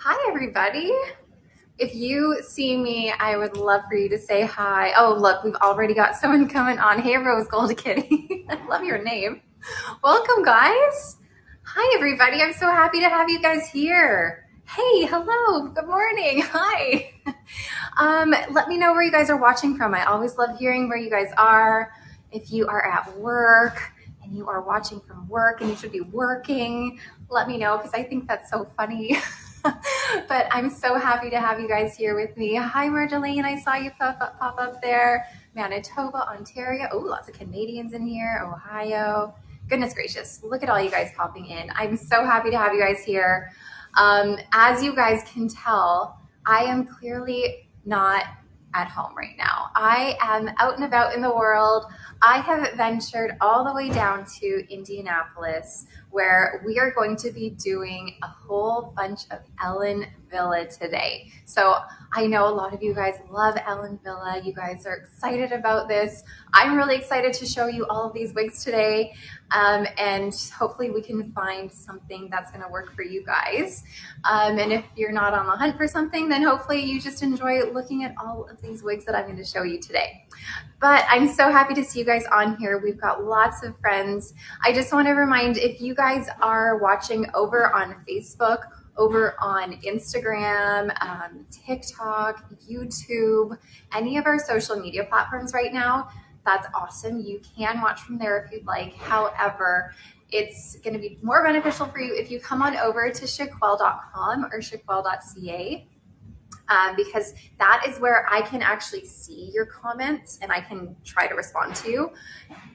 Hi, everybody. If you see me, I would love for you to say hi. Oh, look, we've already got someone coming on. Hey, Rose Gold Kitty. I love your name. Welcome, guys. Hi, everybody. I'm so happy to have you guys here. Hey, hello. Good morning. Hi. Let me know where you guys are watching from. I always love hearing where you guys are. If you are at work and you are watching from work and you should be working, let me know because I think that's so funny. But I'm so happy to have you guys here with me. Hi, Marjolaine. I saw you pop up there. Manitoba, Ontario. Oh, lots of Canadians in here. Ohio. Goodness gracious. Look at all you guys popping in. I'm so happy to have you guys here. As you guys can tell, I am clearly not at home right now. I am out and about in the world. I have ventured all the way down to Indianapolis, where we are going to be doing a whole bunch of Ellen Villa today. So I know a lot of you guys love Ellen Villa. You guys are excited about this. I'm really excited to show you all of these wigs today. And hopefully we can find something that's going to work for you guys. And if you're not on the hunt for something, then hopefully you just enjoy looking at all of these wigs that I'm going to show you today. But I'm so happy to see you guys on here. We've got lots of friends. I just want to remind, if you guys are watching over on Facebook, over on Instagram, TikTok, YouTube, any of our social media platforms right now, that's awesome. You can watch from there if you'd like. However, it's going to be more beneficial for you if you come on over to shaquelle.com or shaquelle.ca. Because that is where I can actually see your comments and I can try to respond to you.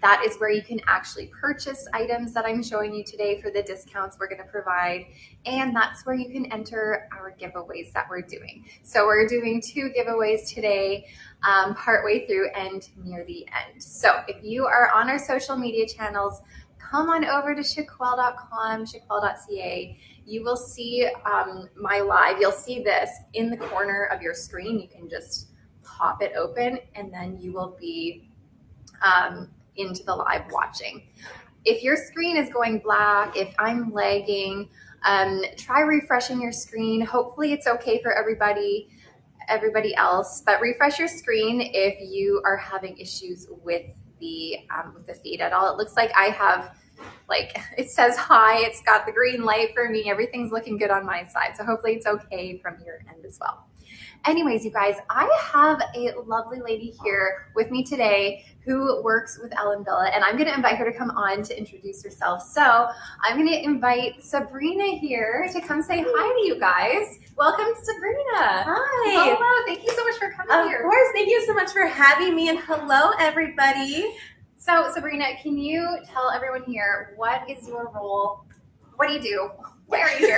That is where you can actually purchase items that I'm showing you today for the discounts we're going to provide. And that's where you can enter our giveaways that we're doing. So we're doing 2 giveaways today, partway through and near the end. So if you are on our social media channels, come on over to shaquelle.com, shaquelle.ca. You will see my live. You'll see this in the corner of your screen. You can just pop it open and then you will be into the live watching. If your screen is going black, if I'm lagging, try refreshing your screen. Hopefully it's okay for everybody else, but refresh your screen if you are having issues with the feed at all. It looks like I have, like, it says hi, it's got the green light for me, everything's looking good on my side, so hopefully it's okay from your end as well. Anyways, you guys, I have a lovely lady here with me today who works with Ellen Villa, and I'm going to invite her to come on to introduce herself. So I'm going to invite Sabrina here to come say hi to you guys. Welcome, Sabrina. Hi. Hello. Thank you so much for coming here. Of course. Thank you so much for having me, and hello, everybody. So, Sabrina, can you tell everyone here, what is your role? What do you do? Why are you here?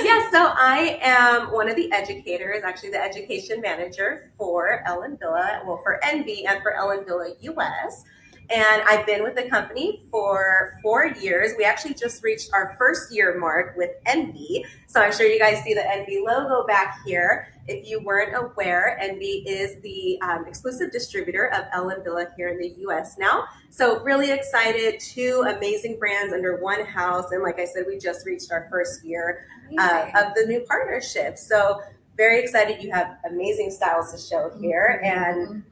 Yeah, so I am one of the educators, actually the education manager for Ellen Villa, well, for NV and for Ellen Villa US. And I've been with the company for 4 years. We actually just reached our first year mark with NV. So I'm sure you guys see the NV logo back here. If you weren't aware, NV is the exclusive distributor of Ellen Villa here in the US now. So really excited, 2 amazing brands under one house. And like I said, we just reached our first year of the new partnership. So very excited. You have amazing styles to show here, and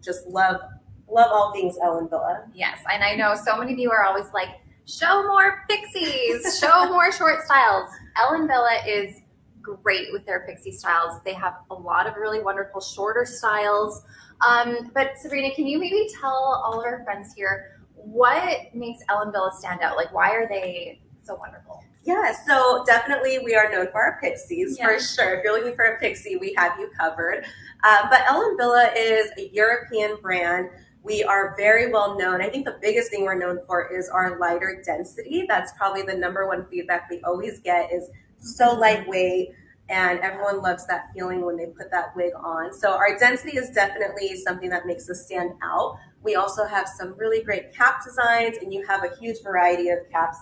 just love all things Ellen Villa. Yes, and I know so many of you are always like, show more pixies, show more short styles. Ellen Villa is great with their pixie styles. They have a lot of really wonderful shorter styles. But Sabrina, can you maybe tell all of our friends here what makes Ellen Villa stand out? Like, why are they so wonderful? Yeah, so definitely we are known for our pixies, for sure. If you're looking for a pixie, we have you covered. But Ellen Villa is a European brand. We are very well known. I think the biggest thing we're known for is our lighter density. That's probably the #1 feedback we always get, is so lightweight, and everyone loves that feeling when they put that wig on. So our density is definitely something that makes us stand out. We also have some really great cap designs, and you have a huge variety of caps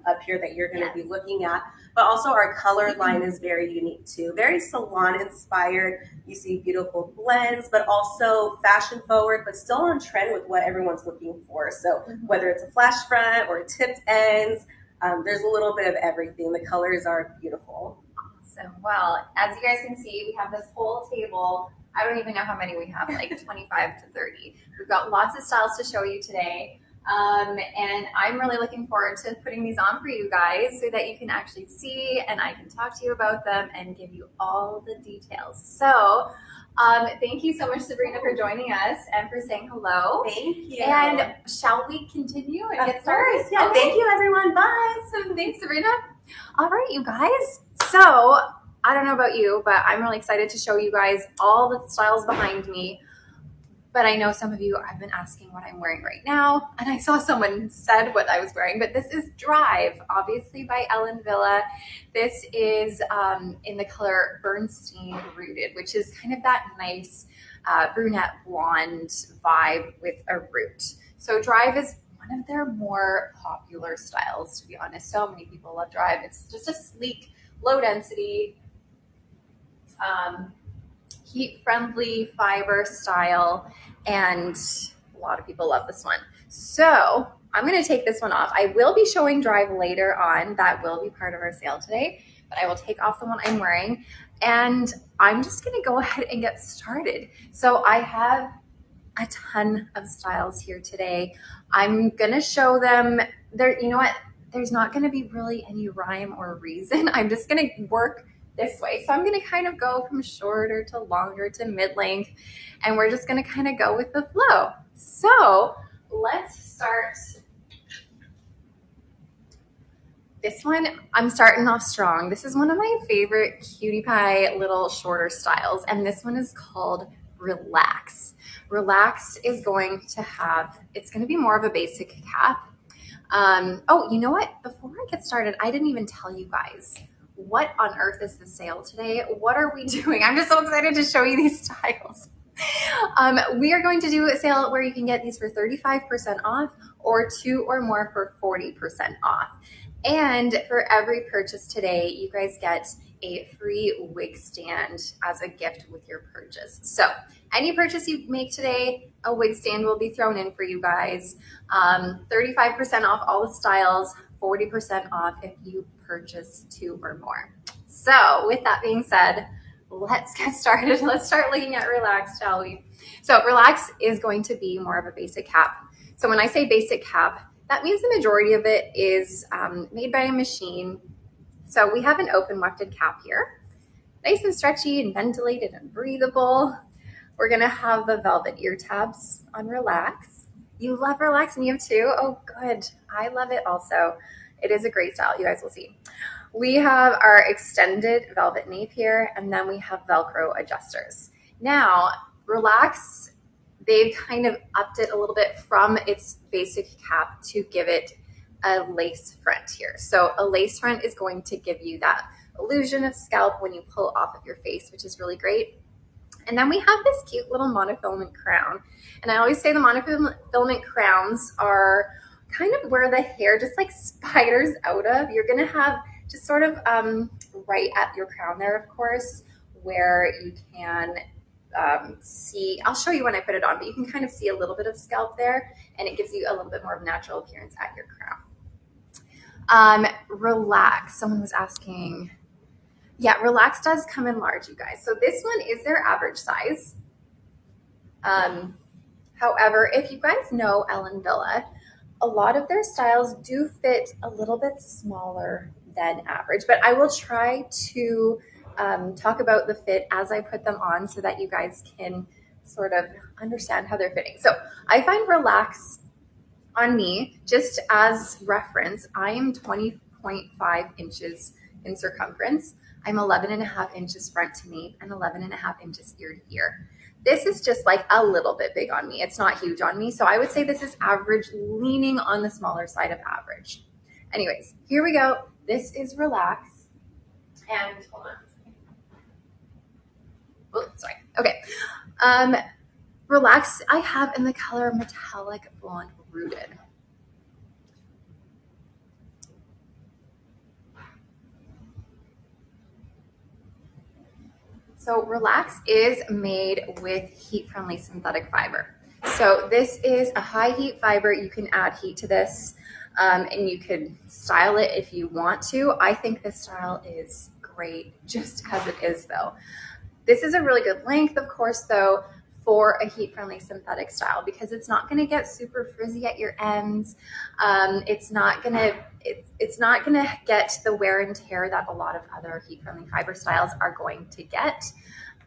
up here that you're going to be looking at. But also our color line is very unique too, very salon inspired. You see beautiful blends, but also fashion forward, but still on trend with what everyone's looking for. So whether it's a flash front or tipped ends, there's a little bit of everything. The colors are beautiful. Awesome. Well, as you guys can see, we have this whole table. I don't even know how many we have, like 25 to 30. We've got lots of styles to show you today. And I'm really looking forward to putting these on for you guys so that you can actually see and I can talk to you about them and give you all the details. So thank you so much, Sabrina, for joining us and for saying hello. Thank you. And shall we continue and get started? Yeah, okay. Thank you, everyone. Bye. Awesome. Thanks, Sabrina. All right, you guys. So I don't know about you, but I'm really excited to show you guys all the styles behind me. But I know some of you have been asking what I'm wearing right now. And I saw someone said what I was wearing, but this is Drive, obviously by Ellen Villa. This is in the color Bernstein Rooted, which is kind of that nice brunette blonde vibe with a root. So Drive is one of their more popular styles, to be honest. So many people love Drive. It's just a sleek, low density, heat-friendly fiber style, and a lot of people love this one. So I'm going to take this one off. I will be showing Drive later on. That will be part of our sale today, but I will take off the one I'm wearing, and I'm just going to go ahead and get started. So I have a ton of styles here today. I'm going to show them there. You know what? There's not going to be really any rhyme or reason. I'm just going to work this way. So I'm going to kind of go from shorter to longer to mid-length, and we're just going to kind of go with the flow. So let's start. This one, I'm starting off strong. This is one of my favorite cutie pie little shorter styles, and this one is called Relax. Relax is going to have, it's going to be more of a basic cap. Oh, you know what? Before I get started, I didn't even tell you guys. What on earth is the sale today? What are we doing? I'm just so excited to show you these styles. We are going to do a sale where you can get these for 35% off or 2 or more for 40% off. And for every purchase today, you guys get a free wig stand as a gift with your purchase. So any purchase you make today, a wig stand will be thrown in for you guys. 35% off all the styles, 40% off if you purchase 2 or more. So with that being said, let's get started. Let's start looking at Relax, shall we? So Relax is going to be more of a basic cap. So when I say basic cap, that means the majority of it is made by a machine. So we have an open wefted cap here, nice and stretchy and ventilated and breathable. We're gonna have the velvet ear tabs on Relax. You love Relax and you have too? Oh, good. I love it also. It is a great style, you guys will see. We have our extended velvet nape here, and then we have Velcro adjusters. Now, Relax, they've kind of upped it a little bit from its basic cap to give it a lace front here. So a lace front is going to give you that illusion of scalp when you pull off of your face, which is really great. And then we have this cute little monofilament crown. And I always say the monofilament crowns are kind of where the hair just like spiders out of. You're gonna have just sort of right at your crown there, of course, where you can see, I'll show you when I put it on, but you can kind of see a little bit of scalp there, and it gives you a little bit more of natural appearance at your crown. Relax, someone was asking. Yeah, Relax does come in large, you guys. So this one is their average size. However, if you guys know Ellen Villa, a lot of their styles do fit a little bit smaller than average, but I will try to talk about the fit as I put them on so that you guys can sort of understand how they're fitting. So I find Relax on me, just as reference, I am 20.5 inches in circumference. I'm 11.5 inches front to nape and 11.5 inches ear to ear. This is just like a little bit big on me. It's not huge on me. So I would say this is average, leaning on the smaller side of average. Anyways, here we go. This is Relax. And hold on. Oh, sorry. Okay. Relax, I have in the color Metallic Blonde Rooted. So Relax is made with heat-friendly synthetic fiber. So this is a high heat fiber. You can add heat to this and you could style it if you want to. I think this style is great just as it is though. This is a really good length, of course, though, for a heat-friendly synthetic style because it's not going to get super frizzy at your ends. It's not going to get the wear and tear that a lot of other heat-friendly fiber styles are going to get.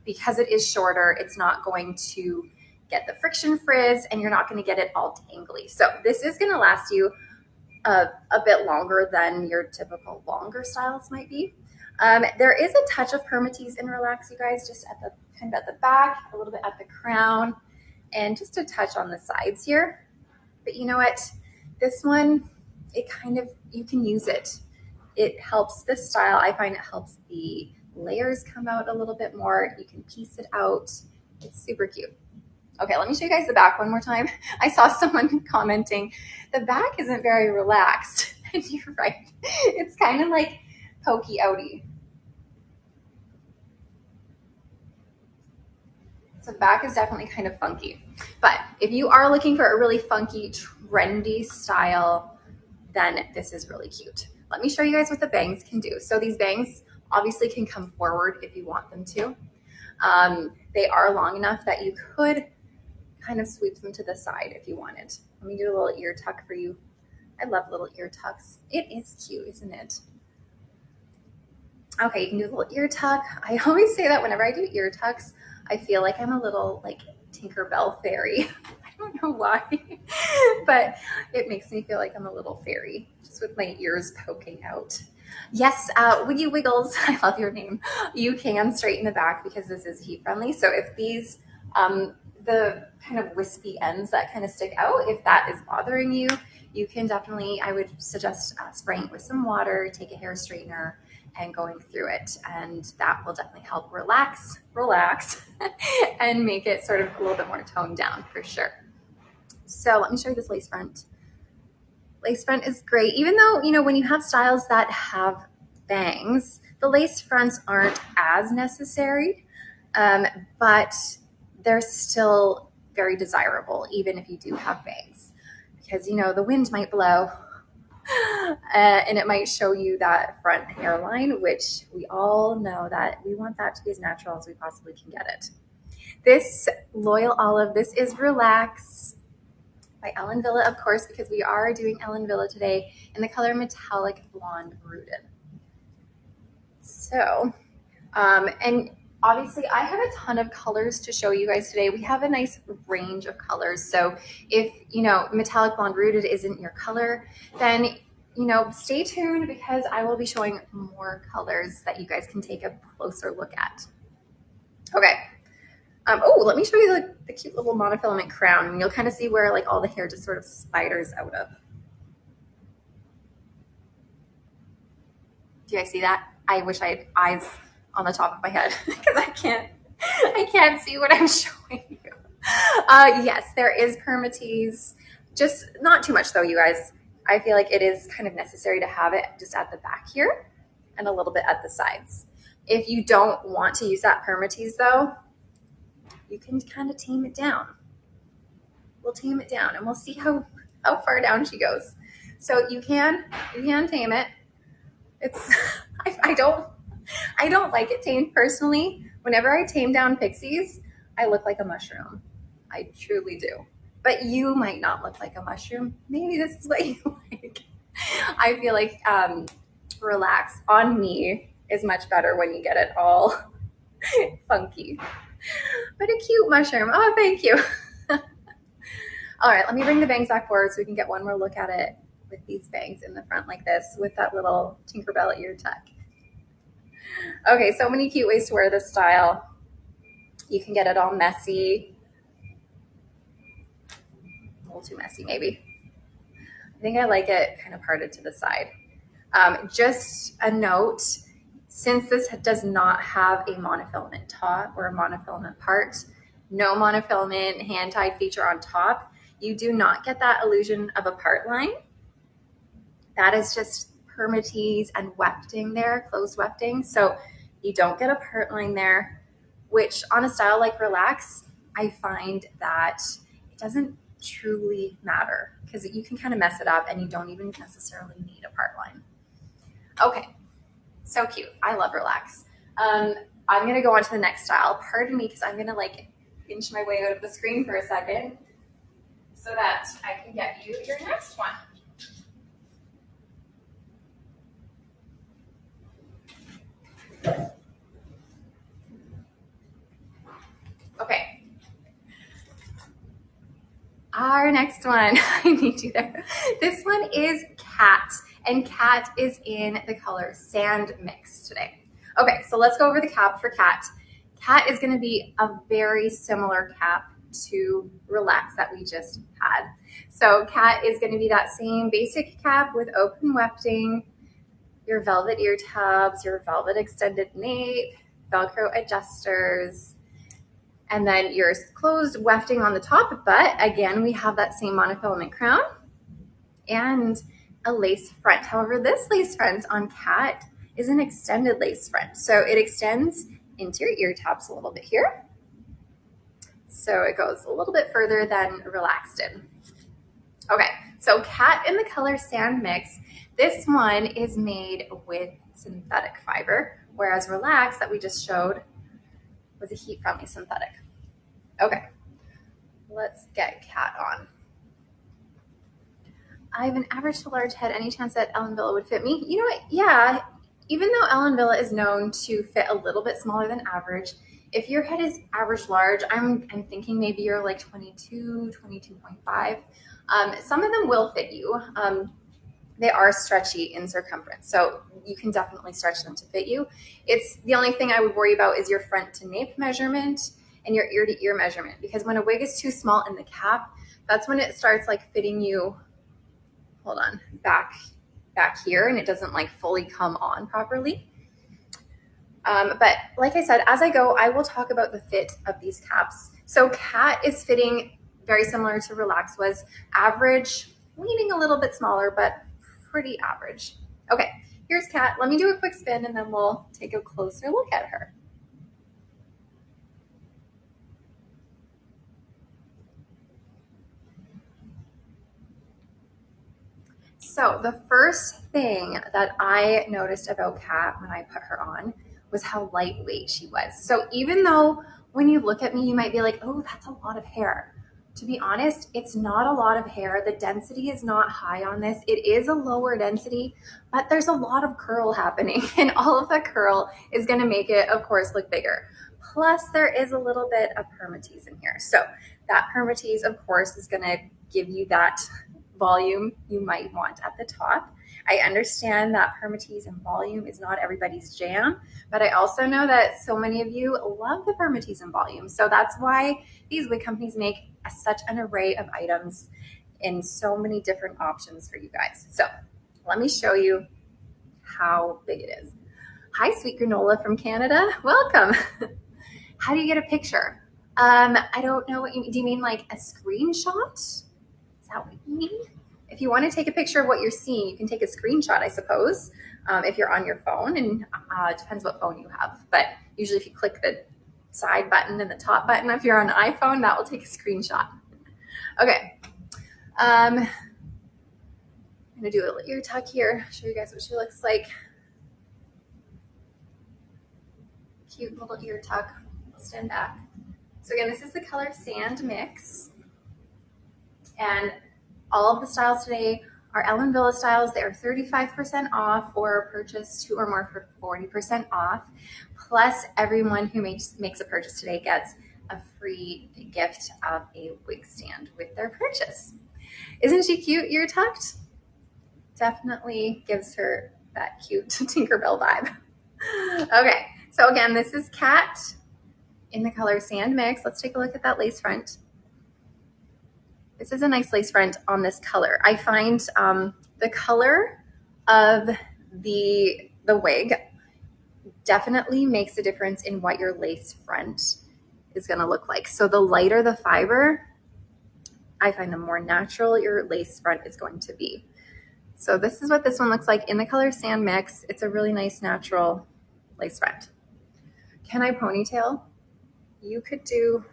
Because it is shorter, it's not going to get the friction frizz and you're not going to get it all tangly. So this is going to last you a bit longer than your typical longer styles might be. There is a touch of permatease in Relax, you guys, just at the kind of at the back, a little bit at the crown, and just a touch on the sides here. But you know what? This one, it kind of, you can use it. It helps this style. I find it helps the layers come out a little bit more. You can piece it out. It's super cute. Okay, let me show you guys the back one more time. I saw someone commenting, the back isn't very relaxed. And you're right. It's kind of like pokey outy. So the back is definitely kind of funky. But if you are looking for a really funky, trendy style, then this is really cute. Let me show you guys what the bangs can do. So these bangs obviously can come forward if you want them to. They are long enough that you could kind of sweep them to the side if you wanted. Let me do a little ear tuck for you. I love little ear tucks. It is cute, isn't it? Okay, you can do a little ear tuck. I always say that whenever I do ear tucks, I feel like I'm a little like Tinkerbell fairy. I don't know why, but it makes me feel like I'm a little fairy just with my ears poking out. Yes, Wiggy Wiggles, I love your name. You can straighten the back because this is heat friendly. So if these, the kind of wispy ends that kind of stick out, if that is bothering you, you can definitely, I would suggest spraying it with some water, take a hair straightener, and going through it, and that will definitely help relax and make it sort of a little bit more toned down for sure. So let me show you this lace front. Lace front is great, even though, you know, when you have styles that have bangs, the lace fronts aren't as necessary, but they're still very desirable even if you do have bangs, because, you know, the wind might blow and it might show you that front hairline, which we all know that we want that to be as natural as we possibly can get it. This Loyal Olive, this is Relax by Ellen Villa, of course, because we are doing Ellen Villa today in the color Metallic Blonde Rooted. So, and obviously I have a ton of colors to show you guys today. We have a nice range of colors. So if, you know, Metallic Blonde Rooted isn't your color, then, you know, stay tuned because I will be showing more colors that you guys can take a closer look at. Okay. Oh, let me show you the cute little monofilament crown, and you'll kind of see where like all the hair just sort of spiders out of. Do you guys see that? I wish I had eyes on the top of my head because I can't see what I'm showing you. Yes, there is permatease, just not too much though, you guys. I feel like it is kind of necessary to have it just at the back here and a little bit at the sides. If you don't want to use that permatease though, you can kind of tame it down. We'll tame it down and we'll see how far down she goes. So you can tame it. It's I don't like it tamed personally. Whenever I tame down pixies, I look like a mushroom. I truly do. But you might not look like a mushroom. Maybe this is what you like. I feel like Relax on me is much better when you get it all funky. But a cute mushroom. Oh, thank you. All right, let me bring the bangs back forward so we can get one more look at it with these bangs in the front like this with that little Tinkerbell ear tuck. Okay, so many cute ways to wear this style. You can get it all messy. A little too messy maybe. I think I like it kind of parted to the side. Just a note, since this does not have a monofilament top or a monofilament part, no monofilament hand-tied feature on top, you do not get that illusion of a part line. That is just permatease and wefting there, closed wefting. So you don't get a part line there, which on a style like Relax, I find that it doesn't truly matter because you can kind of mess it up and you don't even necessarily need a part line. Okay, So cute. I love Relax. I'm going to go on to the next style. Pardon me because I'm going to like inch my way out of the screen for a second so that I can get you your next one. Okay. Our next one, I need you there. This one is Cat, and Cat is in the color Sand Mix today. Okay, so let's go over the cap for Cat. Cat is gonna be a very similar cap to Relax that we just had. So Cat is gonna be that same basic cap with open wefting, your velvet ear tabs, your velvet extended nape, Velcro adjusters, and then your closed wefting on the top, but again, we have that same monofilament crown and a lace front. However, this lace front on Cat is an extended lace front. So it extends into your ear tabs a little bit here. So it goes a little bit further than Relax did. Okay, so Cat in the color Sand Mix, this one is made with synthetic fiber, whereas Relax that we just showed was a heat-friendly synthetic. Okay, let's get Cat on. I have an average to large head. Any chance that Ellen Villa would fit me? You know what? Yeah, even though Ellen Villa is known to fit a little bit smaller than average, if your head is average large, I'm thinking maybe you're like 22, 22.5. Some of them will fit you. They are stretchy in circumference, so you can definitely stretch them to fit you. It's the only thing I would worry about is your front to nape measurement and your ear to ear measurement, because when a wig is too small in the cap, that's when it starts like fitting you, hold on, back here, and it doesn't like fully come on properly. But like I said, as I go, I will talk about the fit of these caps. So Cat is fitting very similar to Relax was, average, leaning a little bit smaller, but pretty average. Okay, here's Cat. Let me do a quick spin and then we'll take a closer look at her. So the first thing that I noticed about Cat when I put her on was how lightweight she was. So even though when you look at me, you might be like, oh, that's a lot of hair. To be honest, it's not a lot of hair. The density is not high on this. It is a lower density, but there's a lot of curl happening, and all of that curl is gonna make it, of course, look bigger. Plus, there is a little bit of permatease in here. So that permatease, of course, is gonna give you that volume you might want at the top. I understand that permatease and volume is not everybody's jam, but I also know that so many of you love the permatease and volume. So that's why these wig companies make such an array of items in so many different options for you guys. So let me show you how big it is. Hi, Sweet Granola from Canada. Welcome. How do you get a picture? I don't know what you mean. Do you mean like a screenshot? Is that what you mean? If you want to take a picture of what you're seeing, you can take a screenshot, I suppose, if you're on your phone, and it depends what phone you have. But usually if you click the side button and the top button, if you're on an iPhone, that will take a screenshot. Okay. I'm going to do a little ear tuck here, show you guys what she looks like. Cute little ear tuck. Stand back. So again, this is the color Sand Mix. And all of the styles today are Ellen Villa styles. They are 35% off, or purchase 2 or more for 40% off. Plus, everyone who makes a purchase today gets a free gift of a wig stand with their purchase. Isn't she cute, ear tucked? Definitely gives her that cute Tinkerbell vibe. Okay, so again, this is Cat in the color Sand Mix. Let's take a look at that lace front. This is a nice lace front on this color. I find the color of the wig definitely makes a difference in what your lace front is gonna look like. So the lighter the fiber, I find the more natural your lace front is going to be. So this is what this one looks like in the color Sand Mix. It's a really nice natural lace front. Can I ponytail? You could do,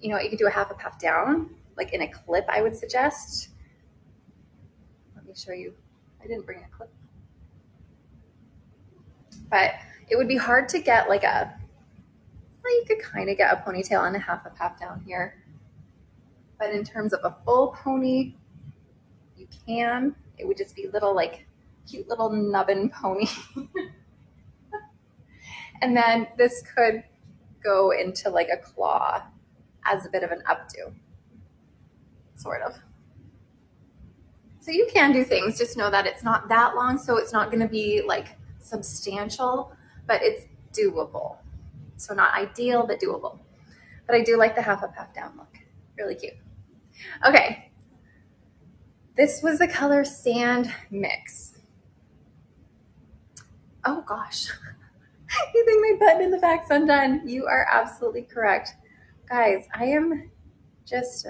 you know, you could do a half a puff down, like in a clip, I would suggest. Let me show you. I didn't bring a clip. but it would be hard to get like well, you could kind of get a ponytail and a half up, half down here. But in terms of a full pony, you can. It would just be little like cute little nubbin pony. And then this could go into like a claw as a bit of an updo, sort of. So you can do things, just know that it's not that long, so it's not going to be like substantial, but it's doable. So not ideal, but doable. But I do like the half up, half down look. Really cute. Okay. This was the color Sand Mix. Oh gosh. You think my button in the back's undone? You are absolutely correct. Guys, I am just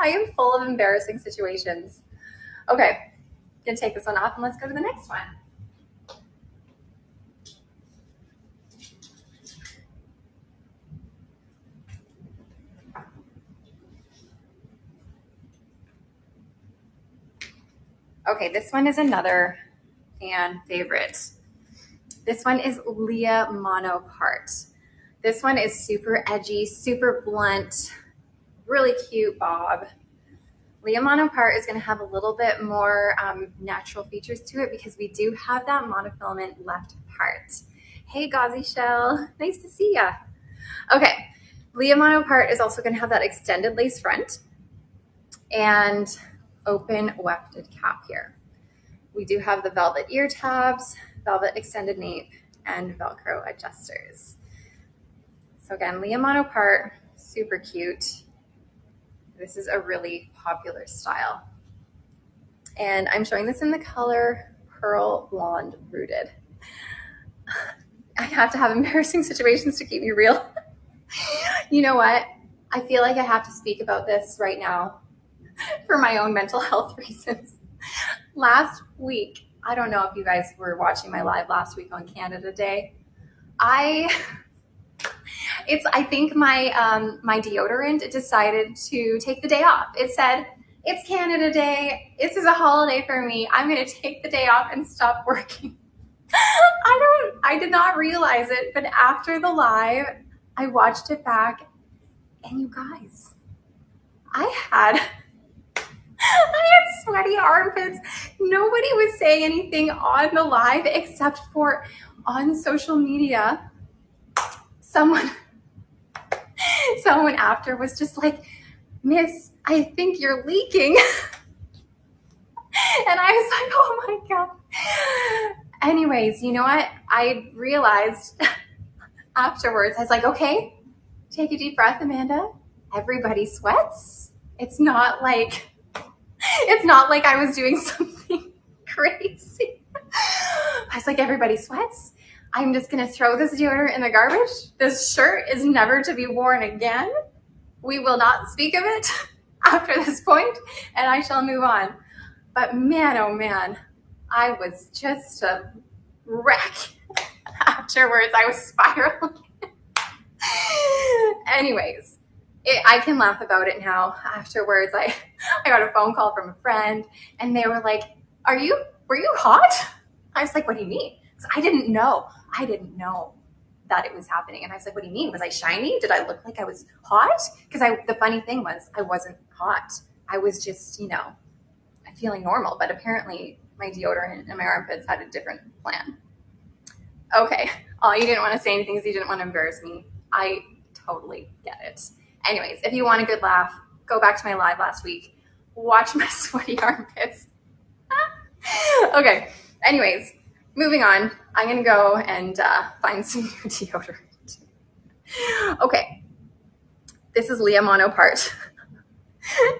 I am full of embarrassing situations. Okay, gonna take this one off and let's go to the next one. Okay, this one is another fan favorite. This one is Leah Monoart. This one is super edgy, super blunt, really cute bob. Leah Monoart is going to have a little bit more natural features to it because we do have that monofilament left part. Hey, Gauzy Shell, nice to see ya. Okay, Leah Monoart is also going to have that extended lace front and open wefted cap here. We do have the velvet ear tabs, velvet extended nape, and Velcro adjusters. So again, Leah Monoart, super cute. This is a really popular style. And I'm showing this in the color Pearl Blonde Rooted. I have to have embarrassing situations to keep me real. You know what? I feel like I have to speak about this right now for my own mental health reasons. Last week, I don't know if you guys were watching my live last week on Canada Day. I think my deodorant decided to take the day off. It said, it's Canada Day. This is a holiday for me. I'm going to take the day off and stop working. I did not realize it, but after the live, I watched it back and you guys, I had sweaty armpits. Nobody was saying anything on the live except for on social media. Someone after was just like, Miss, I think you're leaking. And I was like, oh my God. Anyways, you know what? I realized afterwards, I was like, okay, take a deep breath, Amanda. Everybody sweats. It's not like I was doing something crazy. I was like, everybody sweats. I'm just going to throw this deodorant in the garbage. This shirt is never to be worn again. We will not speak of it after this point, and I shall move on. But man, oh man, I was just a wreck afterwards. I was spiraling. Anyways, I can laugh about it now. Afterwards, I got a phone call from a friend, and they were like, were you hot? I was like, what do you mean? Because I didn't know that it was happening. And I was like, what do you mean? Was I shiny? Did I look like I was hot? Because the funny thing was I wasn't hot. I was just, feeling normal. But apparently my deodorant and my armpits had a different plan. Okay. Oh, you didn't want to say anything because you didn't want to embarrass me. I totally get it. Anyways, if you want a good laugh, go back to my live last week. Watch my sweaty armpits. Okay. Anyways, moving on. I'm going to go and find some new deodorant. Okay. This is Leah Monoart.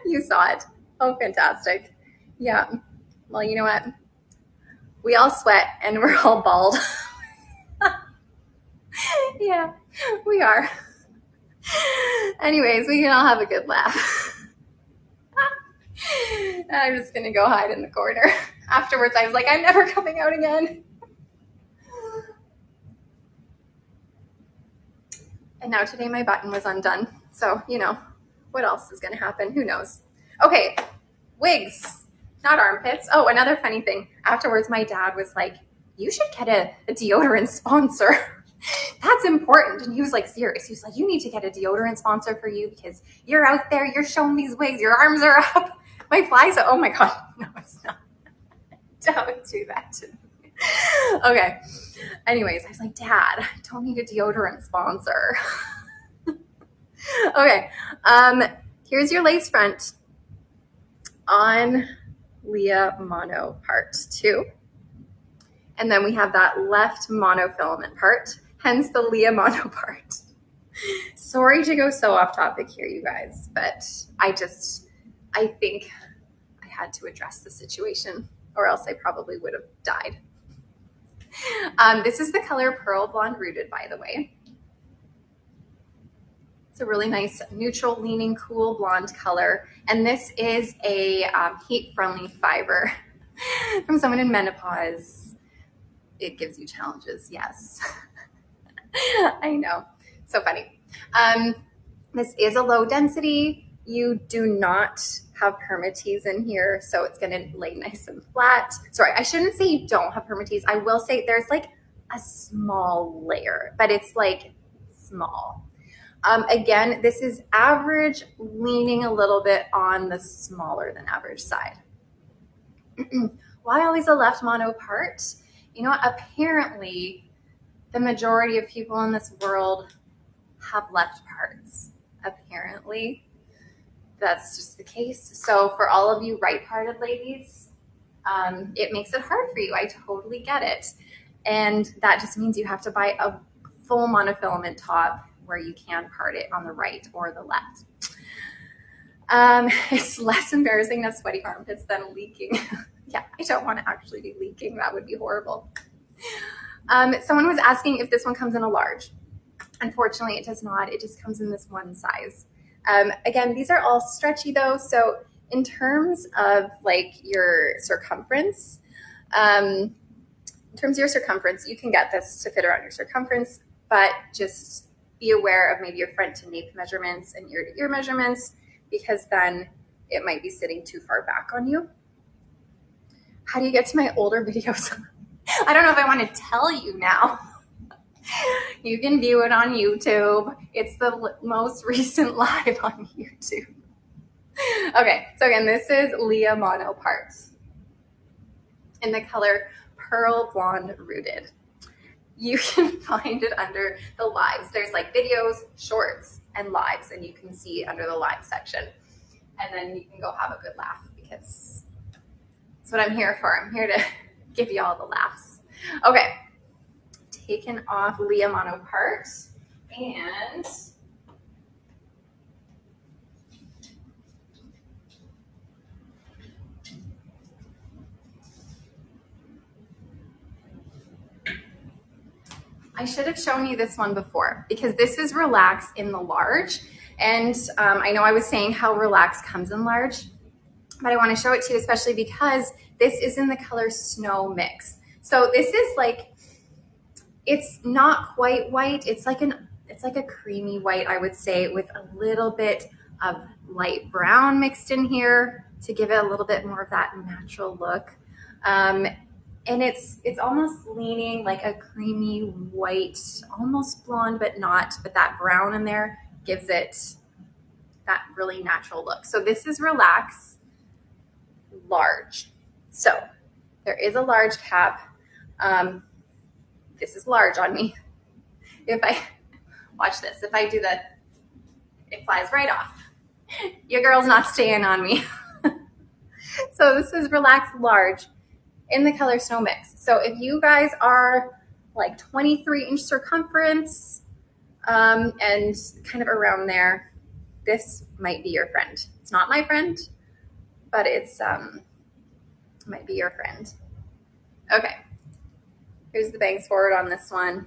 You saw it. Oh, fantastic. Yeah. Well, you know what? We all sweat and we're all bald. Yeah, we are. Anyways, we can all have a good laugh. I'm just going to go hide in the corner. Afterwards, I was like, I'm never coming out again. And now today my button was undone. So, what else is going to happen? Who knows? Okay, wigs, not armpits. Oh, another funny thing. Afterwards, my dad was like, you should get a deodorant sponsor. That's important. And he was like serious. He was like, you need to get a deodorant sponsor for you because you're out there, you're showing these wigs, your arms are up. My flies are, oh my God, no, it's not. Don't do that to me. Okay. Anyways, I was like, Dad, I don't need a deodorant sponsor. Okay. Here's your lace front on Leah Mono part 2. And then we have that left monofilament part, hence the Leah Mono part. Sorry to go so off topic here, you guys, but I think I had to address the situation or else I probably would have died. This is the color Pearl Blonde Rooted, by the way. It's a really nice neutral leaning cool blonde color. And this is a heat-friendly fiber from someone in menopause. It gives you challenges, yes. I know, so funny. This is a low density. You do not have permatease in here, so it's gonna lay nice and flat. Sorry, I shouldn't say you don't have permatease. I will say there's like a small layer, but it's like small. Again, this is average, leaning a little bit on the smaller than average side. Why always a left mono part? You know what? Apparently, the majority of people in this world have left parts. Apparently, that's just the case. So for all of you right-parted ladies, it makes it hard for you. I totally get it. And that just means you have to buy a full monofilament top where you can part it on the right or the left. It's less embarrassing to have sweaty armpits than leaking. Yeah, I don't want to actually be leaking. That would be horrible. Someone was asking if this one comes in a large. Unfortunately, it does not. It just comes in this one size. Again, these are all stretchy though. So in terms of like your circumference, you can get this to fit around your circumference, but just be aware of maybe your front to nape measurements and ear to ear measurements, because then it might be sitting too far back on you. How do you get to my older videos? I don't know if I want to tell you now. You can view it on YouTube. It's the most recent live on YouTube. Okay, so again, this is Leah Mono part in the color Pearl Blonde Rooted. You can find it under the lives. There's like videos, shorts, and lives, and you can see under the live section. And then you can go have a good laugh, because that's what I'm here for. I'm here to give you all the laughs. Okay, taken off Leah Mono part, and I should have shown you this one before, because this is Relax in the large. And I know I was saying how Relax comes in large, but I want to show it to you especially because this is in the color Snow Mix. So this is like, it's not quite white. It's like a creamy white, I would say, with a little bit of light brown mixed in here to give it a little bit more of that natural look. And it's almost leaning like a creamy white, almost blonde, but not, but that brown in there gives it that really natural look. So this is Relax large. So there is a large cap. This is large on me. If I, watch this, if I do that, it flies right off. Your girl's not staying on me. So this is Relax large in the color Snow Mix. So if you guys are like 23-inch circumference and kind of around there, this might be your friend. It's not my friend, but it's might be your friend. Okay, here's the bangs forward on this one.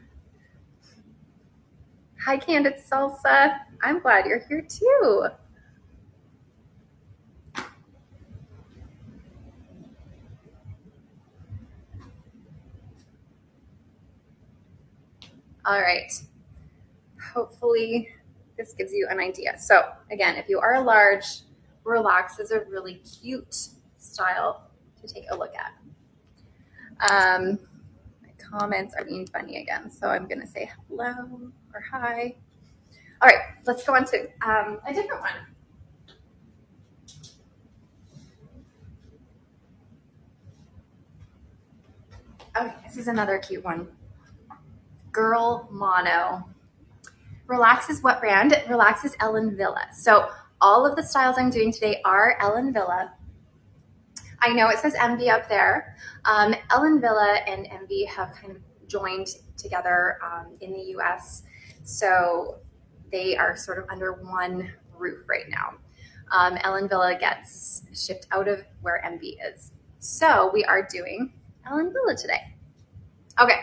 Hi, Candid Salsa. I'm glad you're here too. All right, hopefully this gives you an idea. So again, if you are a large, Relax is a really cute style to take a look at. I comments are being funny again. So I'm going to say hello or hi. All right, let's go on to a different one. Okay, this is another cute one. Girl Mono. Relax is what brand? Relax is Ellen Villa. So all of the styles I'm doing today are Ellen Villa. I know it says Envy up there. Ellen Villa and Envy have kind of joined together in the US. So they are sort of under one roof right now. Ellen Villa gets shipped out of where Envy is. So we are doing Ellen Villa today. Okay,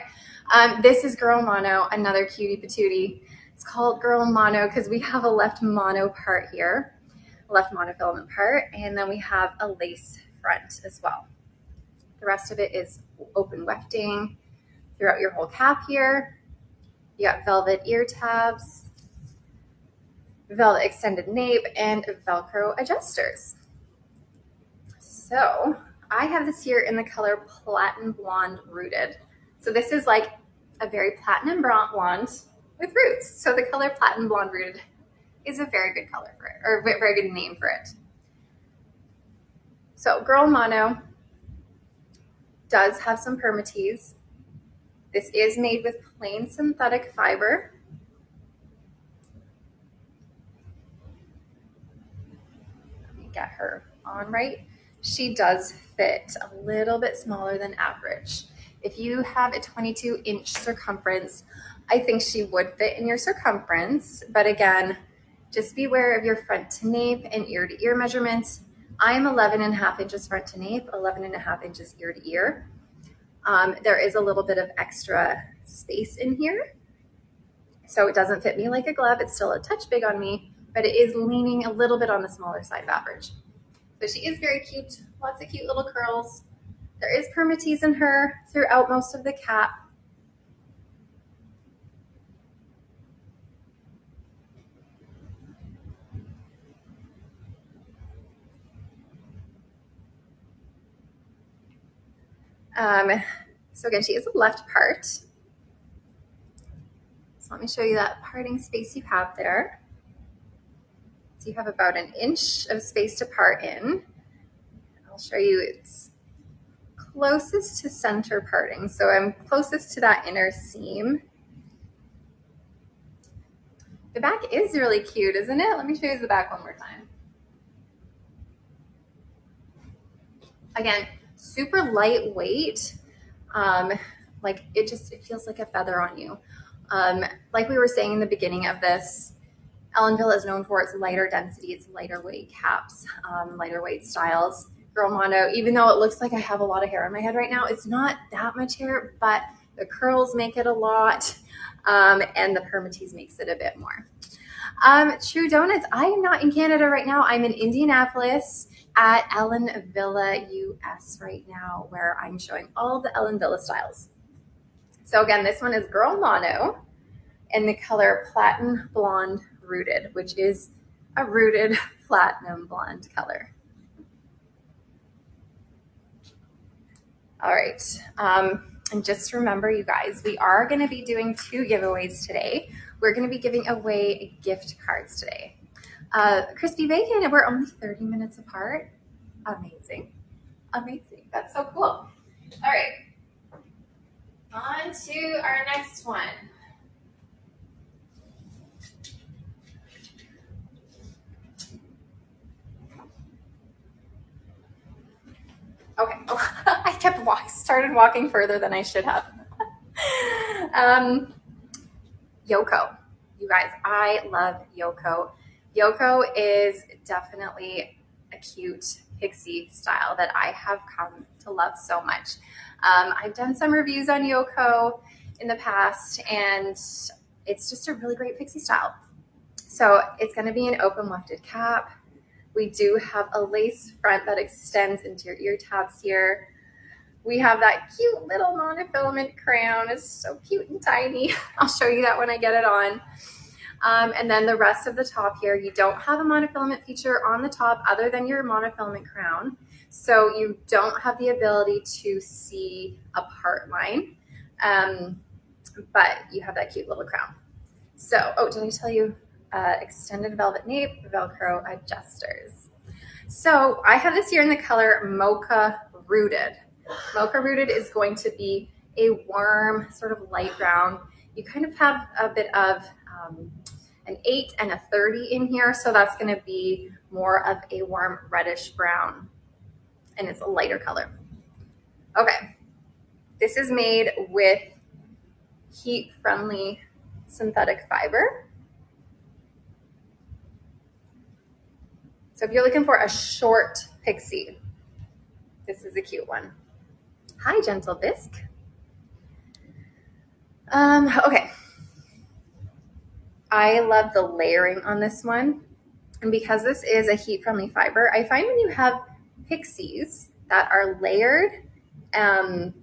this is Girl Mono, another cutie patootie. It's called Girl Mono because we have a left mono part here, left monofilament part, and then we have a lace front as well. The rest of it is open wefting throughout your whole cap here. You got velvet ear tabs, velvet extended nape, and Velcro adjusters. So I have this here in the color Platinum Blonde Rooted. So this is like a very platinum blonde with roots. So the color Platinum Blonde Rooted is a very good color for it, or a very good name for it. So Girl Mono does have some permatease. This is made with plain synthetic fiber. Let me get her on right. She does fit a little bit smaller than average. If you have a 22-inch circumference, I think she would fit in your circumference. But again, just be aware of your front to nape and ear to ear measurements. I'm 11.5 inches front to nape, 11.5 inches ear to ear. There is a little bit of extra space in here. So it doesn't fit me like a glove. It's still a touch big on me, but it is leaning a little bit on the smaller side of average. So she is very cute, lots of cute little curls. There is permatease in her throughout most of the cap. So again, she is a left part. So let me show you that parting space you have there. So you have about 1 inch of space to part in. I'll show you it's closest to center parting. So I'm closest to that inner seam. The back is really cute, isn't it? Let me show you the back one more time. Again, super lightweight. Like it feels like a feather on you. Like we were saying in the beginning of this, Ellen Villa is known for its lighter density, its lighter weight caps, lighter weight styles. Girl Mono, even though it looks like I have a lot of hair on my head right now, it's not that much hair, but the curls make it a lot, and the permatease makes it a bit more. True Donuts, I am not in Canada right now. I'm in Indianapolis at Ellen Villa US right now, where I'm showing all the Ellen Villa styles. So again, this one is Girl Mono in the color Platinum Blonde Rooted, which is a rooted platinum blonde color. All right, and just remember, you guys, we are going to be doing 2 giveaways today. We're going to be giving away gift cards today. Crispy Bacon, we're only 30 minutes apart. Amazing. Amazing. That's so cool. All right, on to our next one. Okay, oh, I started walking further than I should have. Yoko. You guys, I love Yoko. Yoko is definitely a cute pixie style that I have come to love so much. I've done some reviews on Yoko in the past, and it's just a really great pixie style. So it's going to be an open wefted cap. We do have a lace front that extends into your ear tabs here. We have that cute little monofilament crown. It's so cute and tiny. I'll show you that when I get it on. And then the rest of the top here, you don't have a monofilament feature on the top other than your monofilament crown. So you don't have the ability to see a part line. but you have that cute little crown. So, oh, did I tell you extended velvet nape, Velcro adjusters. So I have this here in the color Mocha Rooted. Mocha Rooted is going to be a warm, sort of light brown. You kind of have a bit of an 8 and a 30 in here, so that's going to be more of a warm reddish brown, and it's a lighter color. Okay, this is made with heat-friendly synthetic fiber. So if you're looking for a short pixie, this is a cute one. Hi, Gentle Bisque. Okay. I love the layering on this one. And because this is a heat-friendly fiber, I find when you have pixies that are layered and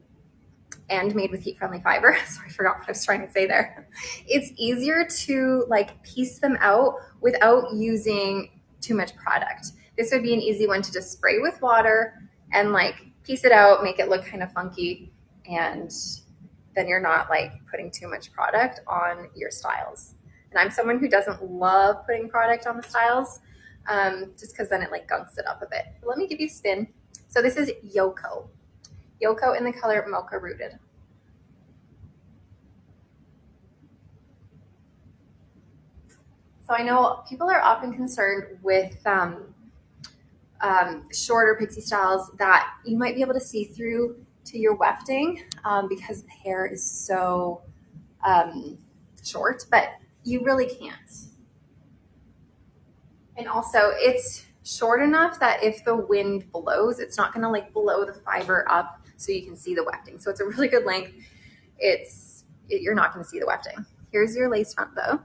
made with heat-friendly fiber, sorry, I forgot what I was trying to say there. It's easier to like piece them out without using too much product. This would be an easy one to just spray with water and like piece it out, make it look kind of funky, and then you're not like putting too much product on your styles. And I'm someone who doesn't love putting product on the styles, just because then it like gunks it up a bit. But let me give you a spin. So this is Yoko. Yoko in the color Mocha Rooted. So I know people are often concerned with shorter pixie styles that you might be able to see through to your wefting because the hair is so short, but you really can't. And also it's short enough that if the wind blows, it's not gonna like blow the fiber up so you can see the wefting. So it's a really good length. You're not gonna see the wefting. Here's your lace front though.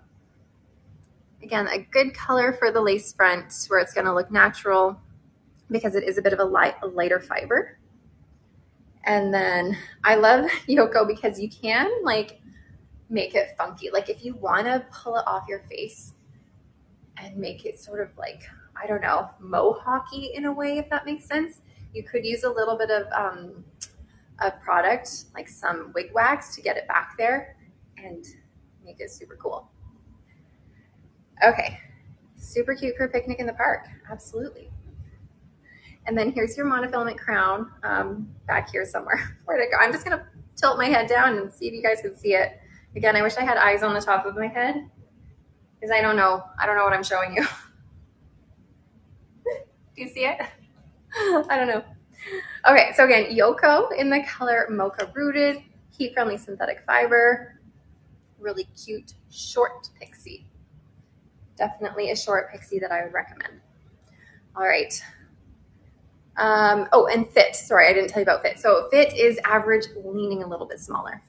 Again, a good color for the lace front where it's gonna look natural because it is a bit of a lighter fiber. And then I love Yoko because you can like make it funky. Like if you wanna pull it off your face and make it sort of like, I don't know, mohawky in a way, if that makes sense, you could use a little bit of a product, like some wig wax to get it back there and make it super cool. Okay, super cute for a picnic in the park, absolutely. And then here's your monofilament crown back here somewhere. Where'd it go? I'm just gonna tilt my head down and see if you guys can see it. Again, I wish I had eyes on the top of my head because I don't know what I'm showing you. Do you see it? I don't know. Okay, so again, Yoko in the color Mocha Rooted, heat-friendly synthetic fiber, really cute short pixie. Definitely a short pixie that I would recommend. All right. Oh, and fit. Sorry, I didn't tell you about fit. So fit is average, leaning a little bit smaller.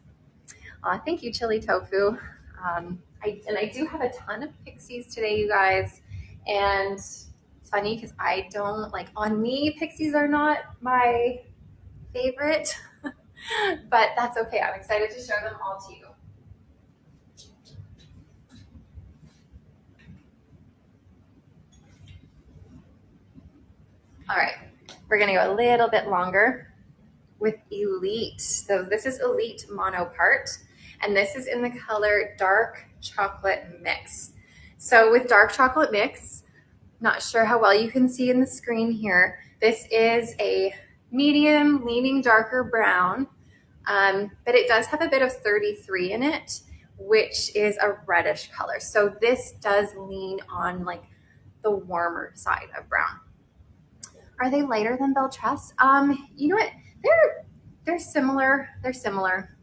Thank you, Chili Tofu. I do have a ton of pixies today, you guys. And it's funny because I don't like, on me, pixies are not my favorite, but that's okay. I'm excited to show them all to you. All right, we're gonna go a little bit longer with Elite. So this is Elite Monoart, and this is in the color Dark Chocolate Mix. So with Dark Chocolate Mix, not sure how well you can see in the screen here, this is a medium leaning darker brown, but it does have a bit of 33 in it, which is a reddish color. So this does lean on like the warmer side of brown. Are they lighter than Beltress? You know what? They're similar. They're similar.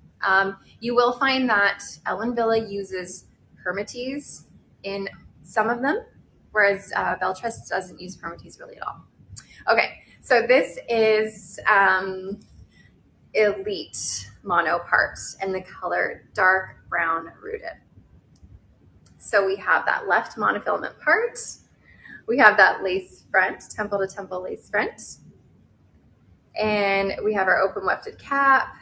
You will find that Ellen Villa uses Permatease in some of them, whereas Beltress doesn't use Permatease really at all. Okay, so this is Elite Monoart in the color Dark Brown Rooted. So we have that left monofilament part. We have that lace front, temple to temple lace front. And we have our open wefted cap,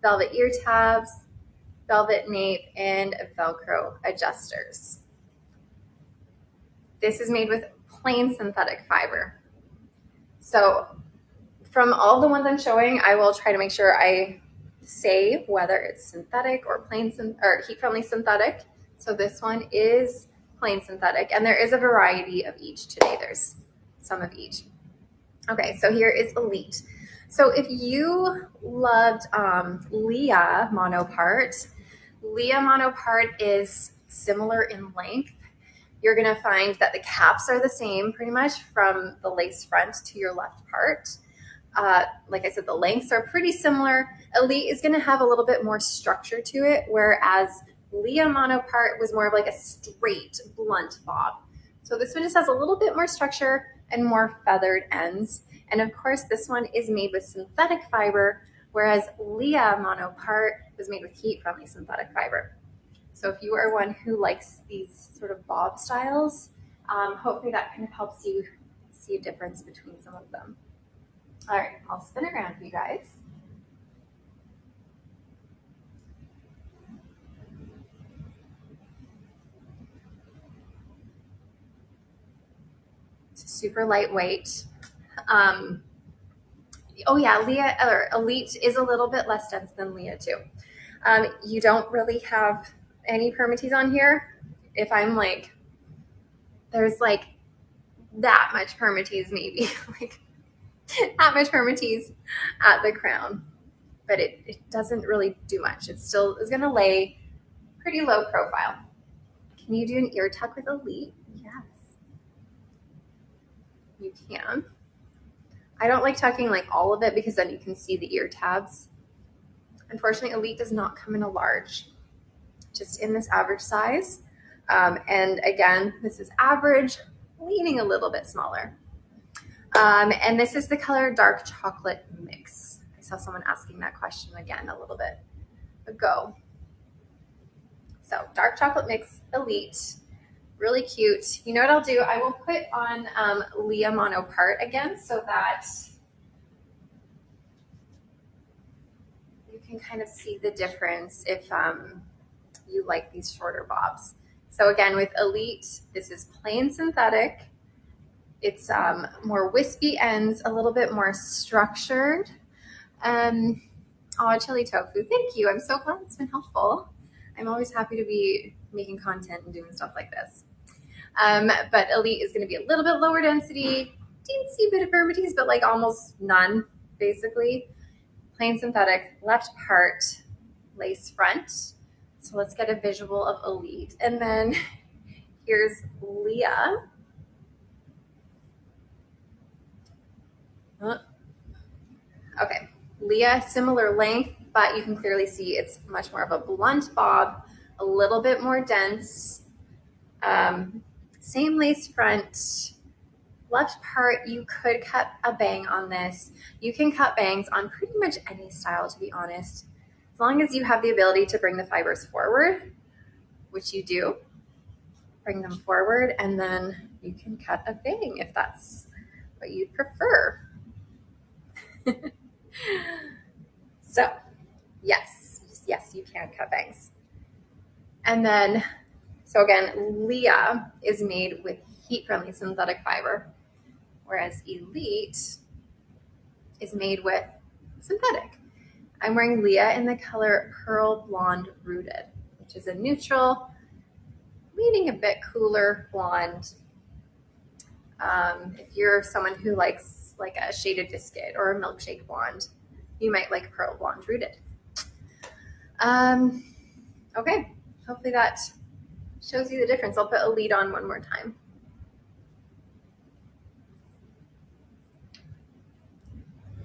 velvet ear tabs, velvet nape, and Velcro adjusters. This is made with plain synthetic fiber. So from all the ones I'm showing, I will try to make sure I say whether it's synthetic or or heat-friendly synthetic. So this one is plain synthetic, and there is a variety of each today. There's some of each. Okay, so here is Elite. So if you loved Leah Monopart, Leah Monopart is similar in length. You're gonna find that the caps are the same pretty much from the lace front to your left part. Like I said, the lengths are pretty similar. Elite is gonna have a little bit more structure to it, whereas Leah Monopart was more of like a straight, blunt bob. So this one just has a little bit more structure and more feathered ends. And of course, this one is made with synthetic fiber, whereas Leah Monopart was made with heat-friendly synthetic fiber. So if you are one who likes these sort of bob styles, hopefully that kind of helps you see a difference between some of them. All right, I'll spin around for you guys. It's super lightweight. Oh yeah, Leah or Elite is a little bit less dense than Leah too. You don't really have any permatease on here. If I'm like, there's like that much permatease maybe, like that much permatease at the crown, but it doesn't really do much. It still is gonna lay pretty low profile. Can you do an ear tuck with Elite? Yes, you can. I don't like tucking like all of it because then you can see the ear tabs. Unfortunately, Elite does not come in a large, just in this average size. And again, this is average, leaning a little bit smaller. And this is the color Dark Chocolate Mix. I saw someone asking that question again a little bit ago. So Dark Chocolate Mix Elite, really cute. You know what I'll do? I will put on Leah Monopart again so that you can kind of see the difference if you like these shorter bobs. So again, with Elite, this is plain synthetic. It's more wispy ends, a little bit more structured. Oh, chili tofu, thank you. I'm so glad it's been helpful. I'm always happy to be making content and doing stuff like this. But Elite is gonna be a little bit lower density, teensy bit of permatease, but like almost none, basically. Plain synthetic, left part, lace front. So let's get a visual of Elite. And then here's Leah. Okay, Leah, similar length, but you can clearly see it's much more of a blunt bob, a little bit more dense. Same lace front. Left part, you could cut a bang on this. You can cut bangs on pretty much any style, to be honest. As long as you have the ability to bring the fibers forward, which you do, bring them forward, and then you can cut a bang if that's what you prefer. So, yes, you can cut bangs. And then, so again, Leah is made with heat-friendly synthetic fiber, whereas Elite is made with synthetic. I'm wearing Leah in the color Pearl Blonde Rooted, which is a neutral, leaning a bit cooler blonde. If you're someone who likes like a shaded biscuit or a milkshake blonde, you might like Pearl Blonde Rooted. Okay, hopefully that shows you the difference. I'll put Elite on one more time.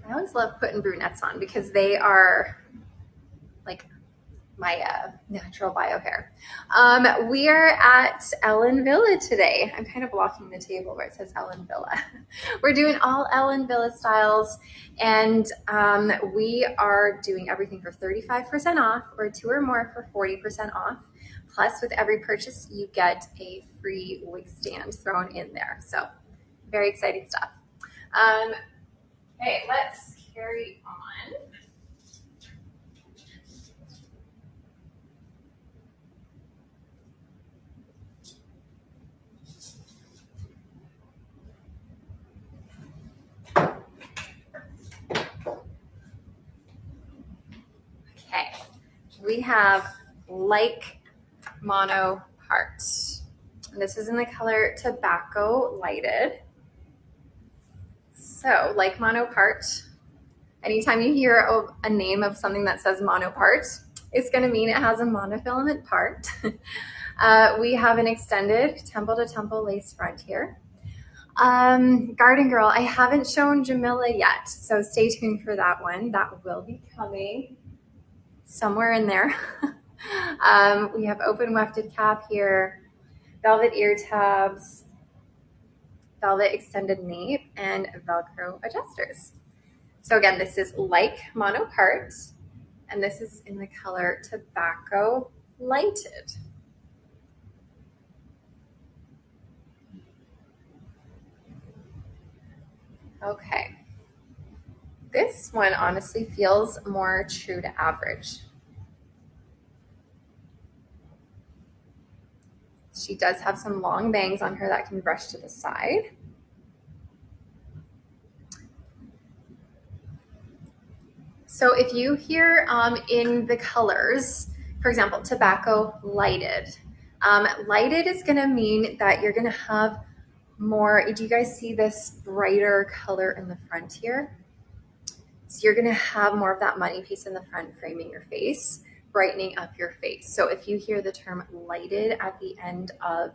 I always love putting brunettes on because they are like my natural bio hair. We are at Ellen Villa today. I'm kind of blocking the table where it says Ellen Villa. We're doing all Ellen Villa styles, and we are doing everything for 35% off or 2 or more for 40% off. Plus, with every purchase, you get a free wig stand thrown in there. So very exciting stuff. Okay, let's carry on. we have Like Mono Part. And this is in the color Tobacco Lighted. So, Like Mono Part. Anytime you hear a name of something that says mono part, it's going to mean it has a monofilament part. We have an extended temple to temple lace front here. Garden Girl, I haven't shown Jamila yet, so stay tuned for that one. That will be coming somewhere in there. We have open wefted cap here, velvet ear tabs, velvet extended nape, and Velcro adjusters. So again, this is Like Mono Part, and this is in the color Tobacco Lighted. Okay. This one honestly feels more true to average. She does have some long bangs on her that can brush to the side. So if you hear in the colors, for example, Tobacco Lighted, lighted is going to mean that you're going to have more. Do you guys see this brighter color in the front here? So you're going to have more of that money piece in the front framing your face, brightening up your face. So if you hear the term lighted at the end of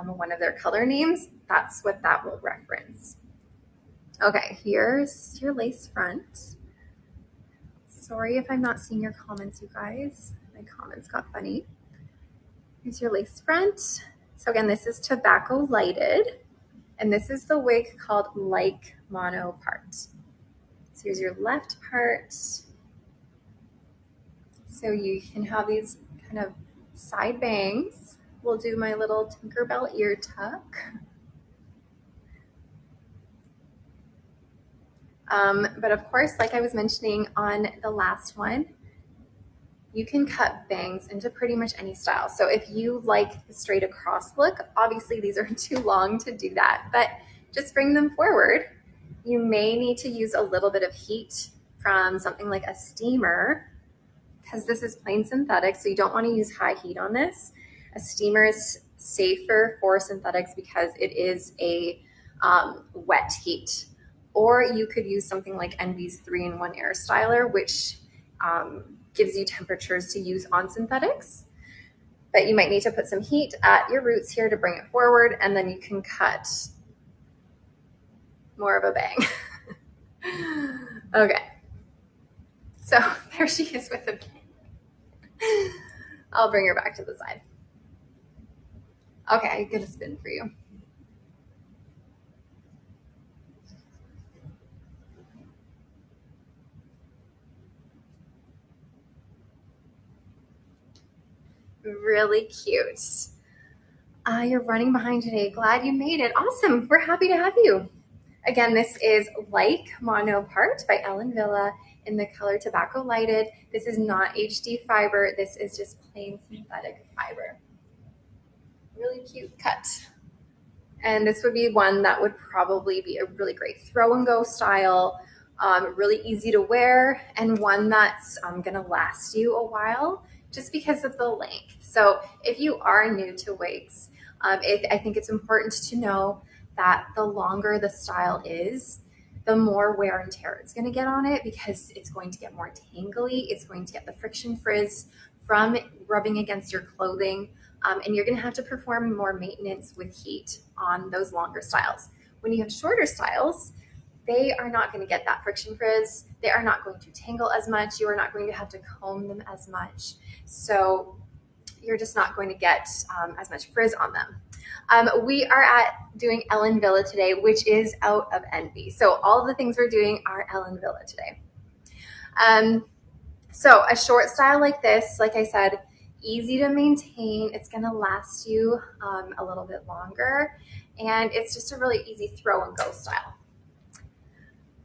one of their color names, that's what that will reference. Okay, here's your lace front. Sorry if I'm not seeing your comments, you guys. My comments got funny. Here's your lace front. So again, this is Tobacco Lighted, and this is the wig called Like Mono Part. So here's your left part. So you can have these kind of side bangs. We'll do my little Tinkerbell ear tuck. But of course, like I was mentioning on the last one, you can cut bangs into pretty much any style. So if you like the straight across look, obviously these are too long to do that, but just bring them forward. You may need to use a little bit of heat from something like a steamer, because this is plain synthetic, so you don't want to use high heat on this. A steamer is safer for synthetics because it is a wet heat. Or you could use something like Envy's 3-in-1 air styler, which gives you temperatures to use on synthetics. But you might need to put some heat at your roots here to bring it forward, and then you can cut more of a bang. Okay. So there she is with the bang. I'll bring her back to the side. Okay, I'm gonna spin for you. Really cute. You're running behind today. Glad you made it. Awesome. We're happy to have you. Again, this is Like Mono Part by Ellen Villa in the color Tobacco Lighted. This is not HD fiber. This is just plain synthetic fiber. Really cute cut. And this would be one that would probably be a really great throw and go style, really easy to wear, and one that's gonna last you a while just because of the length. So if you are new to wigs, I think it's important to know that the longer the style is, the more wear and tear it's going to get on it, because it's going to get more tangly. It's going to get the friction frizz from rubbing against your clothing. And you're going to have to perform more maintenance with heat on those longer styles. When you have shorter styles, they are not going to get that friction frizz. They are not going to tangle as much. You are not going to have to comb them as much. So you're just not going to get as much frizz on them. We are doing Ellen Villa today, which is out of Envy. So all the things we're doing are Ellen Villa today. So a short style like this, like I said, easy to maintain. It's going to last you a little bit longer, and it's just a really easy throw and go style.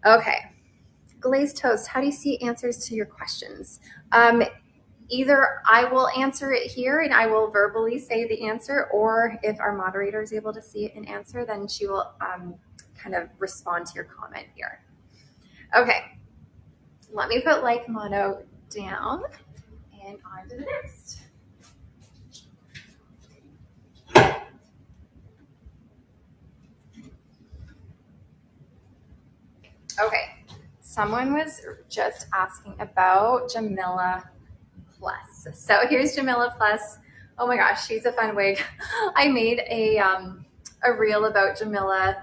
Okay, glazed toast. How do you see answers to your questions? Either I will answer it here and I will verbally say the answer, or if our moderator is able to see it and answer, then she will kind of respond to your comment here. Okay, let me put Like Mono down, and on to the next. Okay, someone was just asking about Jamila Plus. So here's Jamila Plus. Oh my gosh, she's a fun wig. I made a reel about Jamila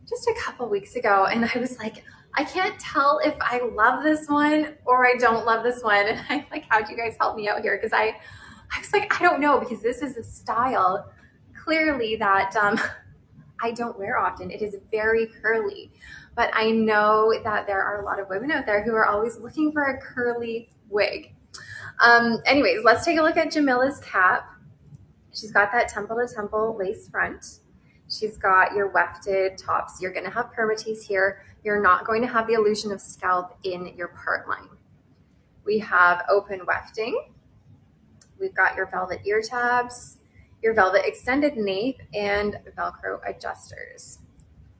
just a couple weeks ago, and I was like, I can't tell if I love this one or I don't love this one. And I'm like, how'd you guys help me out here? Because I was like, I don't know, because this is a style clearly that I don't wear often. It is very curly, but I know that there are a lot of women out there who are always looking for a curly wig. Anyways, let's take a look at Jamila's cap. She's got that temple to temple lace front. She's got your wefted tops. You're going to have permatease here. You're not going to have the illusion of scalp in your part line. We have open wefting. We've got your velvet ear tabs, your velvet extended nape, and Velcro adjusters.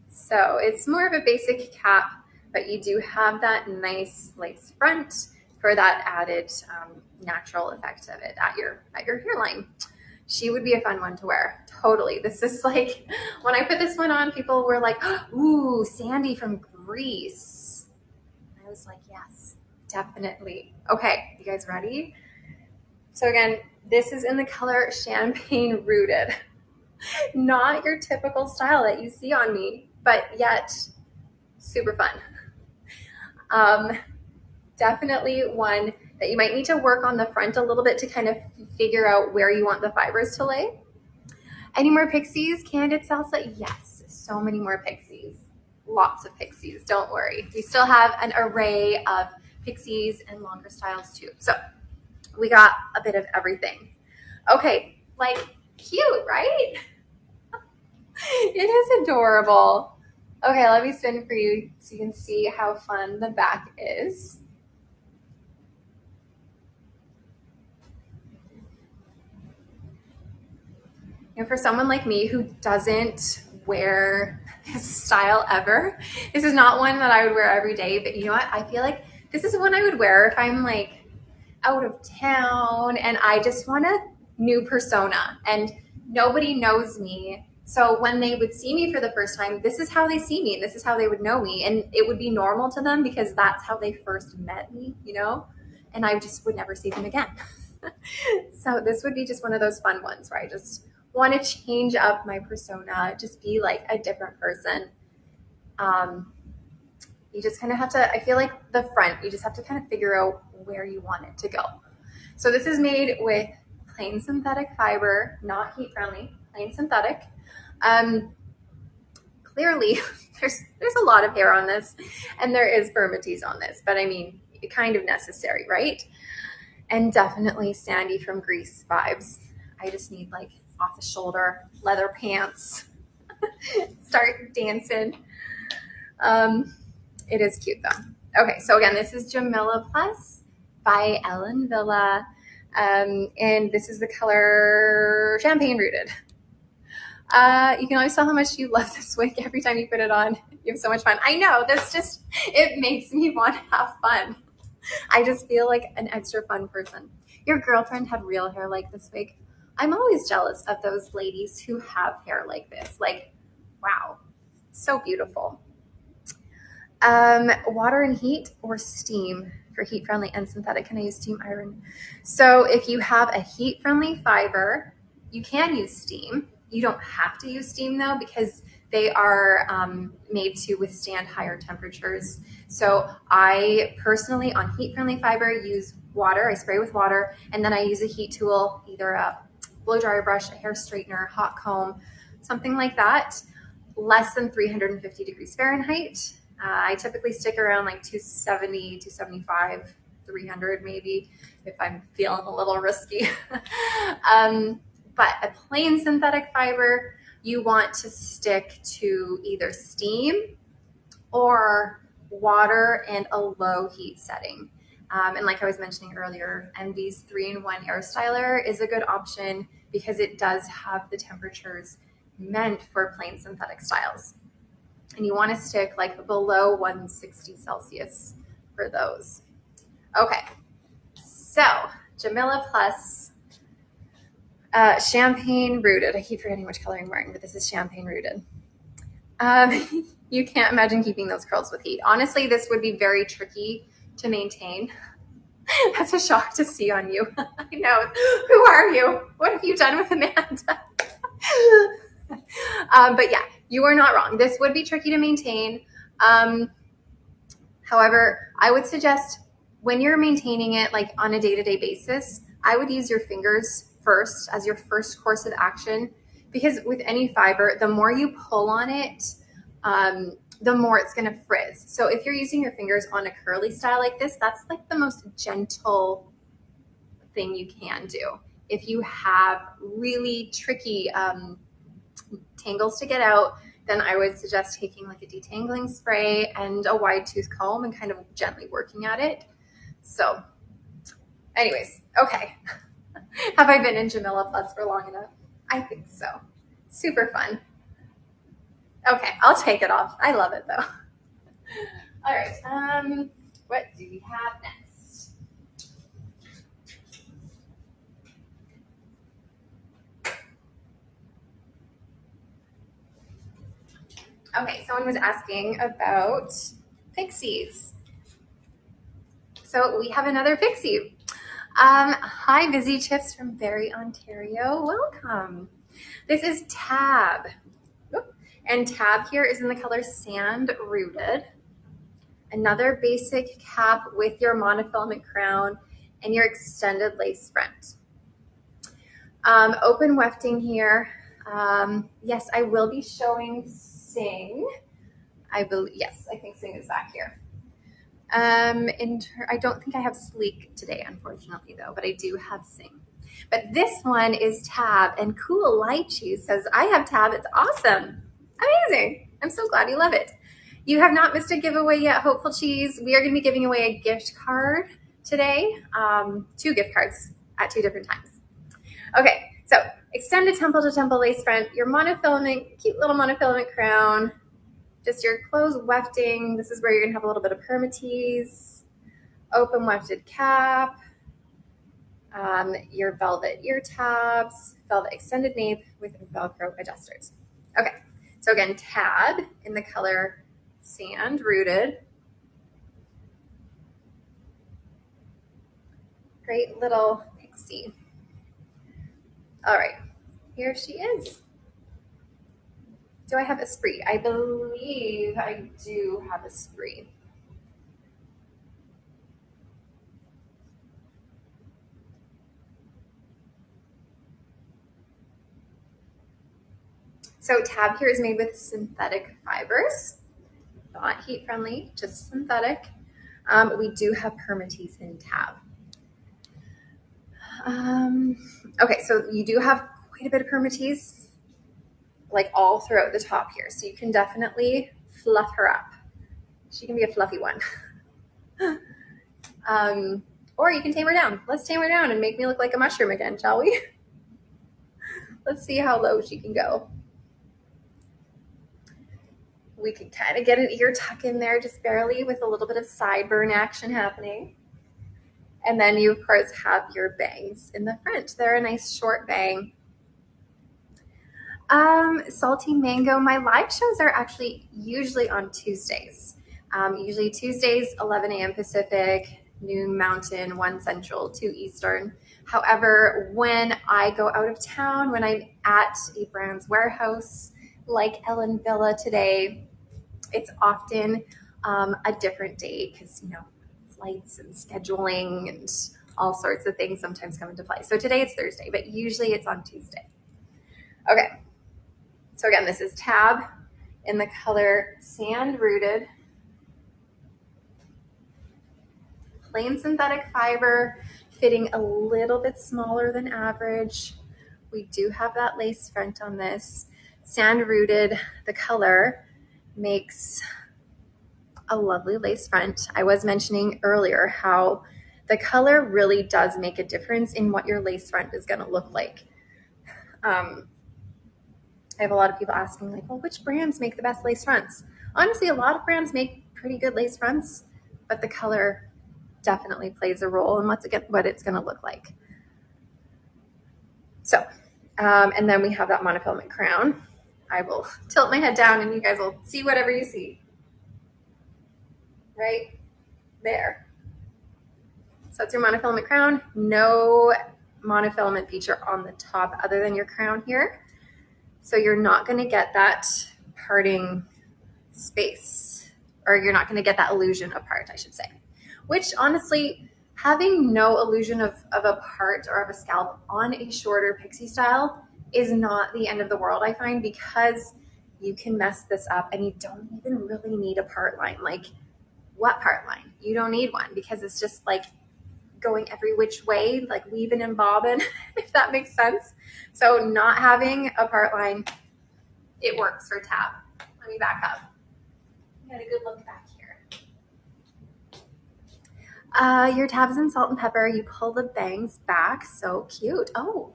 So it's more of a basic cap, but you do have that nice lace front for that added natural effect of it at your hairline. She would be a fun one to wear. Totally. This is like, when I put this one on, people were like, ooh, Sandy from Greece. I was like, yes, definitely. Okay, you guys ready? So again, this is in the color Champagne Rooted. Not your typical style that you see on me, but yet super fun. Definitely one that you might need to work on the front a little bit to kind of figure out where you want the fibers to lay. Any more pixies? Candid salsa? Yes, so many more pixies. Lots of pixies, don't worry. We still have an array of pixies and longer styles too. So we got a bit of everything. Okay, like cute, right? It is adorable. Okay, let me spin for you so you can see how fun the back is. You know, for someone like me who doesn't wear this style ever, this is not one that I would wear every day, but you know what? I feel like this is one I would wear if I'm like out of town and I just want a new persona and nobody knows me. So when they would see me for the first time, this is how they see me and this is how they would know me. And it would be normal to them because that's how they first met me, you know? And I just would never see them again. So this would be just one of those fun ones where I just want to change up my persona, just be like a different person. You just kind of have to, I feel like the front, you just have to kind of figure out where you want it to go. So this is made with plain synthetic fiber, not heat friendly, plain synthetic. Clearly there's a lot of hair on this and there is permatease on this, but I mean, kind of necessary, right? And definitely Sandy from Greece vibes. I just need like off the shoulder leather pants, start dancing. It is cute though. Okay, so again, this is Jamila Plus by Ellen Villa. And this is the color Champagne Rooted. You can always tell how much you love this wig every time you put it on. You have so much fun. I know, it makes me want to have fun. I just feel like an extra fun person. Your girlfriend had real hair like this wig. I'm always jealous of those ladies who have hair like this. Like, wow, so beautiful. Water and heat or steam for heat friendly and synthetic. Can I use steam iron? So if you have a heat friendly fiber, you can use steam. You don't have to use steam though, because they are made to withstand higher temperatures. So I personally on heat friendly fiber use water. I spray with water and then I use a heat tool, either a blow dryer brush, a hair straightener, hot comb, something like that. Less than 350 degrees Fahrenheit. I typically stick around like 270, 275, 300 maybe if I'm feeling a little risky. But a plain synthetic fiber, you want to stick to either steam or water and a low heat setting. And like I was mentioning earlier, Envy's 3-in-1 hair styler is a good option because it does have the temperatures meant for plain synthetic styles. And you want to stick like below 160 Celsius for those. Okay, so Jamila Plus champagne rooted. I keep forgetting which color I'm wearing, but this is champagne rooted. You can't imagine keeping those curls with heat. Honestly, this would be very tricky to maintain. That's a shock to see on you. I know. Who are you? What have you done with Amanda? But yeah, you are not wrong. This would be tricky to maintain. However, I would suggest when you're maintaining it like on a day-to-day basis, I would use your fingers first as your first course of action, because with any fiber, the more you pull on it, the more it's going to frizz. So if you're using your fingers on a curly style like this, that's like the most gentle thing you can do. If you have really tricky tangles to get out, then I would suggest taking like a detangling spray and a wide tooth comb and kind of gently working at it. So anyways, okay. Have I been in Jamila Plus for long enough? I think so. Super fun. Okay, I'll take it off. I love it though. All right, what do we have next? Okay, someone was asking about pixies. So we have another pixie. Hi, Busy Chips from Barrie, Ontario. Welcome. This is Tab. And Tab here is in the color Sand Rooted. Another basic cap with your monofilament crown and your extended lace front. Open wefting here. Yes, I will be showing Sing. Yes, I think Sing is back here. I don't think I have Sleek today, unfortunately, though, but I do have Sing. But this one is Tab, and Cool Lychee says, I have Tab. It's awesome. Amazing. I'm so glad you love it. You have not missed a giveaway yet, Hopeful Cheese. We are going to be giving away a gift card today, 2 gift cards at 2 different times. Okay, so extended temple to temple lace front, your monofilament, cute little monofilament crown, just your closed wefting. This is where you're gonna have a little bit of permatease, open wefted cap, your velvet ear tabs, velvet extended nape with Velcro adjusters. Okay, so again, Tab in the color Sand Rooted. Great little pixie. All right, here she is. Do I have a spree? I believe I do have a spree. So Tab here is made with synthetic fibers, not heat friendly, just synthetic. We do have permatease in Tab. Okay, so you do have quite a bit of permatease, like all throughout the top here. So you can definitely fluff her up. She can be a fluffy one. Or you can tame her down. Let's tame her down and make me look like a mushroom again, shall we? Let's see how low she can go. We can kind of get an ear tuck in there just barely with a little bit of sideburn action happening. And then you, of course, have your bangs in the front. They're a nice short bang. Salty Mango, my live shows are actually usually on Tuesdays. Usually Tuesdays, 11 a.m. Pacific, noon Mountain, 1 Central, 2 Eastern. However, when I go out of town, when I'm at a brand's warehouse, like Ellen Villa today, it's often a different day because, you know, flights and scheduling and all sorts of things sometimes come into play. So today it's Thursday, but usually it's on Tuesday. Okay. So again, this is Tab in the color Sand Rooted. Plain synthetic fiber, fitting a little bit smaller than average. We do have that lace front on this. Sand Rooted, the color, makes a lovely lace front. I was mentioning earlier how the color really does make a difference in what your lace front is going to look like. I have a lot of people asking, like, well, which brands make the best lace fronts? Honestly, a lot of brands make pretty good lace fronts, but the color definitely plays a role in what it's going to look like. So, and then we have that monofilament crown. I will tilt my head down and you guys will see whatever you see. Right there. So that's your monofilament crown. No monofilament feature on the top other than your crown here. So you're not going to get that parting space, or you're not going to get that illusion of part, I should say. Which honestly, having no illusion of a part or of a scalp on a shorter pixie style is not the end of the world, I find, because you can mess this up and you don't even really need a part line. Like, what part line? You don't need one because it's just like going every which way, like weaving and bobbing, if that makes sense. So not having a part line, it works for tab. Let me back up. Get a good look back here. Your tabs in salt and pepper. You pull the bangs back. So cute. Oh,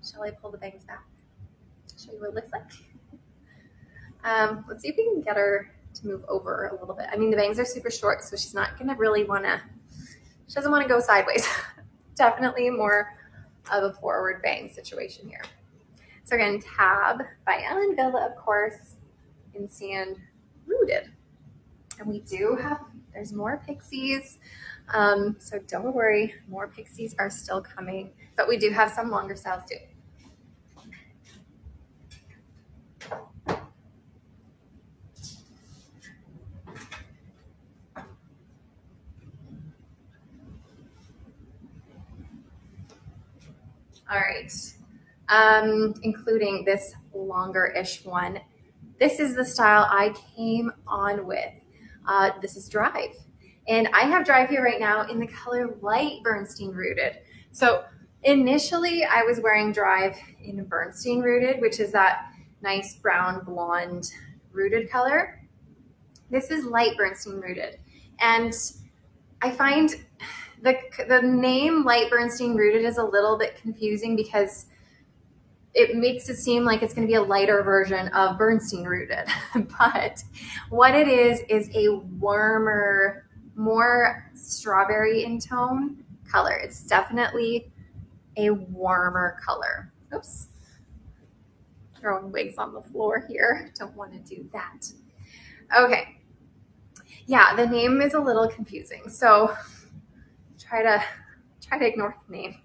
shall I pull the bangs back? Show you what it looks like. Let's see if we can get her to move over a little bit. I mean, the bangs are super short, so she's not gonna really wanna, she doesn't wanna go sideways. Definitely more of a forward bang situation here. So again, tab by Villa, of course, in sand rooted. And we do have, there's more pixies. So don't worry, more pixies are still coming, but we do have some longer styles too. All right, including this longer-ish one. This is the style I came on with. This is Drive. And I have Drive here right now in the color Light Bernstein Rooted. So initially I was wearing Drive in Bernstein Rooted, which is that nice brown blonde rooted color. This is Light Bernstein Rooted. And I find the name Light Bernstein Rooted is a little bit confusing because it makes it seem like it's going to be a lighter version of Bernstein Rooted. But what it is a warmer, more strawberry in tone color. It's definitely a warmer color. Oops. Throwing wigs on the floor here. Don't want to do that. Okay. Yeah, the name is a little confusing. So try to ignore the name.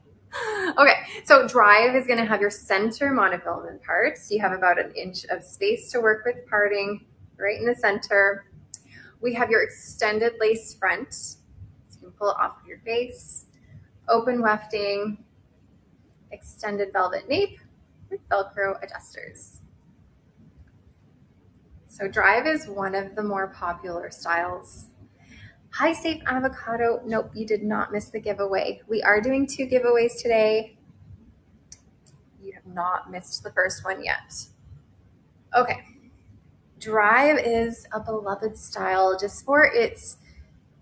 Okay, so Drive is going to have your center monofilament part. So you have about an inch of space to work with parting right in the center. We have your extended lace front. So you can pull it off of your face. Open wefting, extended velvet nape with Velcro adjusters. So Drive is one of the more popular styles. Hi, Safe Avocado. Nope, you did not miss the giveaway. We are doing 2 giveaways today. You have not missed the first one yet. Okay. Drive is a beloved style just for its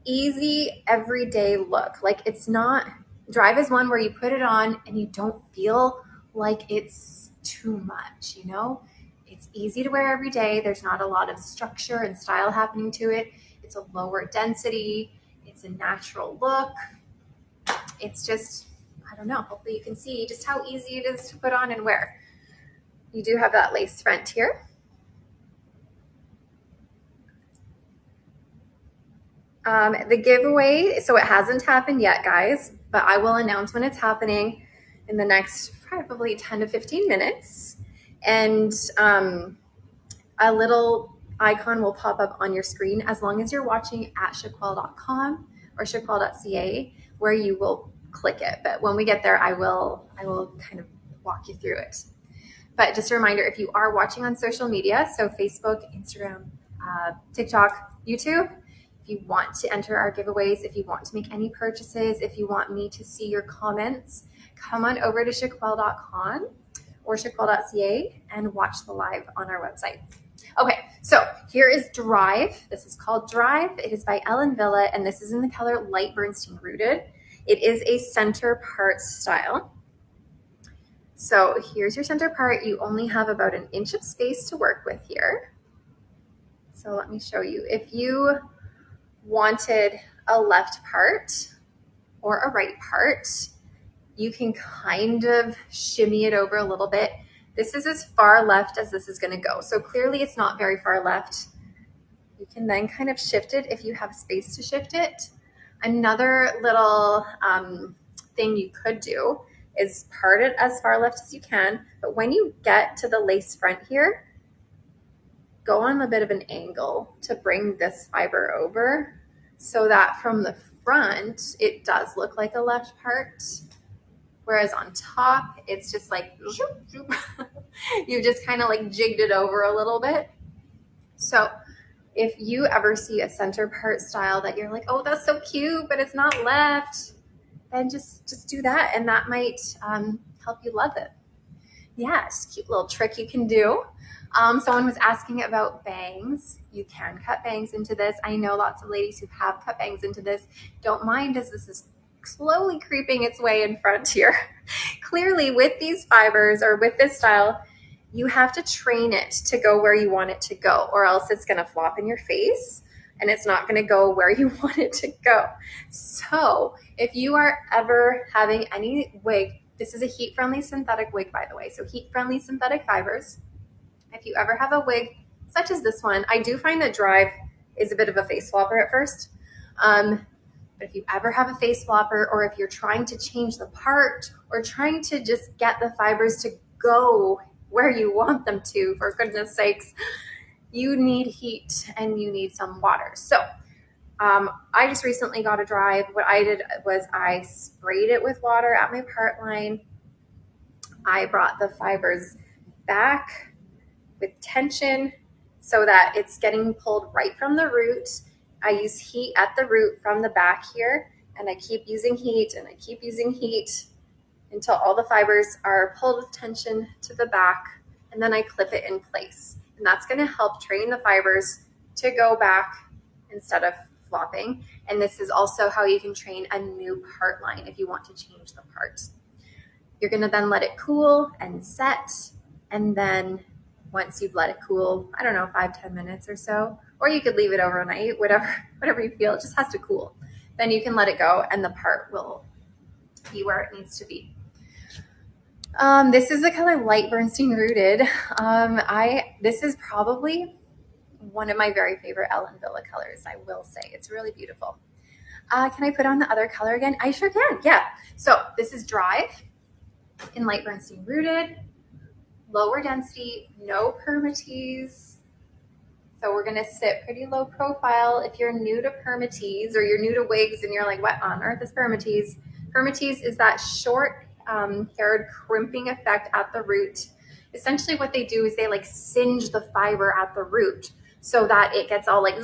easy everyday look. Like, it's not, Drive is one where you put it on and you don't feel like it's too much, you know? It's easy to wear every day. There's not a lot of structure and style happening to it. It's a lower density. It's a natural look. It's just, I don't know, hopefully you can see just how easy it is to put on and wear. You do have that lace front here. The giveaway, so it hasn't happened yet, guys, but I will announce when it's happening in the next probably 10 to 15 minutes. And a little icon will pop up on your screen as long as you're watching at shaquelle.com or shaquelle.ca, where you will click it. But when we get there, I will kind of walk you through it. But just a reminder, if you are watching on social media, so Facebook, Instagram, TikTok, YouTube, if you want to enter our giveaways, if you want to make any purchases, if you want me to see your comments, come on over to shaquelle.com or shaquelle.ca and watch the live on our website. Okay, so here is Drive. This is called Drive. It is by Villa, and this is in the color Light Bernstein Rooted. It is a center part style. So here's your center part. You only have about an inch of space to work with here. So let me show you. If you wanted a left part, or a right part. You can kind of shimmy it over a little bit. This is as far left as this is going to go. So clearly it's not very far left. You can then kind of shift it if you have space to shift it. Another little thing you could do is part it as far left as you can, but when you get to the lace front here, go on a bit of an angle to bring this fiber over so that from the front, it does look like a left part. Whereas on top, it's just like, you just kind of like jigged it over a little bit. So if you ever see a center part style that you're like, oh, that's so cute, but it's not left, then just do that. And that might help you love it. Yeah, it's a cute little trick you can do. Someone was asking about bangs. You can cut bangs into this. I know lots of ladies who have cut bangs into this don't mind as this is slowly creeping its way in front here. Clearly with these fibers or with this style, you have to train it to go where you want it to go, or else it's gonna flop in your face and it's not gonna go where you want it to go. So if you are ever having any wig, this is a heat-friendly synthetic wig, by the way, so heat-friendly synthetic fibers. If you ever have a wig such as this one, I do find that Drive is a bit of a face flopper at first. But if you ever have a face flopper, or if you're trying to change the part or trying to just get the fibers to go where you want them to, for goodness sakes, you need heat and you need some water. So I just recently got a Drive. What I did was I sprayed it with water at my part line. I brought the fibers back with tension so that it's getting pulled right from the root. I use heat at the root from the back here, and I keep using heat and I keep using heat until all the fibers are pulled with tension to the back, and then I clip it in place. And that's gonna help train the fibers to go back instead of flopping. And this is also how you can train a new part line if you want to change the part. You're gonna then let it cool and set, and then once you've let it cool, I don't know, 5-10 minutes or so, or you could leave it overnight, whatever you feel, it just has to cool. Then you can let it go and the part will be where it needs to be. This is the color Light Bernstein Rooted. This is probably one of my very favorite Ellen Villa colors, I will say. It's really beautiful. Can I put on the other color again? I sure can, yeah. So this is Drive in Light Bernstein Rooted. Lower density, no permatease. So we're gonna sit pretty low profile. If you're new to permatease or you're new to wigs and you're like, what on earth is permatease? Permatease is that short haired crimping effect at the root. Essentially what they do is they like singe the fiber at the root so that it gets all like,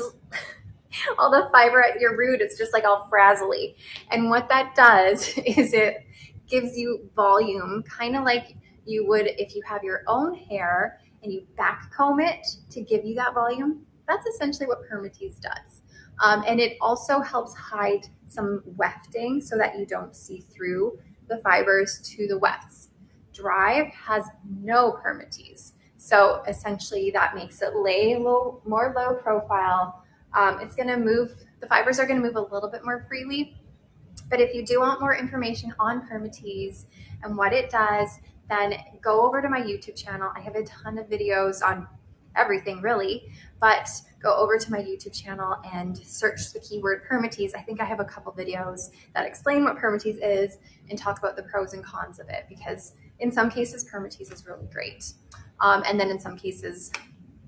all the fiber at your root, it's just like all frazzly. And what that does is it gives you volume, kind of like you would if you have your own hair and you back comb it to give you that volume. That's essentially what permatease does. And it also helps hide some wefting so that you don't see through the fibers to the wefts. Drive has no permatease. So essentially that makes it lay more low profile. It's gonna move, the fibers are gonna move a little bit more freely. But if you do want more information on permatease and what it does, then go over to my YouTube channel. I have a ton of videos on everything really, but go over to my YouTube channel and search the keyword permatease. I think I have a couple videos that explain what permatease is and talk about the pros and cons of it, because in some cases permatease is really great. And then in some cases,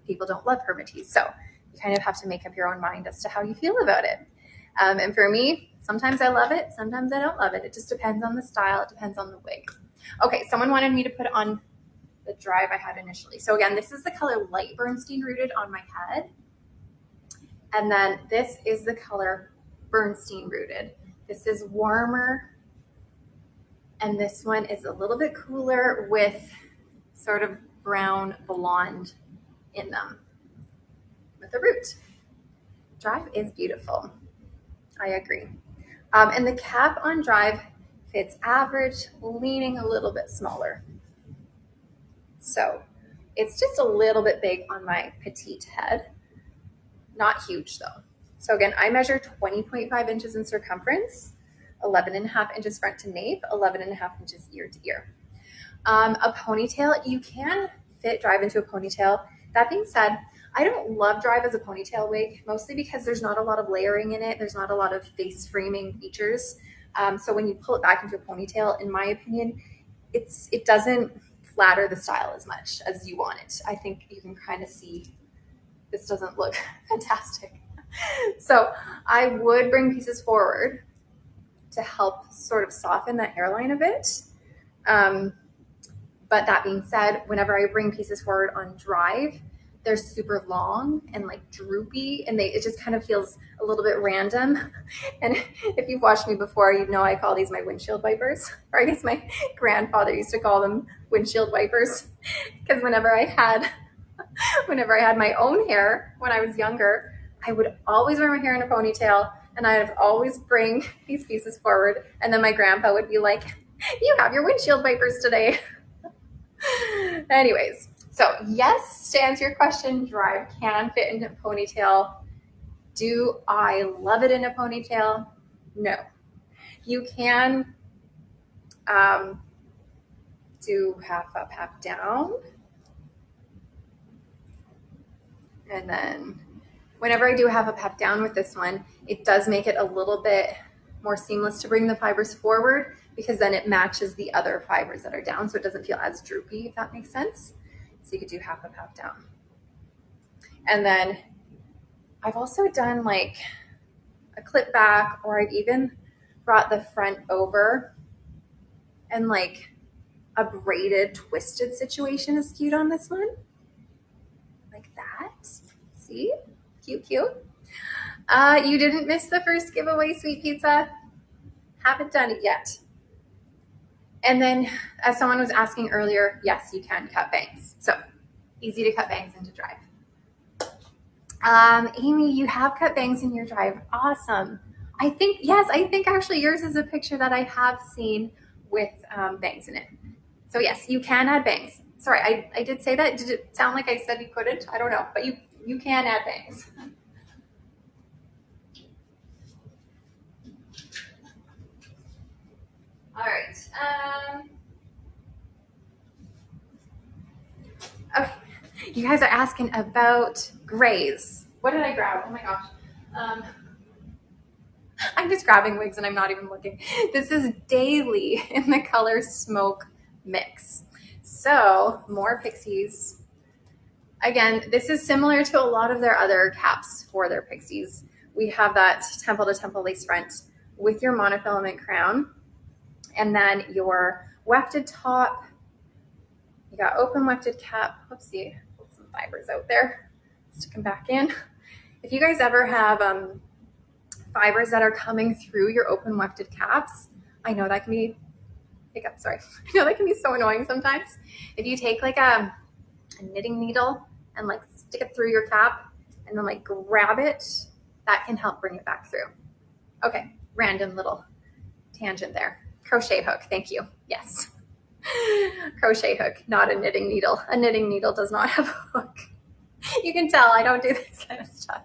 people don't love permatease. So you kind of have to make up your own mind as to how you feel about it. And for me, sometimes I love it, sometimes I don't love it. It just depends on the style, it depends on the wig. Okay, someone wanted me to put on the Drive I had initially. So again, this is the color Light Bernstein Rooted on my head. And then this is the color Bernstein Rooted. This is warmer. And this one is a little bit cooler with sort of brown blonde in them with a root. Drive is beautiful. I agree. And the cap on Drive fits average, leaning a little bit smaller. So it's just a little bit big on my petite head. Not huge though. So again, I measure 20.5 inches in circumference. 11.5 inches front to nape, 11.5 inches ear to ear. A ponytail, you can fit drive into a ponytail. That being said, I don't love drive as a ponytail wig, mostly because there's not a lot of layering in it. There's not a lot of face framing features. So when you pull it back into a ponytail, in my opinion, it doesn't flatter the style as much as you want it. I think you can kind of see this doesn't look fantastic. So I would bring pieces forward to help sort of soften that hairline a bit. But that being said, whenever I bring pieces forward on drive, they're super long and like droopy, and it just kind of feels a little bit random. And if you've watched me before, you know I call these my windshield wipers, or I guess my grandfather used to call them windshield wipers, because whenever I had my own hair when I was younger, I would always wear my hair in a ponytail, and I'd always bring these pieces forward, and then my grandpa would be like, "You have your windshield wipers today." Anyways, so yes, to answer your question, drive can fit into a ponytail. Do I love it in a ponytail? No. You can do half up, half down. And then whenever I do half up, half down with this one, it does make it a little bit more seamless to bring the fibers forward, because then it matches the other fibers that are down, so it doesn't feel as droopy, if that makes sense. So you could do half up, half down. And then I've also done like a clip back, or I've even brought the front over, and like a braided twisted situation is cute on this one. Like that. See? Cute, cute. You didn't miss the first giveaway, Sweet Pizza. Haven't done it yet. And then, as someone was asking earlier, yes, you can cut bangs. So, easy to cut bangs into drive. Amy, you have cut bangs in your drive. Awesome. I think actually yours is a picture that I have seen with bangs in it. So yes, you can add bangs. Sorry, I did say that. Did it sound like I said you couldn't? I don't know, but you can add bangs. All right. Okay. You guys are asking about grays. What did I grab? Oh my gosh. I'm just grabbing wigs and I'm not even looking. This is Daily in the color Smoke Mix. So more pixies. Again, this is similar to a lot of their other caps for their pixies. We have that temple to temple lace front with your monofilament crown, and then your wefted top. You got open wefted cap. Whoopsie, pulled some fibers out there. Stick them back in. If you guys ever have fibers that are coming through your open wefted caps, I know that can be I know that can be so annoying sometimes. If you take like a knitting needle and like stick it through your cap and then like grab it, that can help bring it back through. Okay, random little tangent there. Crochet hook, thank you. Yes. Crochet hook, not a knitting needle. A knitting needle does not have a hook. You can tell I don't do this kind of stuff.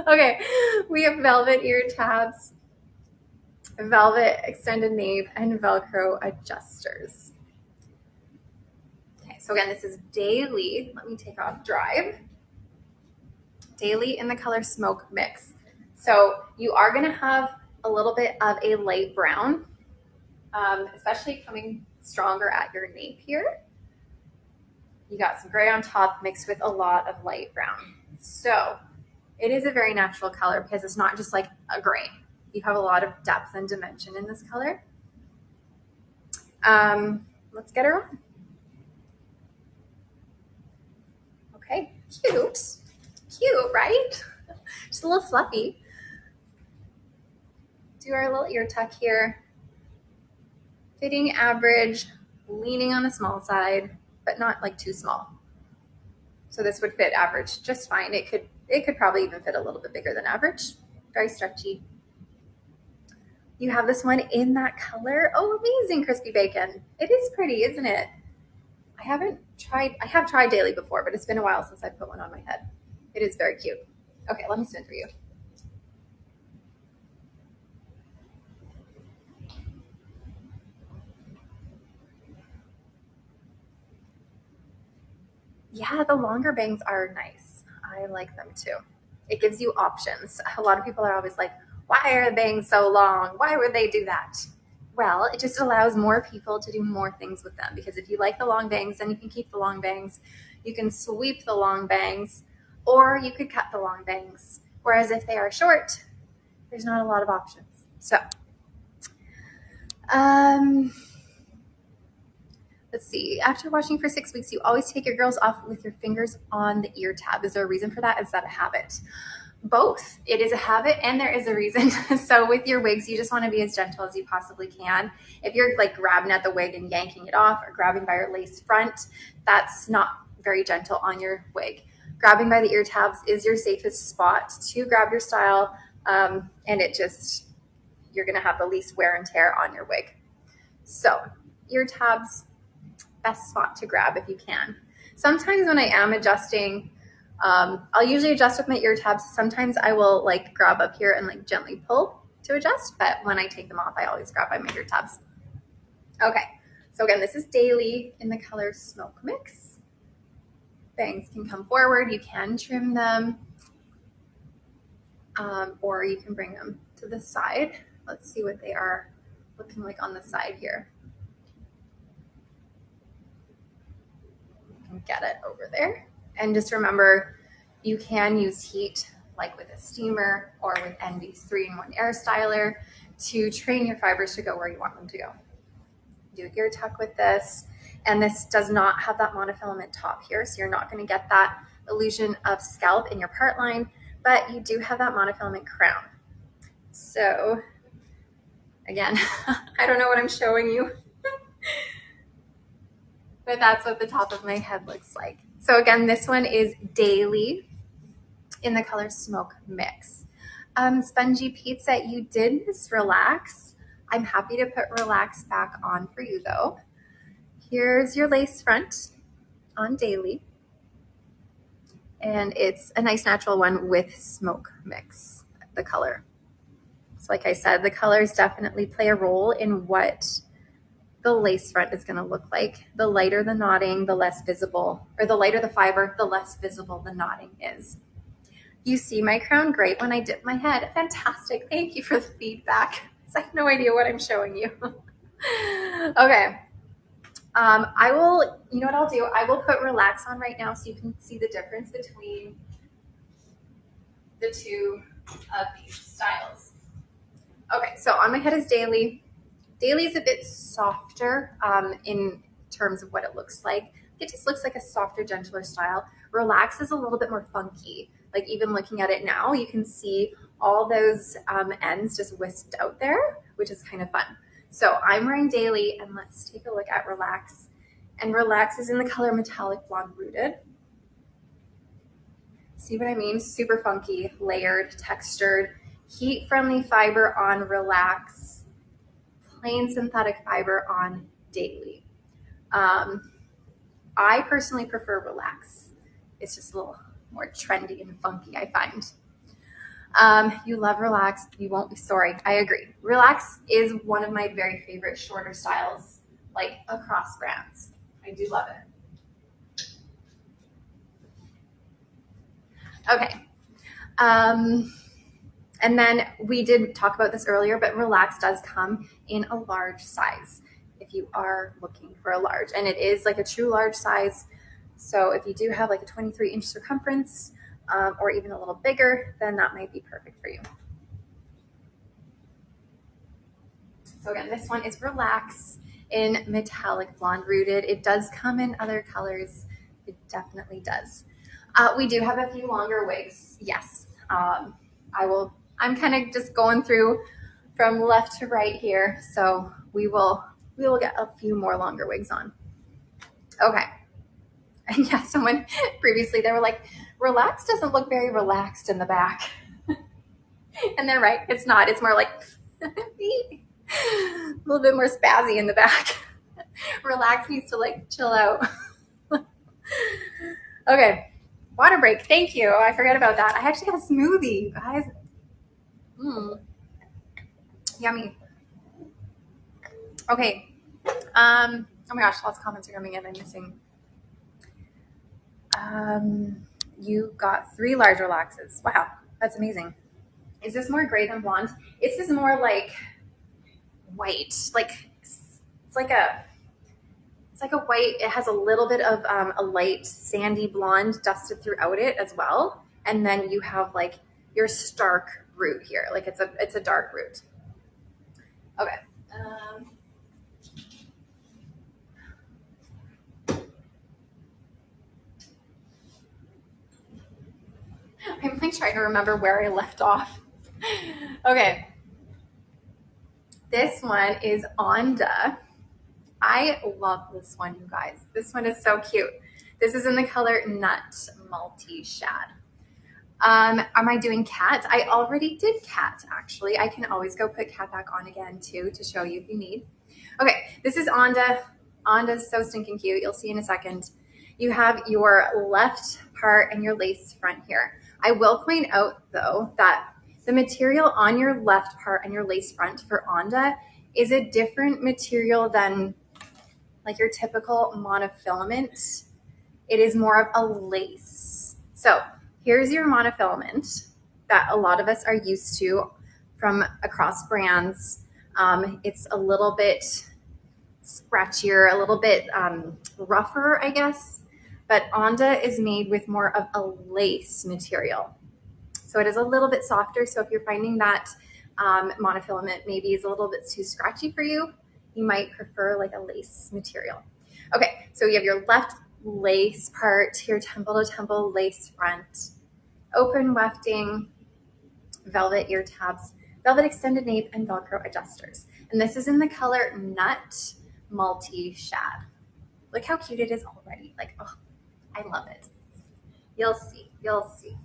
Okay, we have velvet ear tabs, velvet extended nape, and Velcro adjusters. Okay, so again, this is Daily. Let me take off drive. Daily in the color Smoke Mix. So you are going to have a little bit of a light brown, especially coming stronger at your nape here. You got some gray on top mixed with a lot of light brown. So it is a very natural color because it's not just like a gray. You have a lot of depth and dimension in this color. Let's get her on. Okay, cute. Cute, right? Just a little fluffy. Do our little ear tuck here. Fitting average, leaning on the small side, but not like too small. So this would fit average just fine. It could probably even fit a little bit bigger than average. Very stretchy. You have this one in that color. Oh, amazing, crispy bacon. It is pretty, isn't it? I have tried Daily before, but it's been a while since I put one on my head. It is very cute. Okay, let me spin for you. Yeah, the longer bangs are nice. I like them too. It gives you options. A lot of people are always like, why are bangs so long? Why would they do that? Well, it just allows more people to do more things with them, because if you like the long bangs, then you can keep the long bangs. You can sweep the long bangs, or you could cut the long bangs. Whereas if they are short, there's not a lot of options. So, um, let's see. After washing for 6 weeks, you always take your girls off with your fingers on the ear tab. Is there a reason for that? Is that a habit? Both. It is a habit and there is a reason. So with your wigs, you just want to be as gentle as you possibly can. If you're like grabbing at the wig and yanking it off, or grabbing by your lace front, that's not very gentle on your wig. Grabbing by the ear tabs is your safest spot to grab your style, and you're going to have the least wear and tear on your wig. So ear tabs, best spot to grab if you can. Sometimes when I am adjusting, I'll usually adjust with my ear tabs. Sometimes I will like grab up here and like gently pull to adjust, but when I take them off, I always grab by my ear tabs. Okay, so again, this is Daily in the color Smoke Mix. Bangs can come forward, you can trim them, or you can bring them to the side. Let's see what they are looking like on the side here. Get it over there. And just remember, you can use heat like with a steamer or with Envy's 3-in-1 air styler to train your fibers to go where you want them to go. Do ear tuck with this, and this does not have that monofilament top here, so you're not going to get that illusion of scalp in your part line, but you do have that monofilament crown. So again, I don't know what I'm showing you, but that's what the top of my head looks like. So again, this one is Daily in the color Smoke Mix. Spongy Pizza, you did miss Relax. I'm happy to put Relax back on for you though. Here's your lace front on Daily. And it's a nice natural one with Smoke Mix, the color. So like I said, the colors definitely play a role in what the lace front is going to look like. The lighter the knotting, the less visible, or the lighter the fiber, the less visible the knotting is. You see my crown great when I dip my head. Fantastic. Thank you for the feedback. I have no idea what I'm showing you. Okay. I will, you know what I'll do? I will put Relax on right now so you can see the difference between the two of these styles. Okay, so on my head is Daily. Daily is a bit softer in terms of what it looks like. It just looks like a softer, gentler style. Relax is a little bit more funky. Like even looking at it now, you can see all those ends just whisked out there, which is kind of fun. So I'm wearing Daily, and let's take a look at Relax. And Relax is in the color Metallic Blonde Rooted. See what I mean? Super funky, layered, textured, heat-friendly fiber on Relax, plain synthetic fiber on Daily. I personally prefer Relax. It's just a little more trendy and funky, I find. You love Relax, you won't be sorry. I agree. Relax is one of my very favorite shorter styles, like across brands. I do love it. Okay. And then we did talk about this earlier, but Relax does come in a large size if you are looking for a large, and it is like a true large size. So if you do have like a 23-inch circumference or even a little bigger, then that might be perfect for you. So again, this one is Relax in Metallic Blonde Rooted. It does come in other colors. It definitely does. We do have a few longer wigs. Yes, I'm kind of just going through from left to right here. So we will get a few more longer wigs on. Okay. And yeah, someone previously, they were like, Relax doesn't look very relaxed in the back. And they're right. It's not. It's more like a little bit more spazzy in the back. Relax needs to like chill out. Okay. Water break. Thank you. I forgot about that. I actually have a smoothie, you guys. Yummy. Okay. Oh my gosh, lots of comments are coming in. I'm missing. You got 3 large relaxes. Wow, that's amazing. Is this more gray than blonde? This is more like white. Like it's like a it's like a white. It has a little bit of a light sandy blonde dusted throughout it as well. And then you have like your stark root here. Like it's a dark root. Okay. Um, I'm like trying to remember where I left off. Okay. This one is Onda. I love this one, you guys. This one is so cute. This is in the color Nut Multi Shad. Am I doing cat? I already did cat, actually. I can always go put cat back on again, too, to show you if you need. Okay, this is Onda. Onda's so stinking cute. You'll see in a second. You have your left part and your lace front here. I will point out, though, that the material on your left part and your lace front for Onda is a different material than like your typical monofilament. It is more of a lace. So here's your monofilament that a lot of us are used to from across brands. It's a little bit scratchier, a little bit rougher, I guess. But Onda is made with more of a lace material. So it is a little bit softer. So if you're finding that monofilament maybe is a little bit too scratchy for you, you might prefer like a lace material. Okay, so you have your left lace part, your temple to temple lace front, open wefting, velvet ear tabs, velvet extended nape, and Velcro adjusters. And this is in the color Nut Multi Shad. Look how cute it is already. Like, oh, I love it. You'll see. You'll see.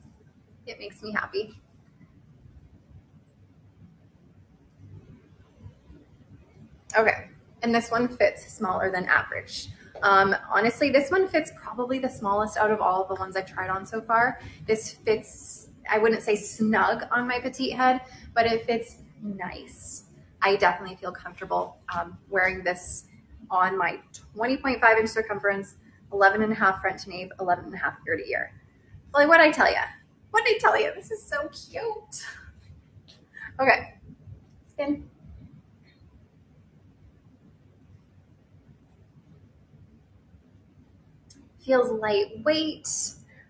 It makes me happy. Okay, and this one fits smaller than average. Honestly, this one fits probably the smallest out of all of the ones I've tried on so far. This fits, I wouldn't say snug on my petite head, but it fits nice. I definitely feel comfortable wearing this on my 20.5-inch circumference, 11 and a half front to nape, 11 and a half ear to ear. Like, what'd I tell you? What did I tell you? This is so cute. Okay, spin. Feels lightweight,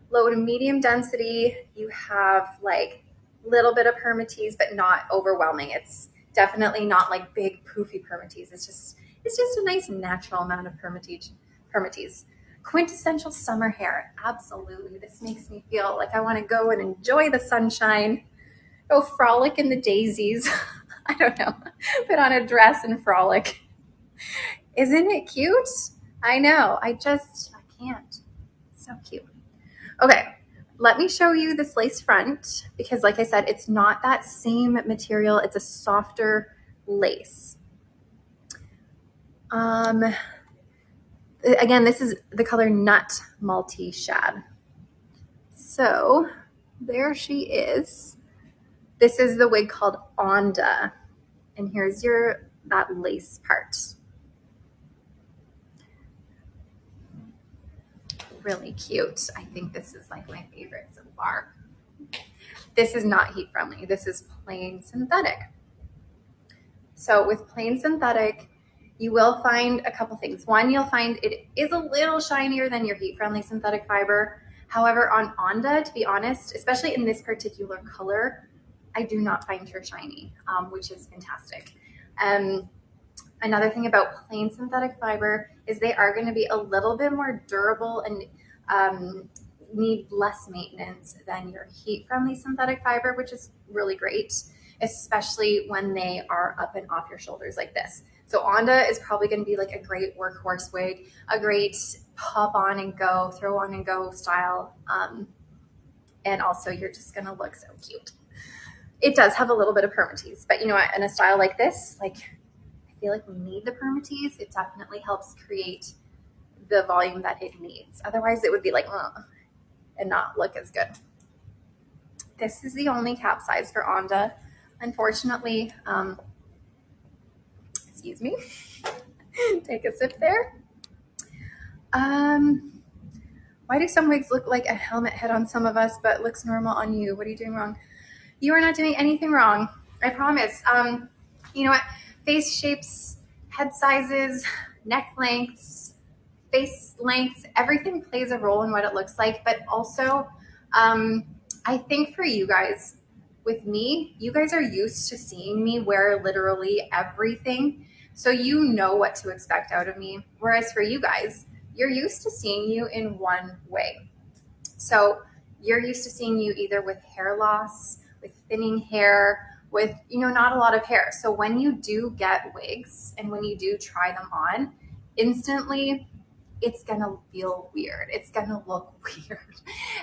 low to medium density. You have like a little bit of permatease, but not overwhelming. It's definitely not like big poofy permatease. It's just a nice natural amount of permatease. Quintessential summer hair. Absolutely. This makes me feel like I want to go and enjoy the sunshine, go frolic in the daisies. I don't know. Put on a dress and frolic. Isn't it cute? I know. I can't. It's so cute. Okay, let me show you this lace front because, like I said, it's not that same material. It's a softer lace. Again, this is the color Nut Multi Shad. So there she is. This is the wig called Onda, and here's that lace part. Really cute. I think this is like my favorite so far. This is not heat friendly. This is plain synthetic. So with plain synthetic, you will find a couple things. One, you'll find it is a little shinier than your heat friendly synthetic fiber. However, on Onda, to be honest, especially in this particular color, I do not find her shiny, which is fantastic. Another thing about plain synthetic fiber is they are going to be a little bit more durable and need less maintenance than your heat-friendly synthetic fiber, which is really great, especially when they are up and off your shoulders like this. So Onda is probably going to be like a great workhorse wig, a great pop on and go, throw on and go style. And also you're just going to look so cute. It does have a little bit of permatease, but you know what, in a style like this, like I feel like we need the permatease. It definitely helps create the volume that it needs. Otherwise it would be like, ugh, and not look as good. This is the only cap size for Onda. Unfortunately, excuse me, take a sip there. Why do some wigs look like a helmet head on some of us, but looks normal on you? What are you doing wrong? You are not doing anything wrong. I promise. You know what? Face shapes, head sizes, neck lengths, face lengths, everything plays a role in what it looks like. But also, I think for you guys, with me, you guys are used to seeing me wear literally everything. So you know what to expect out of me. Whereas for you guys, you're used to seeing you in one way. So you're used to seeing you either with hair loss, with thinning hair, with, not a lot of hair. So when you do get wigs and when you do try them on, instantly it's gonna feel weird. It's gonna look weird.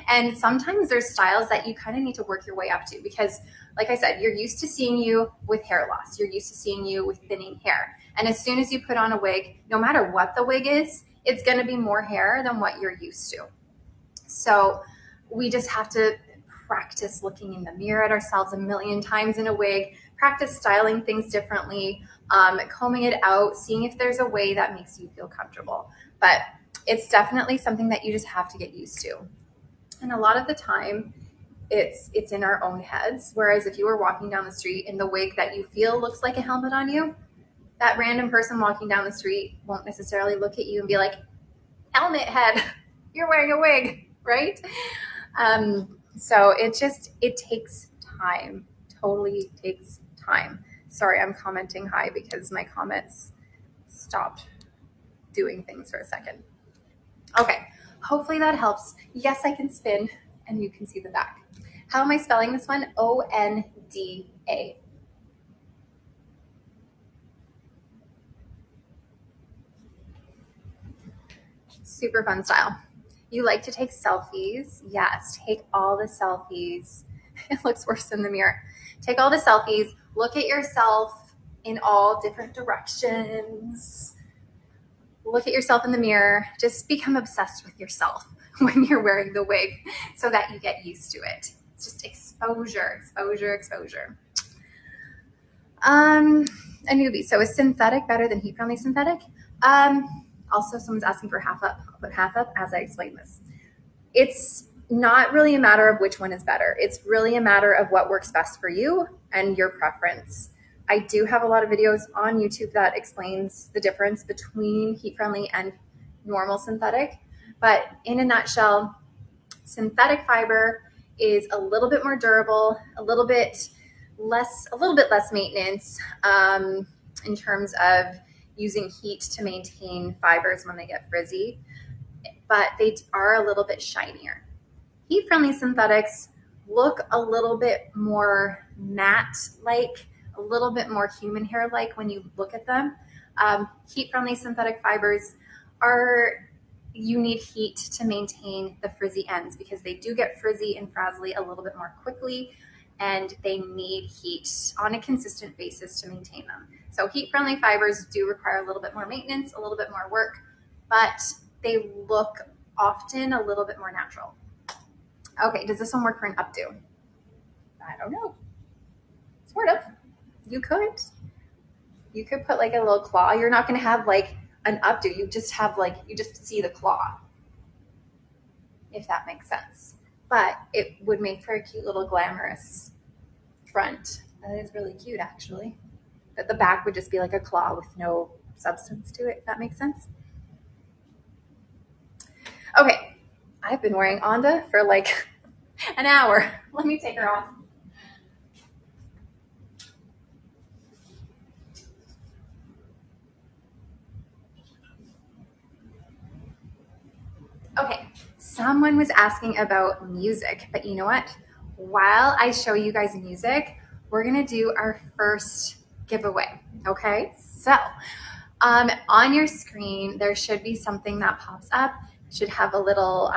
And sometimes there's styles that you kind of need to work your way up to because, like I said, you're used to seeing you with hair loss. You're used to seeing you with thinning hair. And as soon as you put on a wig, no matter what the wig is, it's gonna be more hair than what you're used to. So we just have to practice looking in the mirror at ourselves a million times in a wig, practice styling things differently, combing it out, seeing if there's a way that makes you feel comfortable. But it's definitely something that you just have to get used to. And a lot of the time, it's in our own heads. Whereas if you were walking down the street in the wig that you feel looks like a helmet on you, that random person walking down the street won't necessarily look at you and be like, helmet head, you're wearing a wig, right? So it takes time, totally takes time. Sorry, I'm commenting hi because my comments stopped doing things for a second. Okay, hopefully that helps. Yes, I can spin and you can see the back. How am I spelling this one? O-N-D-A. Super fun style. You like to take selfies? Yes, take all the selfies. It looks worse in the mirror. Take all the selfies. Look at yourself in all different directions. Look at yourself in the mirror. Just become obsessed with yourself when you're wearing the wig so that you get used to it. It's just exposure, exposure, exposure. A newbie. So is synthetic better than heat-friendly synthetic? Also, someone's asking for half up. I'll put half up as I explain this. It's not really a matter of which one is better. It's really a matter of what works best for you and your preference. I do have a lot of videos on YouTube that explains the difference between heat-friendly and normal synthetic. But in a nutshell, synthetic fiber is a little bit more durable, a little bit less maintenance in terms of using heat to maintain fibers when they get frizzy, but they are a little bit shinier. Heat-friendly synthetics look a little bit more matte-like, a little bit more human hair-like when you look at them. Heat-friendly synthetic fibers you need heat to maintain the frizzy ends because they do get frizzy and frazzly a little bit more quickly, and they need heat on a consistent basis to maintain them. So heat-friendly fibers do require a little bit more maintenance, a little bit more work, but they look often a little bit more natural. Okay, does this one work for an updo? I don't know. Sort of. You could put like a little claw. You're not going to have like an updo. You just see the claw, if that makes sense. But it would make for a cute little glamorous front. That is really cute, actually. But the back would just be like a claw with no substance to it, if that makes sense. Okay, I've been wearing Onda for like an hour. Let me take her off. Okay, someone was asking about music, but you know what? While I show you guys music, we're gonna do our first giveaway, okay? So on your screen, there should be something that pops up. It should have a little,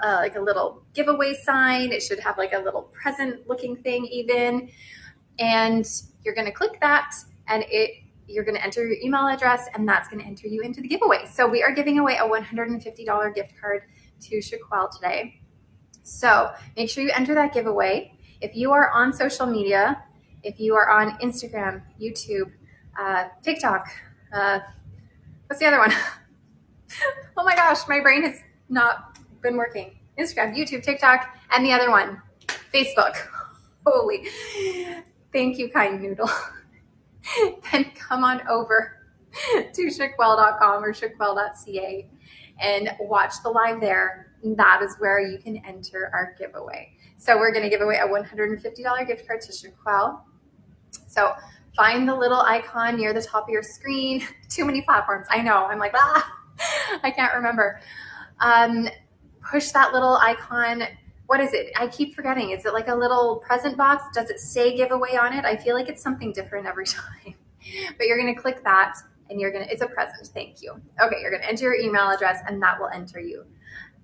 like a little giveaway sign. It should have like a little present looking thing even. And you're gonna click that and you're going to enter your email address and that's going to enter you into the giveaway. So we are giving away a $150 gift card to Shaquelle today. So make sure you enter that giveaway. If you are on social media, if you are on Instagram, YouTube, TikTok, what's the other one? Oh my gosh, my brain is not been working. Instagram, YouTube, TikTok, and the other one, Facebook. Holy, thank you, kind noodle. Then come on over to shaquelle.com or shaquelle.ca and watch the live there. That is where you can enter our giveaway. So we're going to give away a $150 gift card to Shaquelle. So find the little icon near the top of your screen. Too many platforms. I know. I'm like, I can't remember. Push that little icon. What is it? I keep forgetting. Is it like a little present box? Does it say giveaway on it? I feel like it's something different every time. But you're going to click that and it's a present. Thank you. Okay, you're going to enter your email address and that will enter you.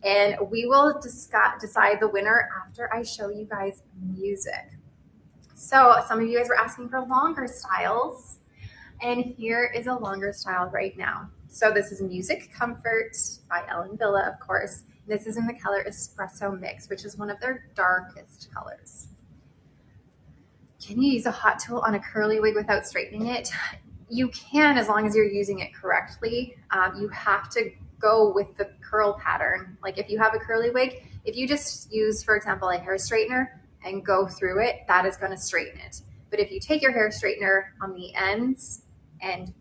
And we will decide the winner after I show you guys music. So some of you guys were asking for longer styles, and here is a longer style right now. So this is Music Comfort by Villa, of course. This is in the color Espresso Mix, which is one of their darkest colors. Can you use a hot tool on a curly wig without straightening it? You can, as long as you're using it correctly. You have to go with the curl pattern. Like if you have a curly wig, if you just use, for example, a hair straightener and go through it, that is going to straighten it. But if you take your hair straightener on the ends and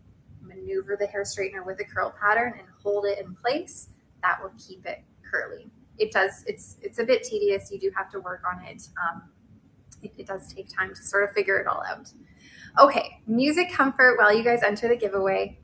maneuver the hair straightener with a curl pattern and hold it in place, that will keep it curly. It does, it's a bit tedious. You do have to work on it. It does take time to sort of figure it all out. Okay, Music Comfort while you guys enter the giveaway.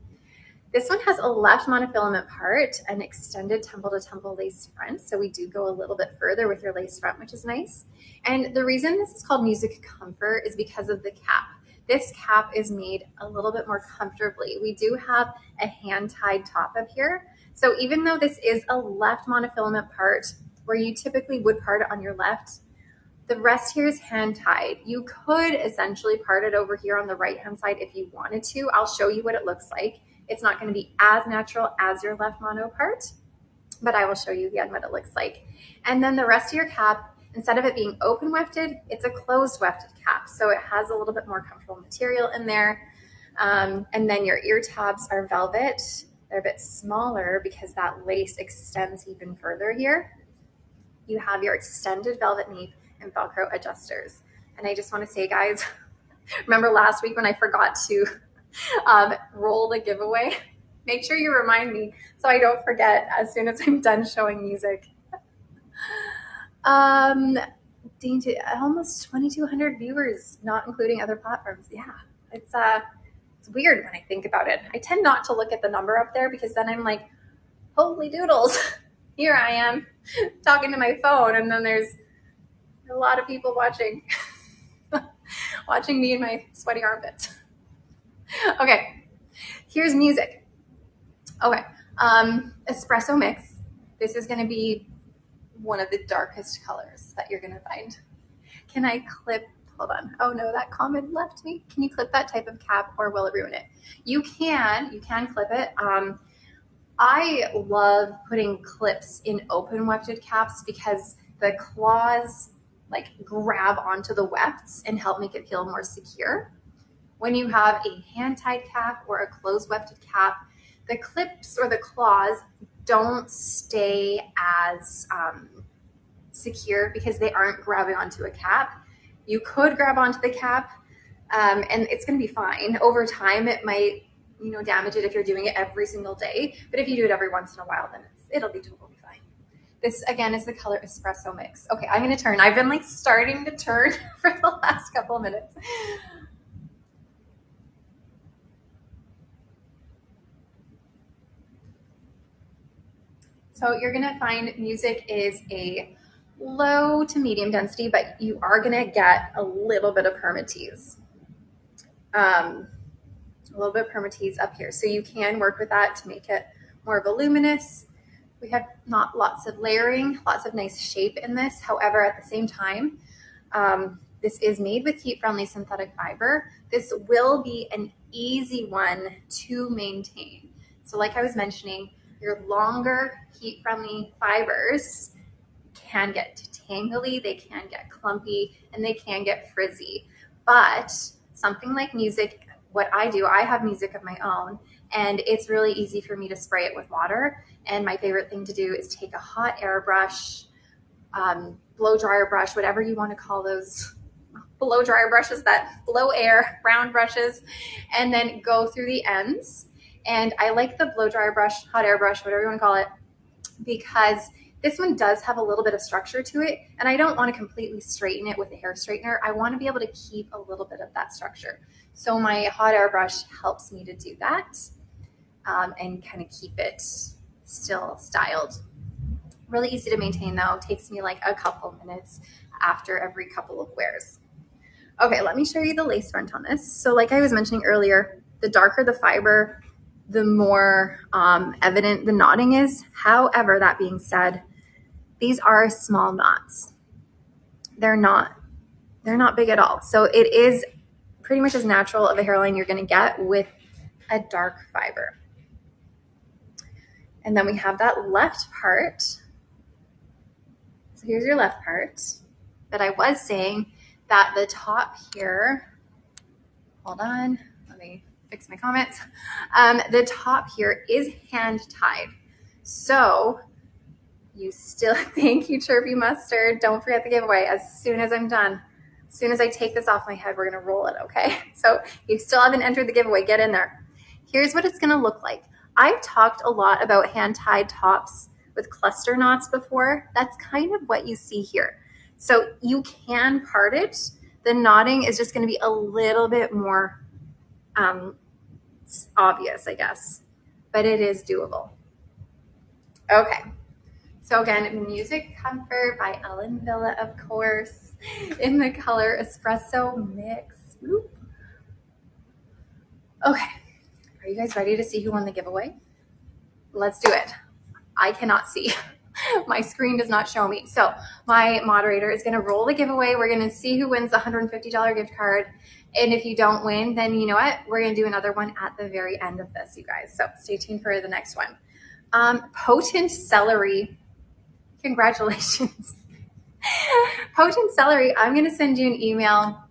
This one has a left monofilament part, an extended temple to temple lace front. So we do go a little bit further with your lace front, which is nice. And the reason this is called Music Comfort is because of the cap. This cap is made a little bit more comfortably. We do have a hand-tied top up here. So even though this is a left monofilament part where you typically would part it on your left, the rest here is hand-tied. You could essentially part it over here on the right-hand side if you wanted to. I'll show you what it looks like. It's not going to be as natural as your left mono part, but I will show you again what it looks like. And then the rest of your cap, instead of it being open wefted, it's a closed wefted cap. So it has a little bit more comfortable material in there. And then your ear tabs are velvet. They're a bit smaller because that lace extends even further here. You have your extended velvet nape and Velcro adjusters. And I just want to say, guys, remember last week when I forgot to roll the giveaway? Make sure you remind me so I don't forget as soon as I'm done showing music. Almost 2,200 viewers, not including other platforms. Yeah, it's weird when I think about it. I tend not to look at the number up there because then I'm like, holy doodles, here I am talking to my phone, and then there's a lot of people watching watching me in my sweaty armpits. Okay, here's music. Okay, Espresso Mix. This is going to be one of the darkest colors that you're going to find. Can I clip? Hold on. Oh no, that comment left me. Can you clip that type of cap, or will it ruin it? You can clip it. I love putting clips in open wefted caps because the claws like grab onto the wefts and help make it feel more secure. When you have a hand-tied cap or a closed wefted cap, the clips or the claws don't stay as secure because they aren't grabbing onto a cap. You could grab onto the cap and it's going to be fine. Over time, it might damage it if you're doing it every single day. But if you do it every once in a while, then it'll be totally fine. This, again, is the color Espresso Mix. Okay, I'm going to turn. I've been like starting to turn for the last couple of minutes. So you're going to find music is a low to medium density, but you are going to get a little bit of permatease. A little bit of permatease up here. So you can work with that to make it more voluminous. We have not lots of layering, lots of nice shape in this. However, at the same time, this is made with heat-friendly synthetic fiber. This will be an easy one to maintain. So like I was mentioning, your longer heat-friendly fibers can get tangly, they can get clumpy, and they can get frizzy. But something like music, what I do, I have music of my own, and it's really easy for me to spray it with water. And my favorite thing to do is take a hot air brush, blow dryer brush, whatever you want to call those blow dryer brushes that blow air, round brushes, and then go through the ends. And I like the blow dryer brush, hot air brush, whatever you want to call it, because this one does have a little bit of structure to it, and I don't want to completely straighten it with a hair straightener. I want to be able to keep a little bit of that structure. So my hot air brush helps me to do that, and kind of keep it still styled. Really easy to maintain though, takes me like a couple minutes after every couple of wears. Okay, let me show you the lace front on this. So like I was mentioning earlier, the darker the fiber, the more evident the knotting is. However, that being said, these are small knots. They're not big at all. So it is pretty much as natural of a hairline you're gonna get with a dark fiber. And then we have that left part. So here's your left part. But I was saying that the top here, hold on, let me fix my comments. The top here is hand tied. So you still, thank you, Chirpy Mustard. Don't forget the giveaway as soon as I'm done. As soon as I take this off my head, we're gonna roll it, okay? So you still haven't entered the giveaway, get in there. Here's what it's gonna look like. I've talked a lot about hand-tied tops with cluster knots before. That's kind of what you see here. So you can part it. The knotting is just gonna be a little bit more obvious, I guess, but it is doable. Okay. So again, Music Comfort by Ellen Villa, of course, in the color Espresso Mix. Oop. Okay, are you guys ready to see who won the giveaway? Let's do it. I cannot see. My screen does not show me. So my moderator is gonna roll the giveaway. We're gonna see who wins the $150 gift card. And if you don't win, then you know what? We're gonna do another one at the very end of this, you guys. So stay tuned for the next one. Potent Celery. Congratulations. Potent Celery, I'm going to send you an email.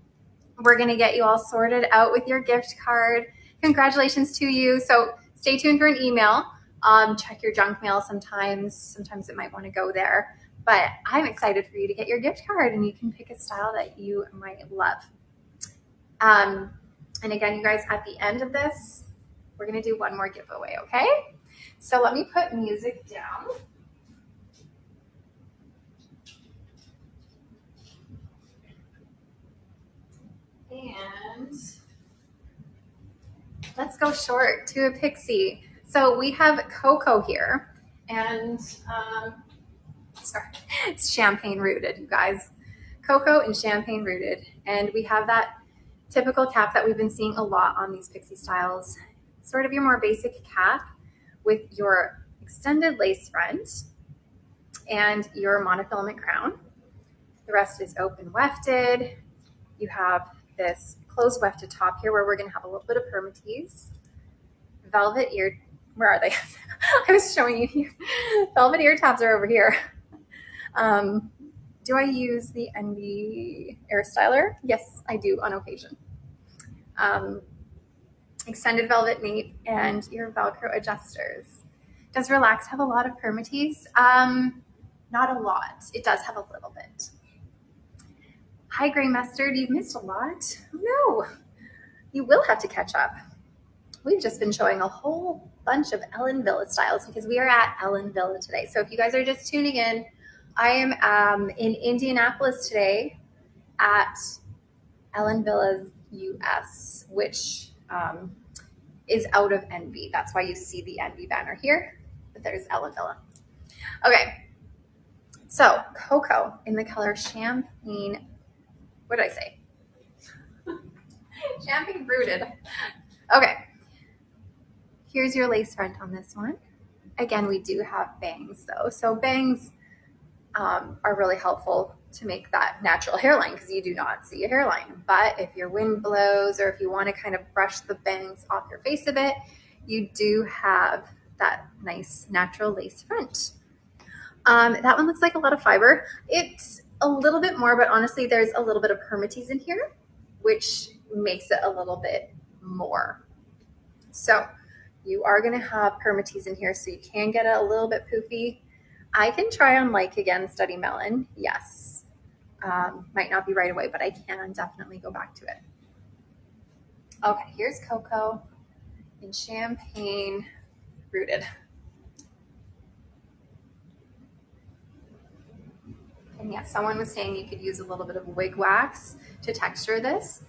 We're going to get you all sorted out with your gift card. Congratulations to you. So stay tuned for an email. Check your junk mail sometimes. Sometimes it might want to go there. But I'm excited for you to get your gift card, and you can pick a style that you might love. And again, you guys, at the end of this, we're going to do one more giveaway, okay? So let me put music down. And let's go short to a pixie. So we have Coco here, and sorry, it's champagne rooted, you guys. Coco and champagne rooted, and we have that typical cap that we've been seeing a lot on these pixie styles. Sort of your more basic cap with your extended lace front and your monofilament crown. The rest is open wefted. You have this closed wefted top here where we're going to have a little bit of permatease. Velvet ear, where are they? I was showing you here. Velvet ear tabs are over here. Do I use the Envy Air Styler? Yes, I do on occasion. Extended velvet nape and your Velcro adjusters. Does Relax have a lot of permatease? Not a lot. It does have a little bit. Hi, Gray Mustard. You've missed a lot. No, you will have to catch up. We've just been showing a whole bunch of Ellen Villa styles because we are at Ellen Villa today. So if you guys are just tuning in, I am in Indianapolis today at Ellen Villa's US, which is out of Envy. That's why you see the Envy banner here, but there's Ellen Villa. Okay, so Coco in the color Champagne, what did I say? Champagne Rooted. Okay, here's your lace front on this one. Again, we do have bangs though. So bangs are really helpful to make that natural hairline because you do not see a hairline. But if your wind blows or if you want to kind of brush the bangs off your face a bit, you do have that nice natural lace front. That one looks like a lot of fiber. It's a little bit more, but honestly, there's a little bit of permatease in here, which makes it a little bit more. So You are going to have permatease in here, so you can get it a little bit poofy. I can try on like again, Study Melon. Yes. Might not be right away, but I can definitely go back to it. Okay, here's Cocoa in Champagne Rooted. And yeah, someone was saying you could use a little bit of wig wax to texture this.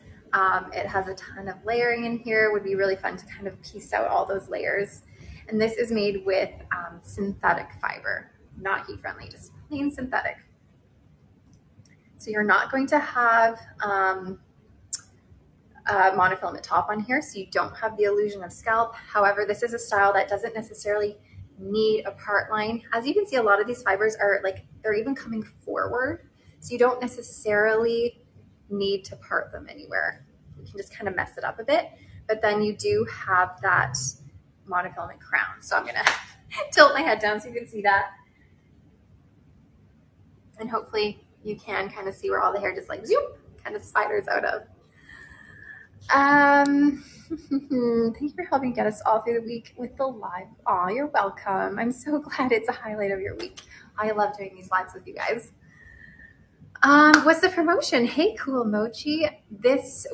It has a ton of layering in here. It would be really fun to kind of piece out all those layers. And this is made with synthetic fiber, not heat friendly, just plain synthetic. So you're not going to have a monofilament top on here, so you don't have the illusion of scalp. However, this is a style that doesn't necessarily need a part line. As you can see, a lot of these fibers are like, they're even coming forward. So you don't necessarily need to part them anywhere. You can just kind of mess it up a bit, but then you do have that monofilament crown. So I'm gonna tilt my head down so you can see that. And hopefully you can kind of see where all the hair just like zoop, kind of spiders out of. Thank you for helping get us all through the week with the live. Aw, you're welcome. I'm so glad it's a highlight of your week. I love doing these lives with you guys. What's the promotion? Hey, Cool Mochi.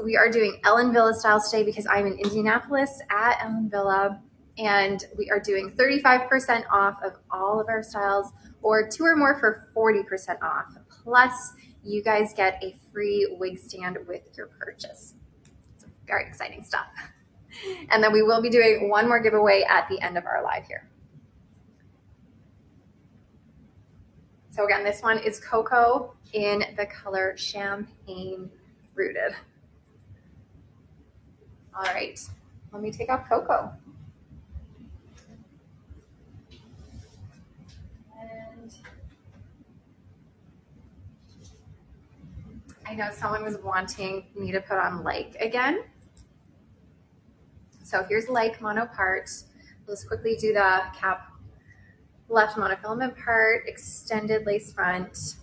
We are doing Ellen Villa styles today because I'm in Indianapolis at Ellen Villa, and we are doing 35% off of all of our styles, or 2 or more for 40% off. Plus, you guys get a free wig stand with your purchase. So very exciting stuff. And then we will be doing one more giveaway at the end of our live here. So again, this one is Cocoa in the color Champagne Rooted. All right, let me take off Cocoa. And I know someone was wanting me to put on Like again. So here's Like mono part. Let's quickly do the cap left monofilament part, extended lace front,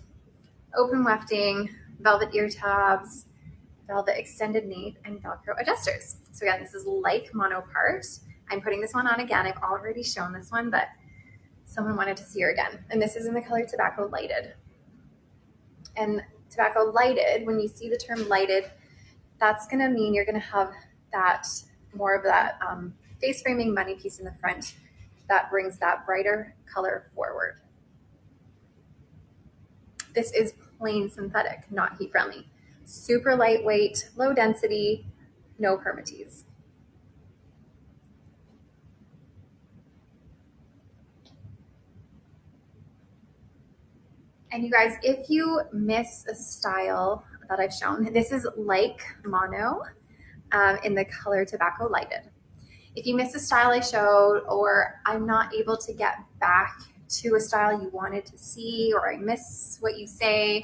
open wefting, velvet ear tabs, velvet extended nape, and Velcro adjusters. So again, this is Like mono part. I'm putting this one on again. I've already shown this one, but someone wanted to see her again. And this is in the color Tobacco Lighted. And Tobacco Lighted, when you see the term lighted, that's gonna mean you're gonna have that more of that face framing money piece in the front that brings that brighter color forward. This is plain synthetic, not heat friendly. Super lightweight, low density, no permatease. And you guys, if you miss a style that I've shown, this is Like mono in the color Tobacco Lighted. If you miss a style I showed, or I'm not able to get back to a style you wanted to see, or I miss what you say,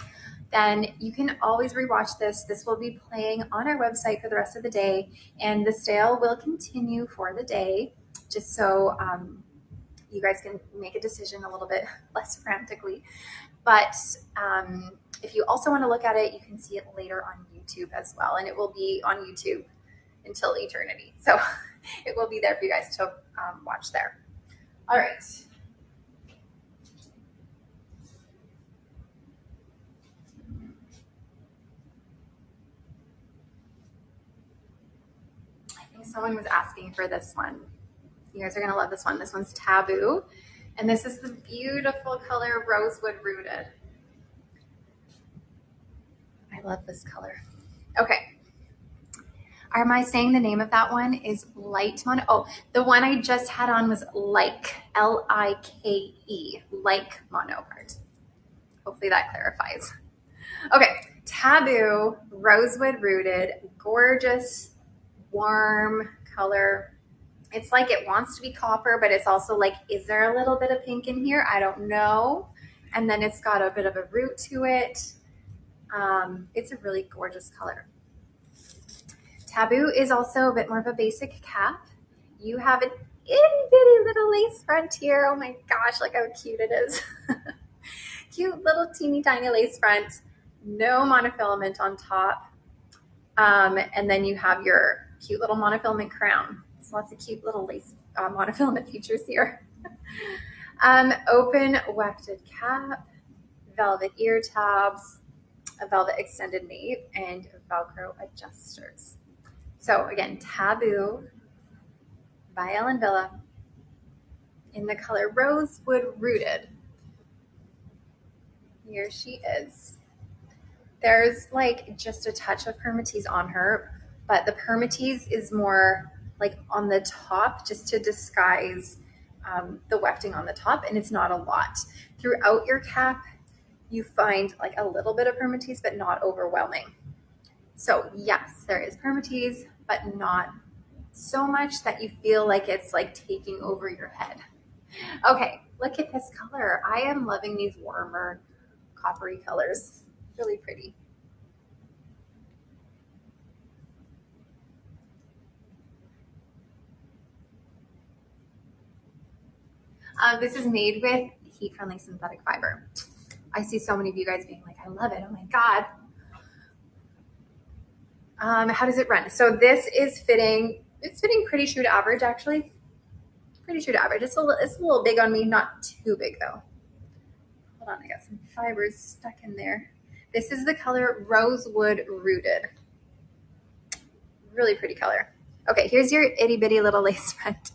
then you can always rewatch this. This will be playing on our website for the rest of the day, and the sale will continue for the day, just so you guys can make a decision a little bit less frantically. But if you also want to look at it, you can see it later on YouTube as well, and it will be on YouTube until eternity. So it will be there for you guys to watch there. All right. I think someone was asking for this one. You guys are gonna love this one. This one's Taboo. And this is the beautiful color Rosewood Rooted. I love this color. Okay. Am I saying the name of that one is Light Mono? Oh, the one I just had on was Like, L-I-K-E, Like mono part. Hopefully that clarifies. Okay, Taboo, Rosewood Rooted, gorgeous, warm color. It's like it wants to be copper, but it's also like, is there a little bit of pink in here? I don't know. And then it's got a bit of a root to it. It's a really gorgeous color. Taboo is also a bit more of a basic cap. You have an itty bitty little lace front here. Oh my gosh, look how cute it is. Cute little teeny tiny lace front, no monofilament on top. And then you have your cute little monofilament crown. It's lots of cute little lace monofilament features here. Open wefted cap, velvet ear tabs, a velvet extended nape, and Velcro adjusters. So again, Taboo by Ellen Villa in the color Rosewood Rooted. Here she is. There's like just a touch of permatease on her, but the permatease is more like on the top just to disguise the wefting on the top, and it's not a lot. Throughout your cap, you find like a little bit of permatease, but not overwhelming. So yes, there is permatease, but not so much that you feel like it's like taking over your head. Okay, look at this color. I am loving these warmer coppery colors. Really pretty. This is made with heat-friendly synthetic fiber. I see so many of you guys being like, I love it. Oh my God. How does it run? So this is fitting, it's fitting pretty true to average actually. Pretty true to average. It's a little big on me, not too big though. Hold on, I got some fibers stuck in there. This is the color Rosewood Rooted. Really pretty color. Okay, here's your itty bitty little lace front.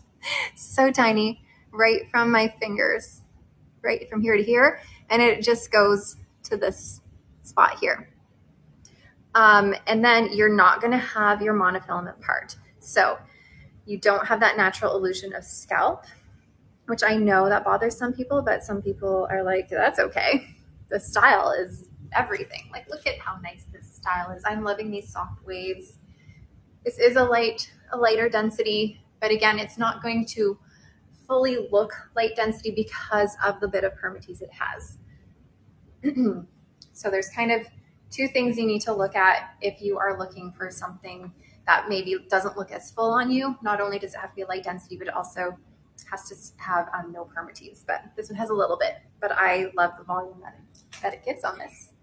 So tiny, right from my fingers, right from here to here, and it just goes to this spot here. And then you're not gonna have your monofilament part. So you don't have that natural illusion of scalp, which I know that bothers some people, but some people are like, that's okay. The style is everything. Like, look at how nice this style is. I'm loving these soft waves. This is a lighter density, but again, it's not going to fully look light density because of the bit of permatease it has. So there's kind of two things you need to look at if you are looking for something that maybe doesn't look as full on you. Not only does it have to be light density, but it also has to have no permatease. But this one has a little bit, but I love the volume that it gives on this.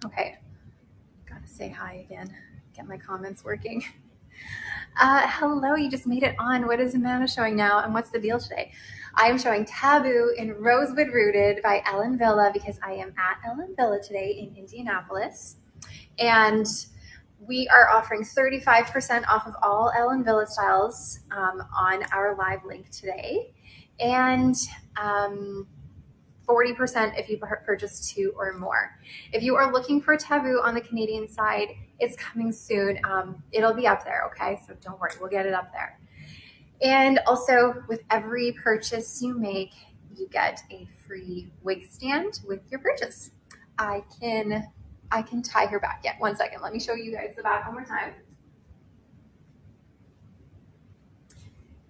Okay, gotta say hi again. Get my comments working. Hello, you just made it on. What is Amanda showing now, and what's the deal today? I am showing Taboo in Rosewood Rooted by Ellen Villa because I am at Ellen Villa today in Indianapolis. And we are offering 35% off of all Ellen Villa styles on our live link today. And 40% if you purchase 2 or more. If you are looking for Taboo on the Canadian side, it's coming soon. It'll be up there, okay? So don't worry, we'll get it up there. And also, with every purchase you make, you get a free wig stand with your purchase. I can tie her back. Yeah, 1 second. Let me show you guys the back one more time.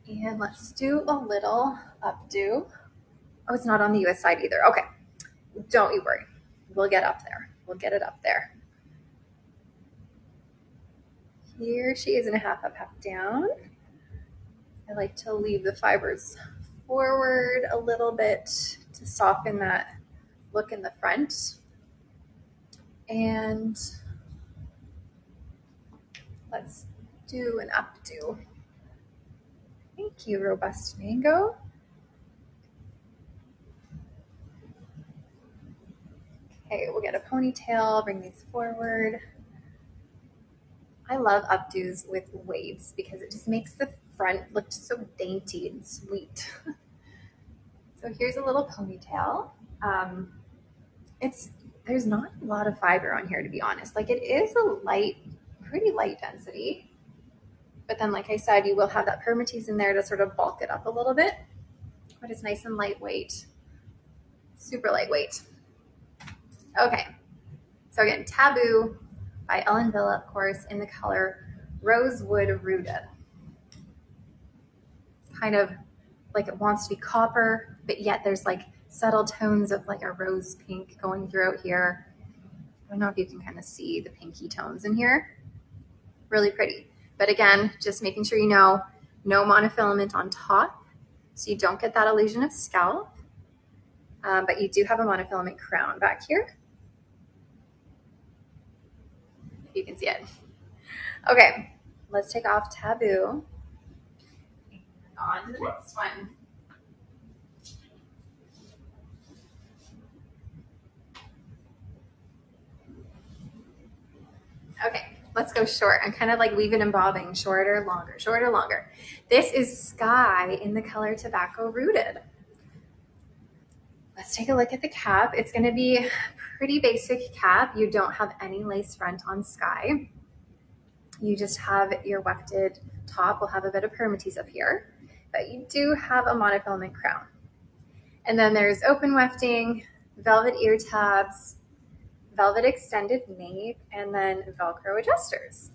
And let's do a little updo. Oh, it's not on the US side either. Okay, don't you worry. We'll get up there. We'll get it up there. Here she is in a half up, half down. I like to leave the fibers forward a little bit to soften that look in the front. And let's do an updo. Thank you, Robust Mango. Okay, we'll get a ponytail, bring these forward. I love updos with waves because it just makes the front look so dainty and sweet. So here's a little ponytail. There's not a lot of fiber on here, to be honest. Like, it is a pretty light density. But then, like I said, you will have that permatease in there to sort of bulk it up a little bit. But it's nice and lightweight, super lightweight. Okay, so again, Taboo by Ellen Villa, of course, in the color Rosewood Rooted. Kind of like it wants to be copper, but yet there's like subtle tones of like a rose pink going throughout here. I don't know if you can kind of see the pinky tones in here. Really pretty. But again, just making sure you know, no monofilament on top, so you don't get that illusion of scalp. But you do have a monofilament crown back here. If you can see it. Okay, let's take off Taboo. on to the next one. Okay, let's go short. I'm kind of like weaving and bobbing, shorter, longer, shorter, longer. This is Sky in the color Tobacco Rooted. Let's take a look at the cap. It's going to be a pretty basic cap. You don't have any lace front on Sky. You just have your wefted top. Will have a bit of permatease up here, but you do have a monofilament crown. And then there's open wefting, velvet ear tabs, velvet extended nape, and then Velcro adjusters.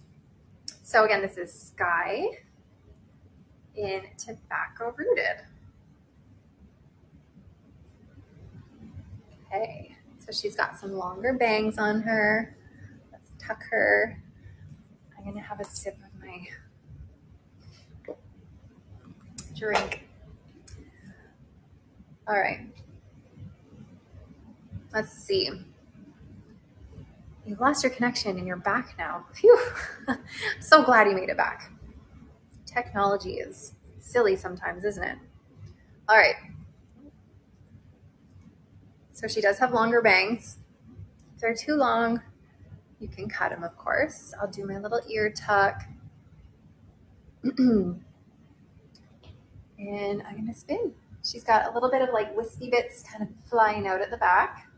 So again, this is Sky in Tobacco Rooted. Okay, so she's got some longer bangs on her. Let's tuck her. I'm gonna have a sip of my drink. All right, let's see. You've lost your connection and you're back now. Phew, so glad you made it back. Technology is silly sometimes, isn't it? All right. So she does have longer bangs. If they're too long, you can cut them, of course. I'll do my little ear tuck. And I'm gonna spin. She's got a little bit of like wispy bits kind of flying out at the back.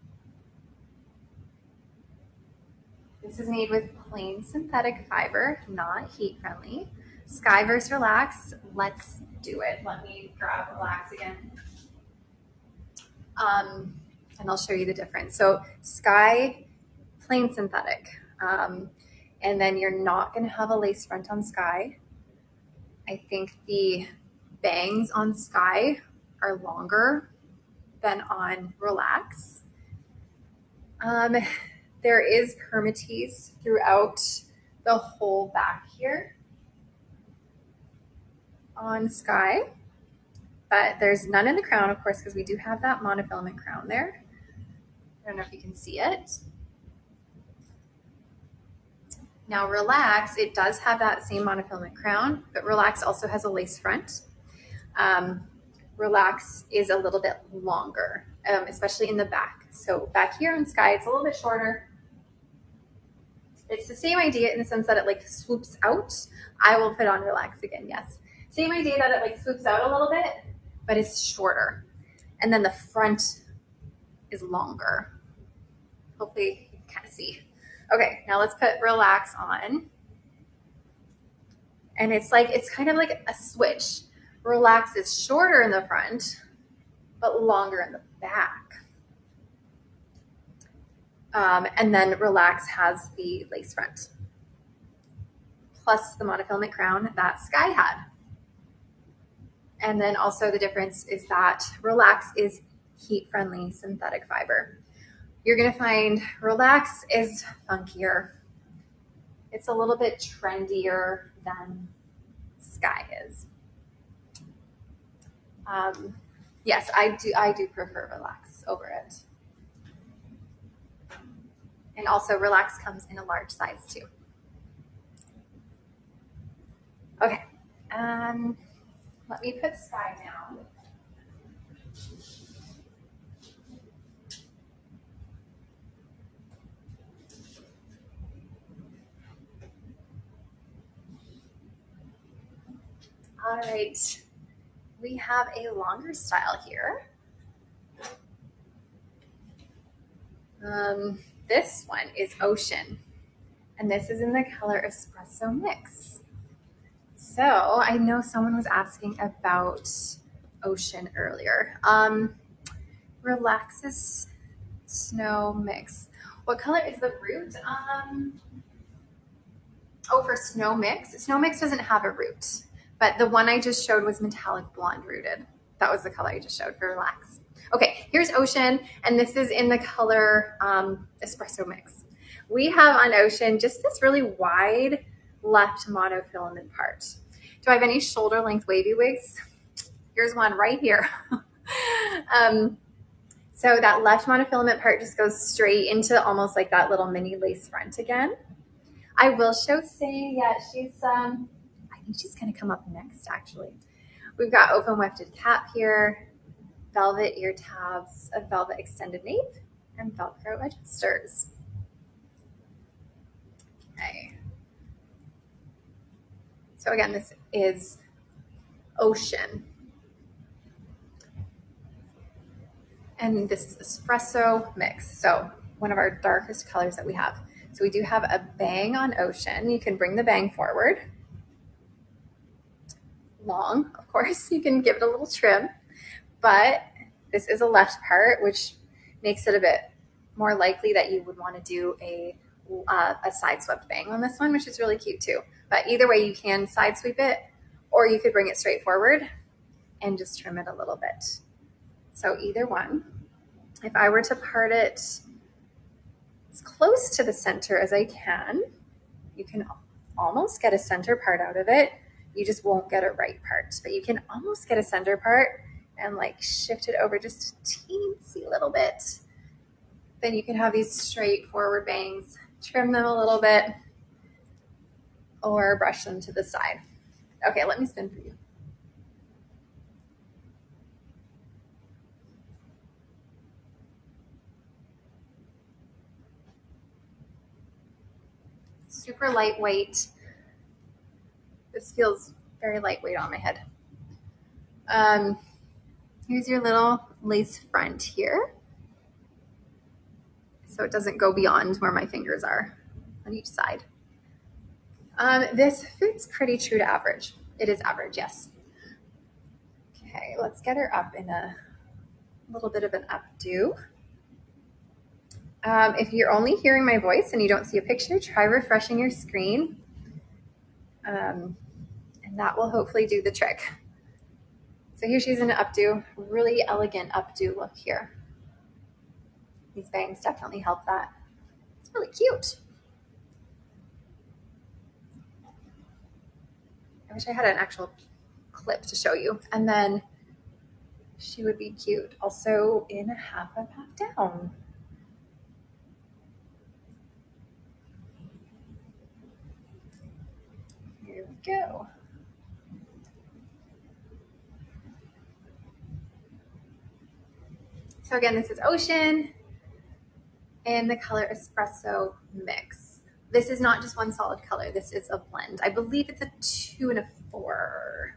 This is made with plain synthetic fiber, not heat friendly. Sky versus Relax, let's do it. Let me grab Relax again. And I'll show you the difference. So Sky, plain synthetic. And then you're not gonna have a lace front on Sky. I think the bangs on Sky are longer than on Relax. There is permatease throughout the whole back here on Sky, but there's none in the crown, of course, because we do have that monofilament crown there. I don't know if you can see it. Now Relax, it does have that same monofilament crown, but Relax also has a lace front. Relax is a little bit longer, especially in the back. So back here on Sky, it's a little bit shorter. It's the same idea in the sense that it like swoops out. I will put on Relax again, yes. Same idea that it like swoops out a little bit, but it's shorter. And then the front is longer. Hopefully you can kind of see. Okay, now let's put Relax on. And it's kind of like a switch. Relax is shorter in the front, but longer in the back. And then Relax has the lace front, plus the monofilament crown that Sky had. And then also the difference is that Relax is heat-friendly synthetic fiber. You're gonna find Relax is funkier. It's a little bit trendier than Sky is. Yes, I do prefer Relax over it. And also Relax comes in a large size too. Okay, let me put Sky down. All right, we have a longer style here. This one is Ocean, and this is in the color Espresso Mix. So I know someone was asking about Ocean earlier. Relax's Snow Mix. What color is the root? Oh, for Snow Mix? Snow Mix doesn't have a root, but the one I just showed was metallic blonde rooted. That was the color I just showed for Relax. Okay, here's Ocean, and this is in the color Espresso Mix. We have on Ocean just this really wide left monofilament part. Do I have any shoulder length wavy wigs? Here's one right here. So that left monofilament part just goes straight into almost like that little mini lace front again. I will show Say, yeah, she's, I think she's gonna come up next actually. We've got open wefted cap here, velvet ear tabs, a velvet extended nape, and Velcro adjusters. Okay. So again, this is Ocean. And this is espresso mix. So one of our darkest colors that we have. So we do have a bang on Ocean. You can bring the bang forward. Long, of course. You can give it a little trim. But this is a left part, which makes it a bit more likely that you would want to do a side swept bang on this one, which is really cute too. But either way, you can side sweep it, or you could bring it straight forward and just trim it a little bit. So either one. If I were to part it as close to the center as I can, you can almost get a center part out of it. You just won't get a right part, but you can almost get a center part and like shift it over just a teensy little bit. Then you can have these straight forward bangs, trim them a little bit, or brush them to the side. Okay, let me spin for you. Super lightweight. This feels very lightweight on my head. Here's your little lace front here. So it doesn't go beyond where my fingers are on each side. This fits pretty true to average. It is average, yes. Okay, let's get her up in a little bit of an updo. If you're only hearing my voice and you don't see a picture, try refreshing your screen. And that will hopefully do the trick. So here she's in an updo, really elegant updo look here. These bangs definitely help that. It's really cute. I wish I had an actual clip to show you. And then she would be cute also in a half up, half down. Here we go. So again, this is Ocean and the color Espresso Mix. This is not just one solid color. This is a blend. I believe it's a 2 and a 4.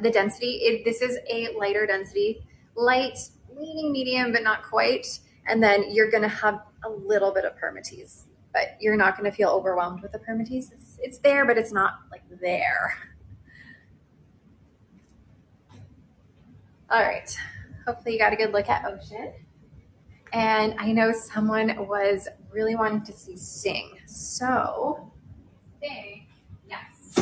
The density, this is a lighter density, light, leaning medium, but not quite. And then you're going to have a little bit of permatease, but you're not going to feel overwhelmed with the permatease. It's there, but it's not like there. All right. Hopefully you got a good look at Ocean. And I know someone was really wanting to see Sing. So, Sing, yes.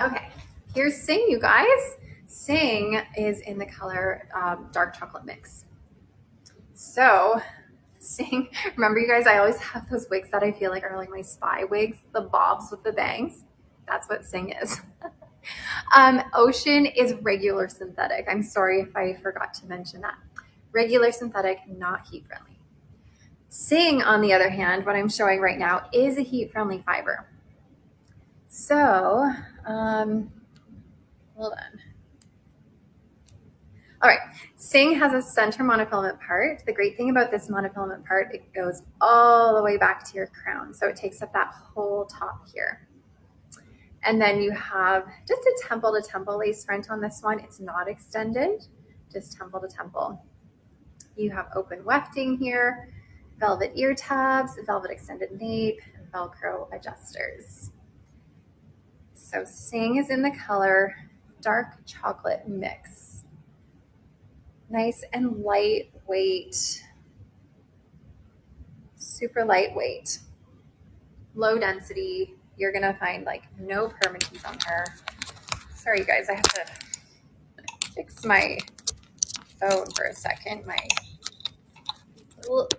Okay, here's Sing, you guys. Sing is in the color dark chocolate mix. So, Sing, remember you guys, I always have those wigs that I feel like are like my spy wigs, the bobs with the bangs. That's what Sing is. Ocean is regular synthetic. I'm sorry if I forgot to mention that. Regular synthetic, not heat friendly. Sing, on the other hand, what I'm showing right now is a heat friendly fiber. So, hold on. All right, Sing has a center monofilament part. The great thing about this monofilament part, it goes all the way back to your crown. So it takes up that whole top here. And then you have just a temple to temple lace front on this one. It's not extended, just temple to temple. You have open wefting here, velvet ear tabs, velvet extended nape, and Velcro adjusters. So Sing is in the color dark chocolate mix. Nice and lightweight, super lightweight, low density. You're gonna find like no permatease on her. Sorry you guys, I have to fix my phone for a second. My little,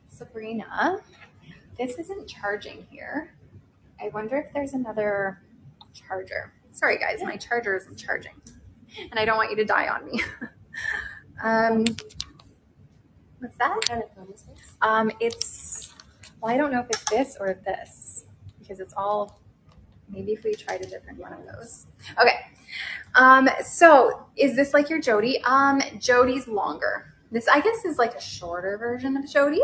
Sabrina, this isn't charging here. I wonder if there's another charger. Sorry guys, my charger isn't charging. and I don't want you to die on me. What's that? What kind of foam is this? It's, well, I don't know if it's this or this because it's all, maybe if we tried a different one of those. Okay. So is this like your Jody? Jody's longer. This, I guess, is like a shorter version of Jody.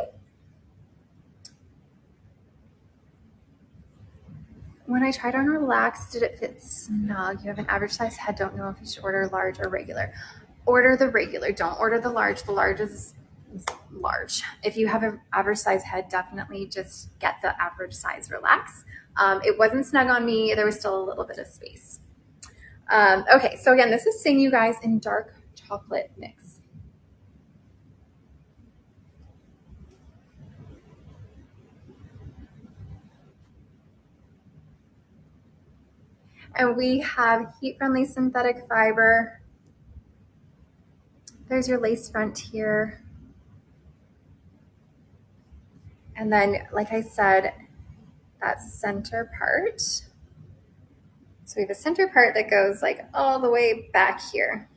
When I tried on relaxed, did it fit snug? You have an average size head. Don't know if you should order large or regular. Order the regular. Don't order the large. The large is large. If you have an average size head, definitely just get the average size relax. It wasn't snug on me. There was still a little bit of space. Okay, so again, this is Sing You Guys in dark chocolate mix. And we have heat-friendly synthetic fiber. There's your lace front here. And then, like I said, that center part. So we have a center part that goes like all the way back here.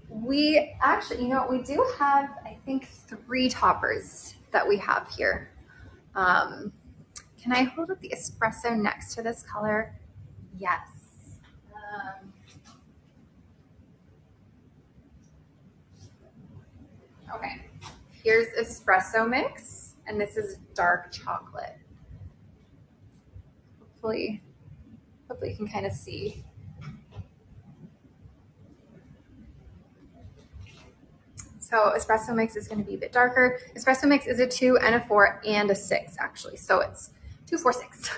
We actually, we do have, I think, 3 toppers that we have here. Can I hold up the espresso next to this color? Yes. Okay. Here's espresso mix, and this is dark chocolate. Hopefully you can kind of see. So espresso mix is going to be a bit darker. Espresso mix is a 2 and a 4 and a 6 actually. So it's 2, 4, 6.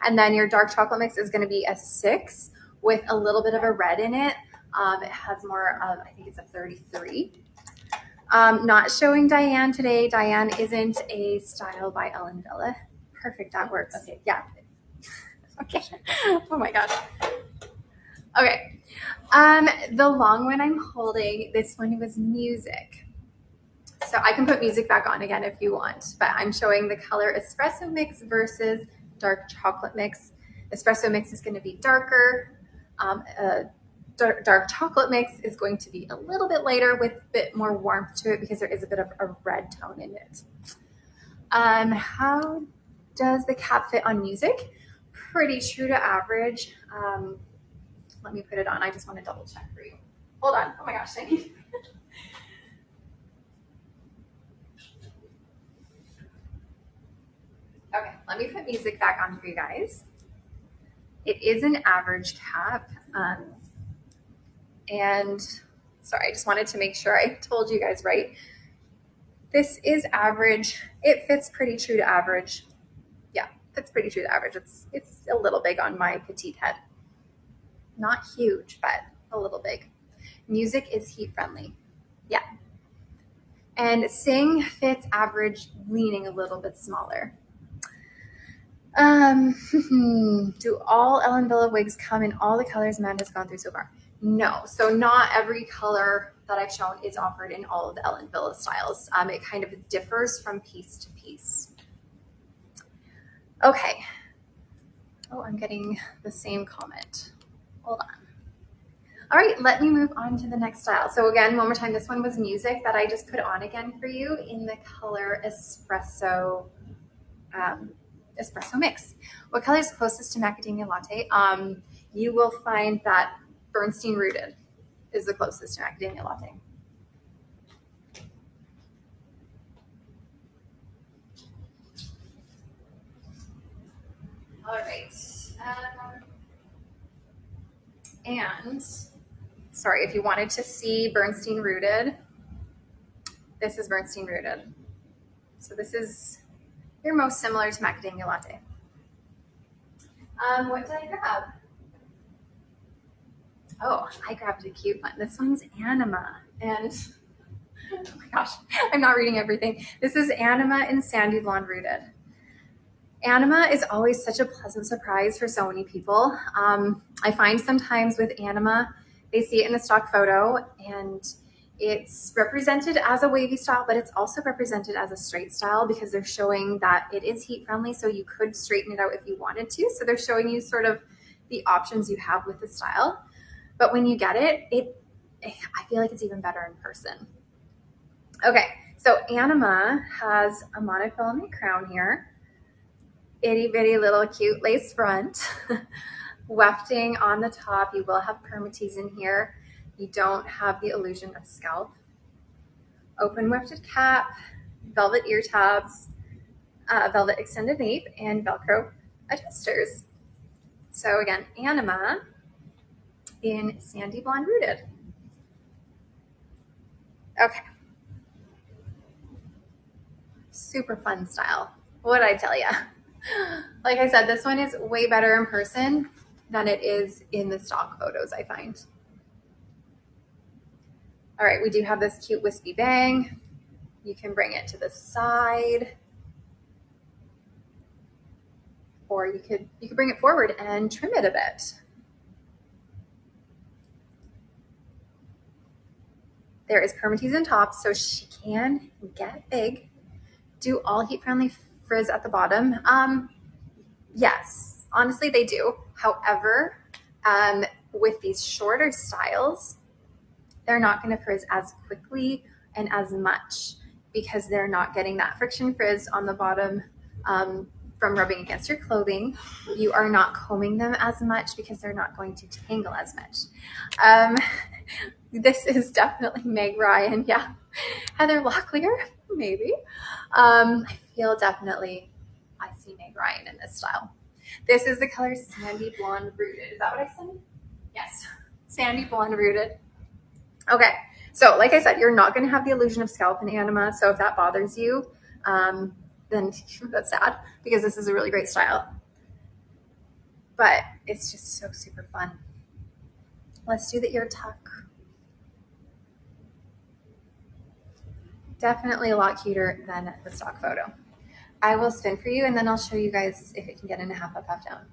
And then your dark chocolate mix is going to be a 6 with a little bit of a red in it. It has more of, I think it's a 33. Not showing Diane today. Diane isn't a style by Ellen Villa. Perfect, that works. Okay. Yeah. Okay. Oh my gosh. Okay. The long one I'm holding, this one was music. So I can put music back on again if you want, but I'm showing the color espresso mix versus dark chocolate mix. Espresso mix is going to be darker. Dark chocolate mix is going to be a little bit lighter with a bit more warmth to it because there is a bit of a red tone in it. How does the cap fit on music? Pretty true to average. Let me put it on. I just want to double check for you. Hold on. Oh my gosh, I need. Okay, let me put music back on for you guys. It is an average cap. And sorry, I just wanted to make sure I told you guys right. This is average. It fits pretty true to average. Yeah, fits pretty true to average. It's a little big on my petite head. Not huge, but a little big. Music is heat friendly. Yeah. And Sing fits average, leaning a little bit smaller. Do all Ellen Villa wigs come in all the colors Amanda's gone through so far? No. So not every color that I've shown is offered in all of the Ellen Villa styles. It kind of differs from piece to piece. Okay. Oh, I'm getting the same comment. Hold on. All right, let me move on to the next style. So again, one more time, this one was music that I just put on again for you in the color espresso mix. What color is closest to macadamia latte? You will find that Bernstein Rooted is the closest to macadamia latte. All right. And sorry, if you wanted to see Bernstein Rooted, this is Bernstein Rooted. So this is your most similar to macadamia latte. What did I grab? Oh, I grabbed a cute one. This one's Anima. And oh my gosh, I'm not reading everything. This is Anima in Sandy Blonde Rooted. Anima is always such a pleasant surprise for so many people. I find sometimes with Anima, they see it in the stock photo and It's represented as a wavy style, but it's also represented as a straight style because they're showing that it is heat friendly, so you could straighten it out if you wanted to. So they're showing you sort of the options you have with the style. But when you get it, I feel like it's even better in person. Okay, so Anima has a monofilament crown here. Itty bitty little cute lace front. Wefting on the top. You will have permatease in here. You don't have the illusion of scalp. Open wefted cap, velvet ear tabs, velvet extended nape, and Velcro adjusters. So again, Anima in Sandy Blonde Rooted. Okay. Super fun style. What did I tell you? Like I said, this one is way better in person than it is in the stock photos, I find. All right, we do have this cute wispy bang. You can bring it to the side, or you could bring it forward and trim it a bit. There is permatease in top, so she can get big. Do all heat friendly frizz at the bottom? Yes, honestly they do. However, with these shorter styles, they're not going to frizz as quickly and as much because they're not getting that friction frizz on the bottom from rubbing against your clothing. You are not combing them as much because they're not going to tangle as much. This is definitely Meg Ryan. Yeah. Heather Locklear, maybe. I feel definitely I see Meg Ryan in this style. This is the color Sandy Blonde Rooted. Is that what I said? Yes. Sandy Blonde Rooted. Okay. So like I said, you're not going to have the illusion of scalp in Anima. So if that bothers you, then that's sad because this is a really great style. But it's just so super fun. Let's do the ear tuck. Definitely a lot cuter than the stock photo. I will spin for you and then I'll show you guys if it can get in a half up, half down.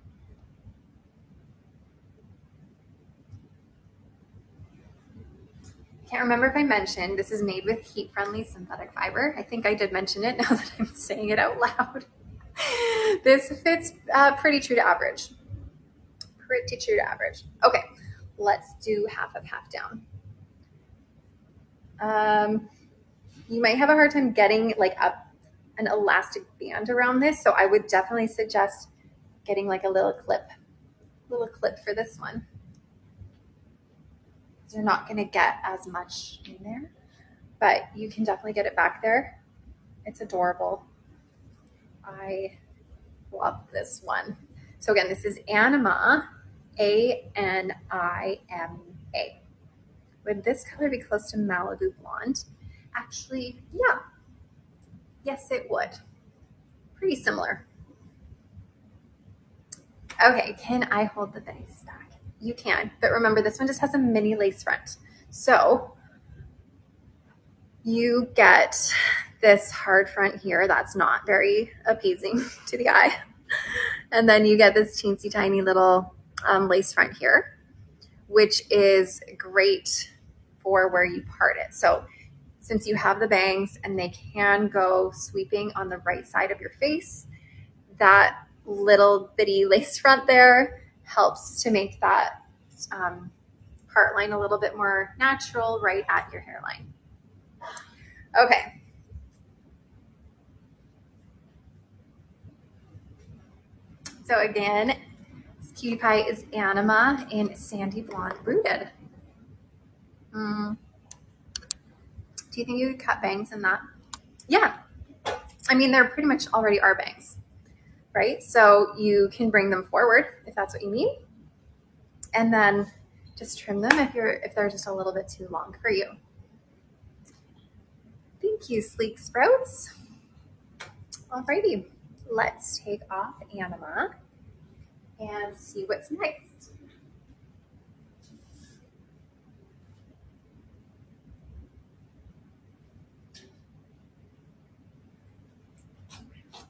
Can't remember if I mentioned this is made with heat-friendly synthetic fiber. I think I did mention it now that I'm saying it out loud. This fits pretty true to average. Pretty true to average. Okay, let's do half up, half down. You might have a hard time getting like an elastic band around this, so I would definitely suggest getting like a little clip for this one. You're not going to get as much in there, but you can definitely get it back there. It's adorable. I love this one. So again, this is Anima, A-N-I-M-A. Would this color be close to Malibu Blonde? Actually, yeah. Yes, it would. Pretty similar. Okay, can I hold the base back? You can, but remember this one just has a mini lace front. So you get this hard front here that's not very appeasing to the eye. And then you get this teensy tiny little lace front here, which is great for where you part it. So since you have the bangs and they can go sweeping on the right side of your face, that little bitty lace front there helps to make that part line a little bit more natural right at your hairline. Okay. So again, this cutie pie is Anima in Sandy Blonde Rooted. Do you think you could cut bangs in that? Yeah. I mean, they're pretty much already are bangs, right? So you can bring them forward if that's what you need. And then just trim them if they're just a little bit too long for you. Thank you, Sleek Sprouts. Alrighty, let's take off Anima and see what's next.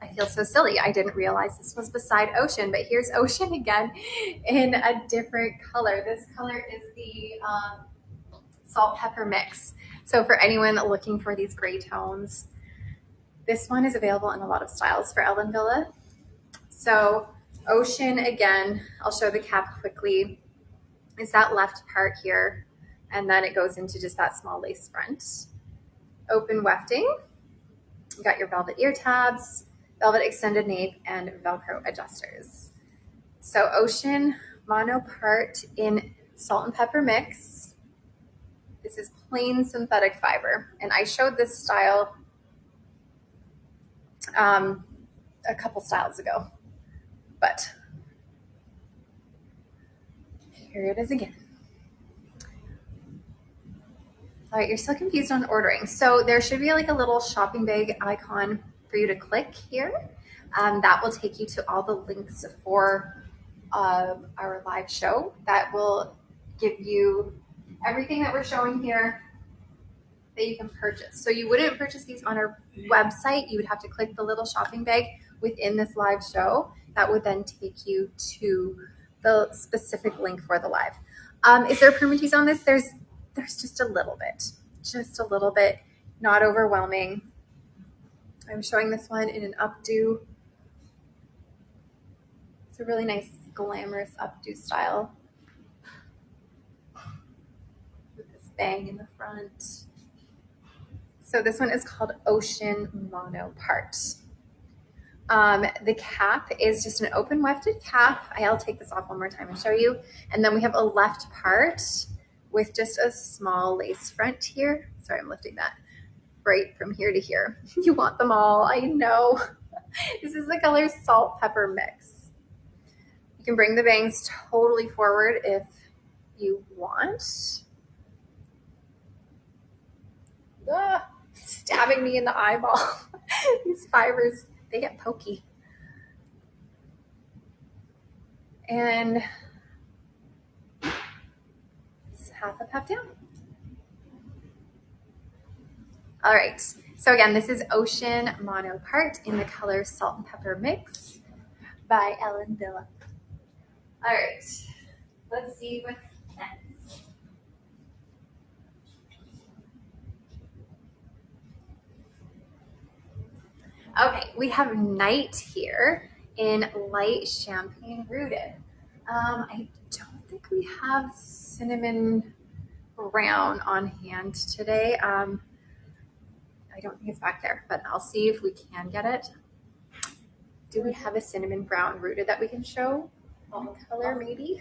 I feel so silly. I didn't realize this was beside Ocean, but here's Ocean again in a different color. This color is the salt pepper mix. So for anyone looking for these gray tones, this one is available in a lot of styles for Ellen Villa. So Ocean, again, I'll show the cap quickly, is that left part here, and then it goes into just that small lace front. Open wefting, you got your velvet ear tabs, velvet extended nape, and Velcro adjusters. So Ocean Monoart in salt and pepper mix. This is plain synthetic fiber, and I showed this style a couple styles ago, but here it is again. All right, you're still confused on ordering. So there should be like a little shopping bag icon for you to click here. That will take you to all the links for our live show. That will give you everything that we're showing here that you can purchase. So you wouldn't purchase these on our website. You would have to click the little shopping bag within this live show. That would then take you to the specific link for the live. Is there permatease on this? There's just a little bit, not overwhelming. I'm showing this one in an updo. It's a really nice, glamorous updo style with this bang in the front. So this one is called Ocean Monoart. The cap is just an open wefted cap. I'll take this off one more time and show you. And then we have a left part with just a small lace front here. Sorry, I'm lifting that right from here to here. You want them all, I know. This is the color Salt Pepper Mix. You can bring the bangs totally forward if you want. Ah, stabbing me in the eyeball. These fibers, they get pokey. And it's half a puff down. All right, so again, this is Ocean Monoart in the color Salt and Pepper Mix by Ellen Villa. All right, let's see what's next. Okay, we have Night here in light champagne rooted. I don't think we have cinnamon brown on hand today. I don't think it's back there, but I'll see if we can get it. Do we have a cinnamon brown rooted that we can show? Fall color, maybe?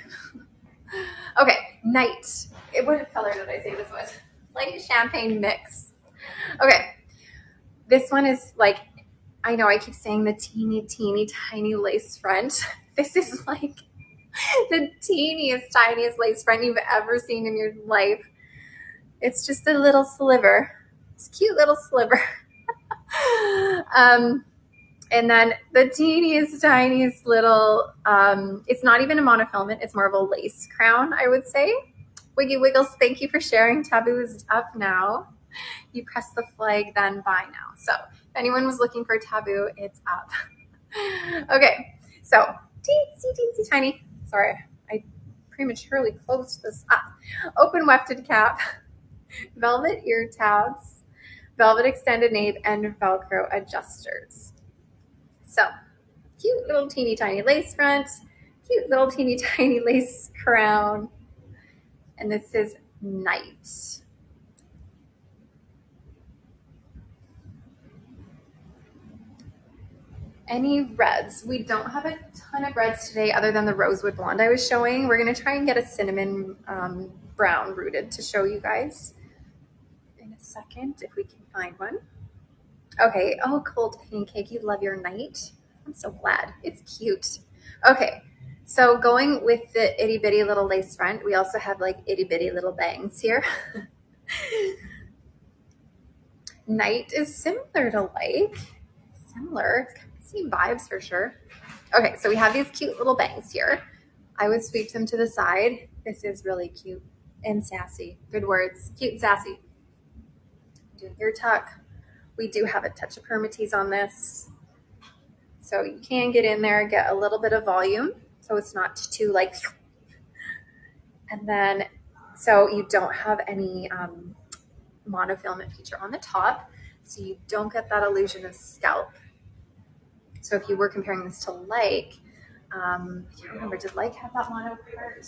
Okay, Night. What color did I say this was? Light champagne mix. Okay, this one is like, I know I keep saying the teeny tiny lace front. This is like the teeniest, tiniest lace front you've ever seen in your life. It's just a little sliver. It's a cute little sliver. And then the teeniest, tiniest little, it's not even a monofilament. It's more of a lace crown, I would say. Wiggy Wiggles, thank you for sharing. Taboo is up now. You press the flag, then buy now. So if anyone was looking for Taboo, it's up. Okay, so teensy tiny. Sorry, I prematurely closed this up. Open wefted cap, velvet ear tabs, velvet extended nape, and Velcro adjusters. So cute little teeny tiny lace front, cute little teeny tiny lace crown, and this is Night. Any reds? We don't have a ton of reds today other than the rosewood blonde I was showing. We're going to try and get a cinnamon brown rooted to show you guys in a second if we can find one. Okay. Oh, Cold Pancake, you love your Night. I'm so glad. It's cute. Okay. So going with the itty bitty little lace front, we also have like itty bitty little bangs here. Night is similar to like, similar. It's kind of the same vibes for sure. Okay, so we have these cute little bangs here. I would sweep them to the side. This is really cute and sassy. Good words. Cute and sassy. Do an ear tuck. We do have a touch of permatease on this. So you can get in there, get a little bit of volume. So it's not too like, and then So you don't have any monofilament feature on the top, so you don't get that illusion of scalp. So if you were comparing this to Like, I can't remember, did Like have that mono part?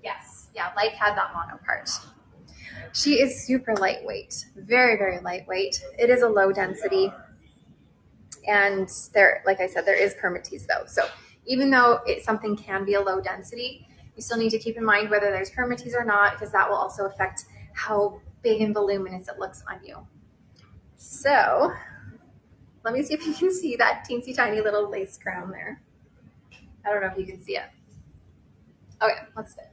Yes, yeah, Like had that mono part. She is super lightweight, very, very lightweight. It is a low density. And there, like I said, there is permatease though. So even though something can be a low density, you still need to keep in mind whether there's permatease or not, because that will also affect how big and voluminous it looks on you. So let me see if you can see that teensy tiny little lace crown there. I don't know if you can see it. Okay, let's do it.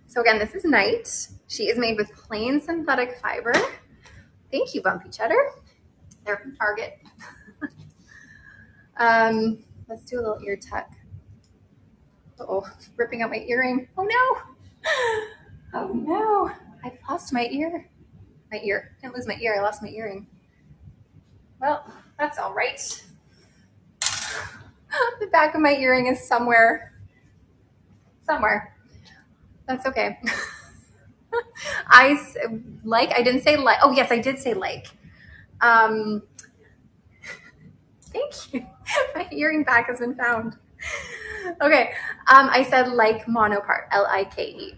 So again, this is Night. She is made with plain synthetic fiber. Thank you, Bumpy Cheddar. They're from Target. Let's do a little ear tuck. Uh-oh, ripping out my earring. Oh no! Oh no! I've lost my ear. My ear. I didn't lose my ear, I lost my earring. Well, that's all right. The back of my earring is somewhere. That's okay. I didn't say like. Oh yes, I did say like. Thank you. My earring back has been found. Okay, I said like Monoart, Like.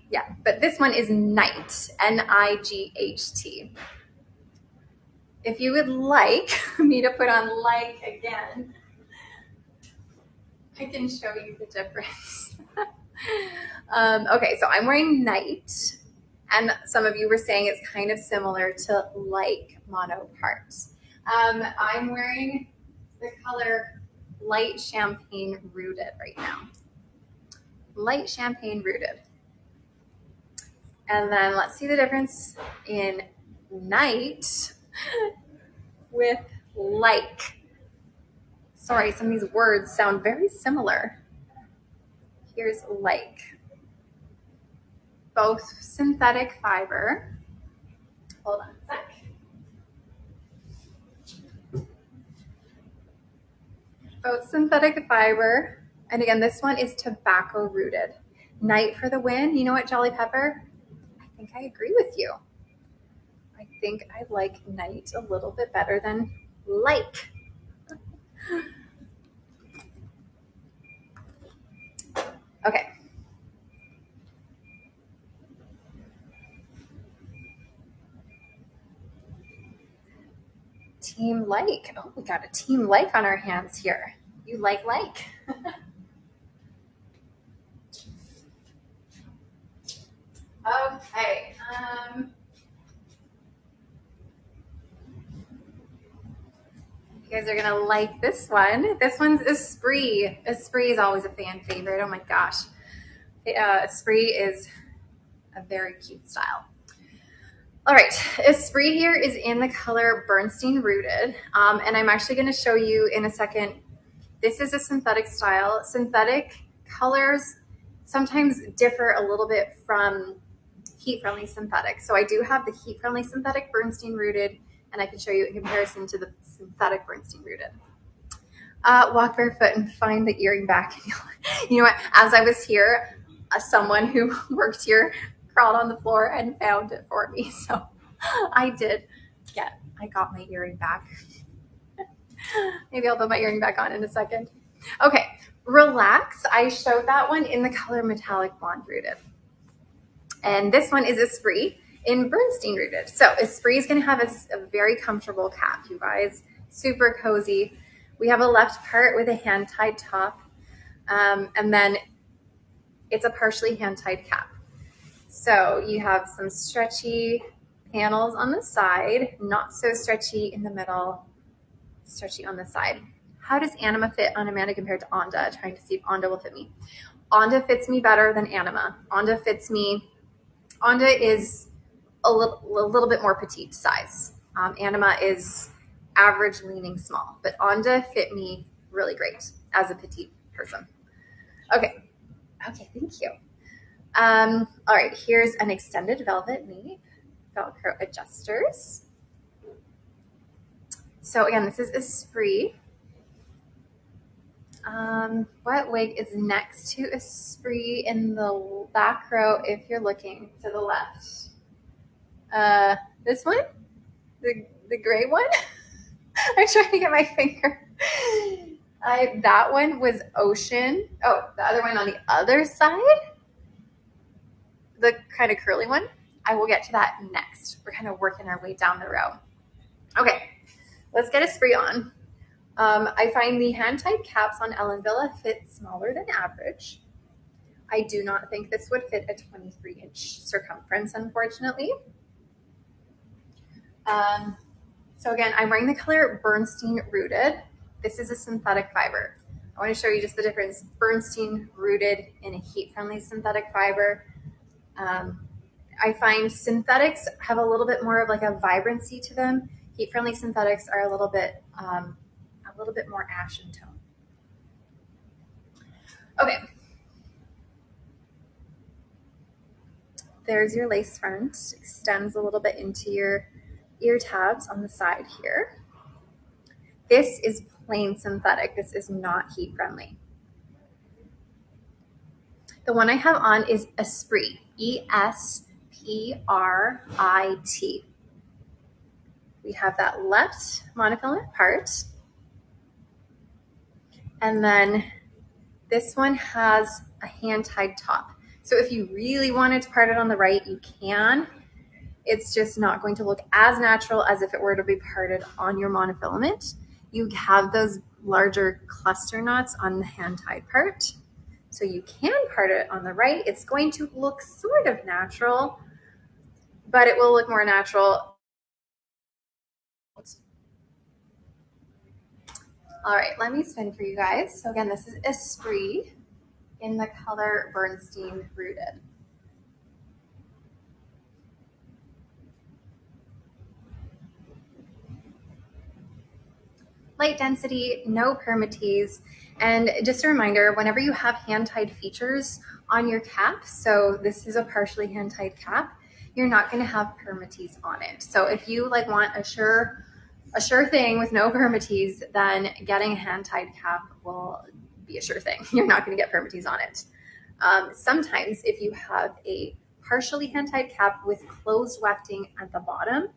Yeah, but this one is Night, Night. If you would like me to put on Like again, I can show you the difference. Okay, so I'm wearing Night, and some of you were saying it's kind of similar to Like Monoart. I'm wearing the color Light Champagne Rooted right now. Light Champagne Rooted. And then let's see the difference in Night with Like. Sorry, some of these words sound very similar. Here's Like. Both synthetic fiber. Hold on a sec. Both synthetic fiber. And again, this one is tobacco rooted. Night for the win. You know what, Jolly Pepper? I think I agree with you. I think I like Night a little bit better than Like. Okay. Team Like. Oh, we got a Team Like on our hands here. You like. Okay. You guys are gonna like this one. This one's Esprit. Esprit is always a fan favorite. Oh my gosh. Esprit is a very cute style. All right, Esprit here is in the color Bernstein Rooted, and I'm actually going to show you in a second. This is a synthetic style. Synthetic colors sometimes differ a little bit from heat-friendly synthetic. So I do have the heat-friendly synthetic Bernstein Rooted, and I can show you in comparison to the synthetic Bernstein Rooted. Walk barefoot and find the earring back. You know what? As I was here, someone who worked here crawled on the floor and found it for me. So I got my earring back. Maybe I'll put my earring back on in a second. Okay, Relax. I showed that one in the color Metallic Blonde Rooted. And this one is Esprit in Bernstein Rooted. So Esprit is going to have a very comfortable cap, you guys. Super cozy. We have a left part with a hand-tied top. And then it's a partially hand-tied cap. So you have some stretchy panels on the side, not so stretchy in the middle, stretchy on the side. How does Anima fit on Amanda compared to Onda? Trying to see if Onda will fit me. Onda fits me better than Anima. Onda fits me. Onda is a little bit more petite size. Anima is average leaning small, but Onda fit me really great as a petite person. Okay, thank you. All right, here's an extended velvet nape, Velcro adjusters. So again, this is Esprit. What wig is next to Esprit in the back row if you're looking to the left? This one? The gray one? I'm trying to get my finger. That one was Ocean. Oh, the other one on the other side? The kind of curly one? I will get to that next. We're kind of working our way down the row. Okay, let's get Esprit on. I find the hand-tied caps on Ellen Villa fit smaller than average. I do not think this would fit a 23-inch circumference, unfortunately. So again, I'm wearing the color Bernstein Rooted. This is a synthetic fiber. I want to show you just the difference. Bernstein Rooted in a heat-friendly synthetic fiber. I find synthetics have a little bit more of like a vibrancy to them. Heat-friendly synthetics are a little bit more ashen tone. Okay. There's your lace front. Extends a little bit into your ear tabs on the side here. This is plain synthetic. This is not heat friendly. The one I have on is Esprit, Esprit. We have that left monofilament part. And then this one has a hand-tied top. So if you really wanted to part it on the right, you can. It's just not going to look as natural as if it were to be parted on your monofilament. You have those larger cluster knots on the hand-tied part. So you can part it on the right. It's going to look sort of natural, but it will look more natural. All right, let me spin for you guys. So again, this is Esprit in the color Bernstein Rooted. Light density, no permatease. And just a reminder, whenever you have hand-tied features on your cap, so this is a partially hand-tied cap, you're not going to have permatease on it. So if you like want a sure thing with no permatease, then getting a hand-tied cap will be a sure thing. You're not going to get permatease on it. Sometimes if you have a partially hand-tied cap with closed wefting at the bottom,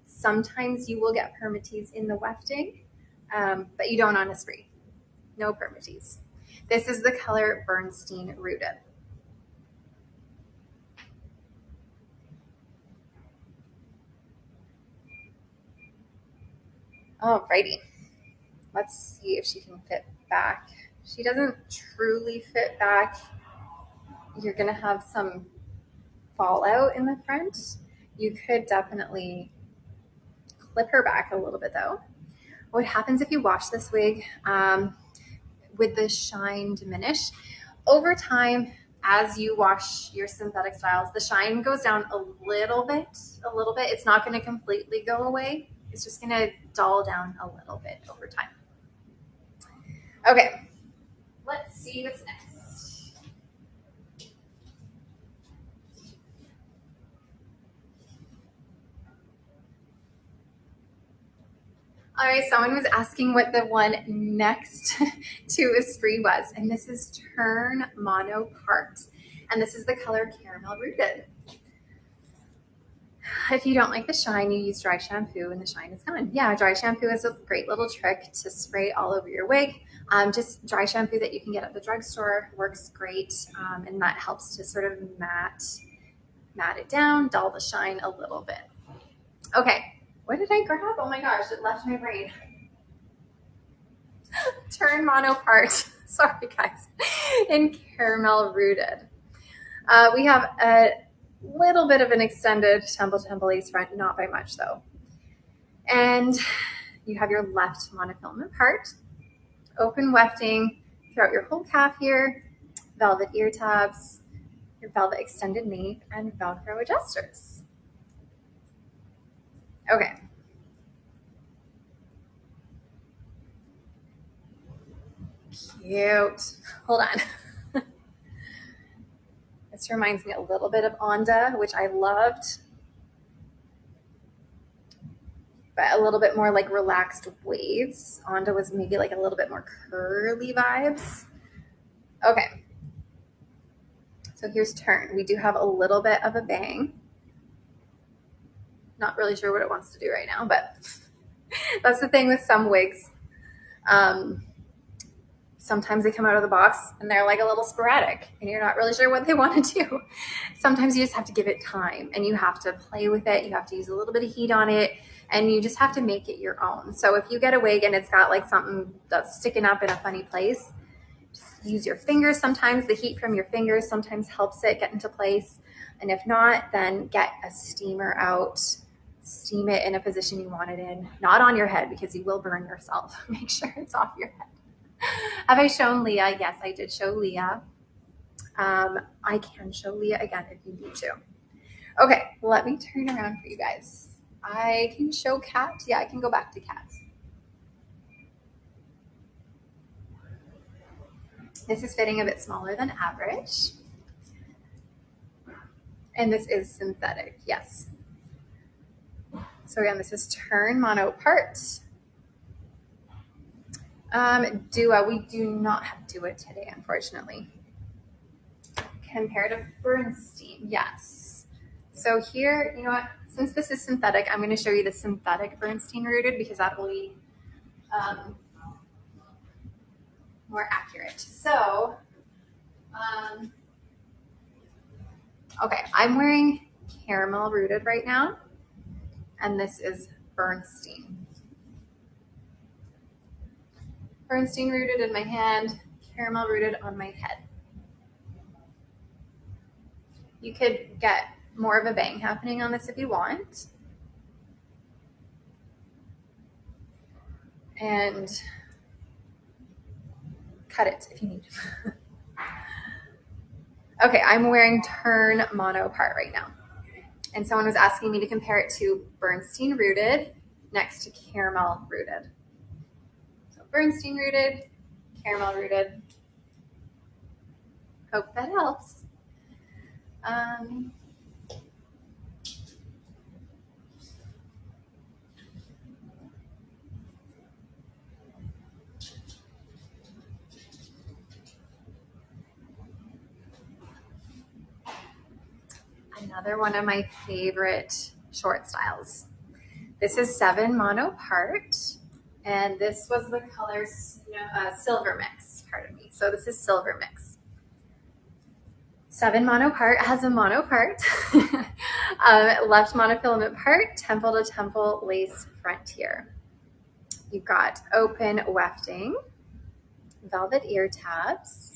sometimes you will get permatease in the wefting. But you don't on Esprit. No permatease. This is the color Bernstein Rooted. Alrighty. Let's see if she can fit back. She doesn't truly fit back. You're gonna have some fallout in the front. You could definitely clip her back a little bit though. What happens if you wash this wig with the shine diminish? Over time, as you wash your synthetic styles, the shine goes down a little bit. It's not going to completely go away. It's just going to dull down a little bit over time. Okay, let's see what's next. All right, someone was asking what the one next to Esprit was, and this is Turn Monoart, and this is the color Caramel Rooted. If you don't like the shine, you use dry shampoo and the shine is gone. Yeah, dry shampoo is a great little trick to spray all over your wig. Just dry shampoo that you can get at the drugstore works great, and that helps to sort of matte it down, dull the shine a little bit. Okay, what did I grab? Oh my gosh, it left my brain. Turn Monoart. Sorry, guys. In Caramel Rooted. We have a little bit of an extended temple to temple lace front, not by much though. And you have your left monofilament part, open wefting throughout your whole calf here, velvet ear tabs, your velvet extended nape, and Velcro adjusters. Okay. Cute. Hold on. This reminds me a little bit of Onda, which I loved. but a little bit more like relaxed waves. Onda was maybe like a little bit more curly vibes. Okay. So here's turn. We do have a little bit of a bang. Not really sure what it wants to do right now, but that's the thing with some wigs. Sometimes they come out of the box and they're like a little sporadic and you're not really sure what they want to do. Sometimes you just have to give it time and you have to play with it. You have to use a little bit of heat on it and you just have to make it your own. So if you get a wig and it's got like something that's sticking up in a funny place, just use your fingers. Sometimes the heat from your fingers sometimes helps it get into place. And if not, then get a steamer out, steam it in a position you want it in, not on your head because you will burn yourself. Make sure it's off your head. Have I shown Leah? Yes, I did show Leah. I can show Leah again if you need to. Okay, let me turn around for you guys. I can show Kat. Yeah, I can go back to Kat. This is fitting a bit smaller than average. And this is synthetic, yes. So again, this is turn mono part. Dua, we do not have Dua today, unfortunately. Comparative Bernstein, yes. So here, you know what, since this is synthetic, I'm going to show you the synthetic Bernstein rooted because that will be more accurate. So, okay, I'm wearing caramel rooted right now, and this is Bernstein. Bernstein rooted in my hand, caramel rooted on my head. You could get more of a bang happening on this if you want. And cut it if you need. Okay, I'm wearing turn mono part right now. And someone was asking me to compare it to Bernstein rooted next to caramel rooted. So Bernstein rooted, caramel rooted. Hope that helps. Another one of my favorite short styles. This is 7 mono part, and this was the color silver mix, pardon me. So this is silver mix. 7 mono part has a mono part, left monofilament part, temple to temple lace frontier. You've got open wefting, velvet ear tabs,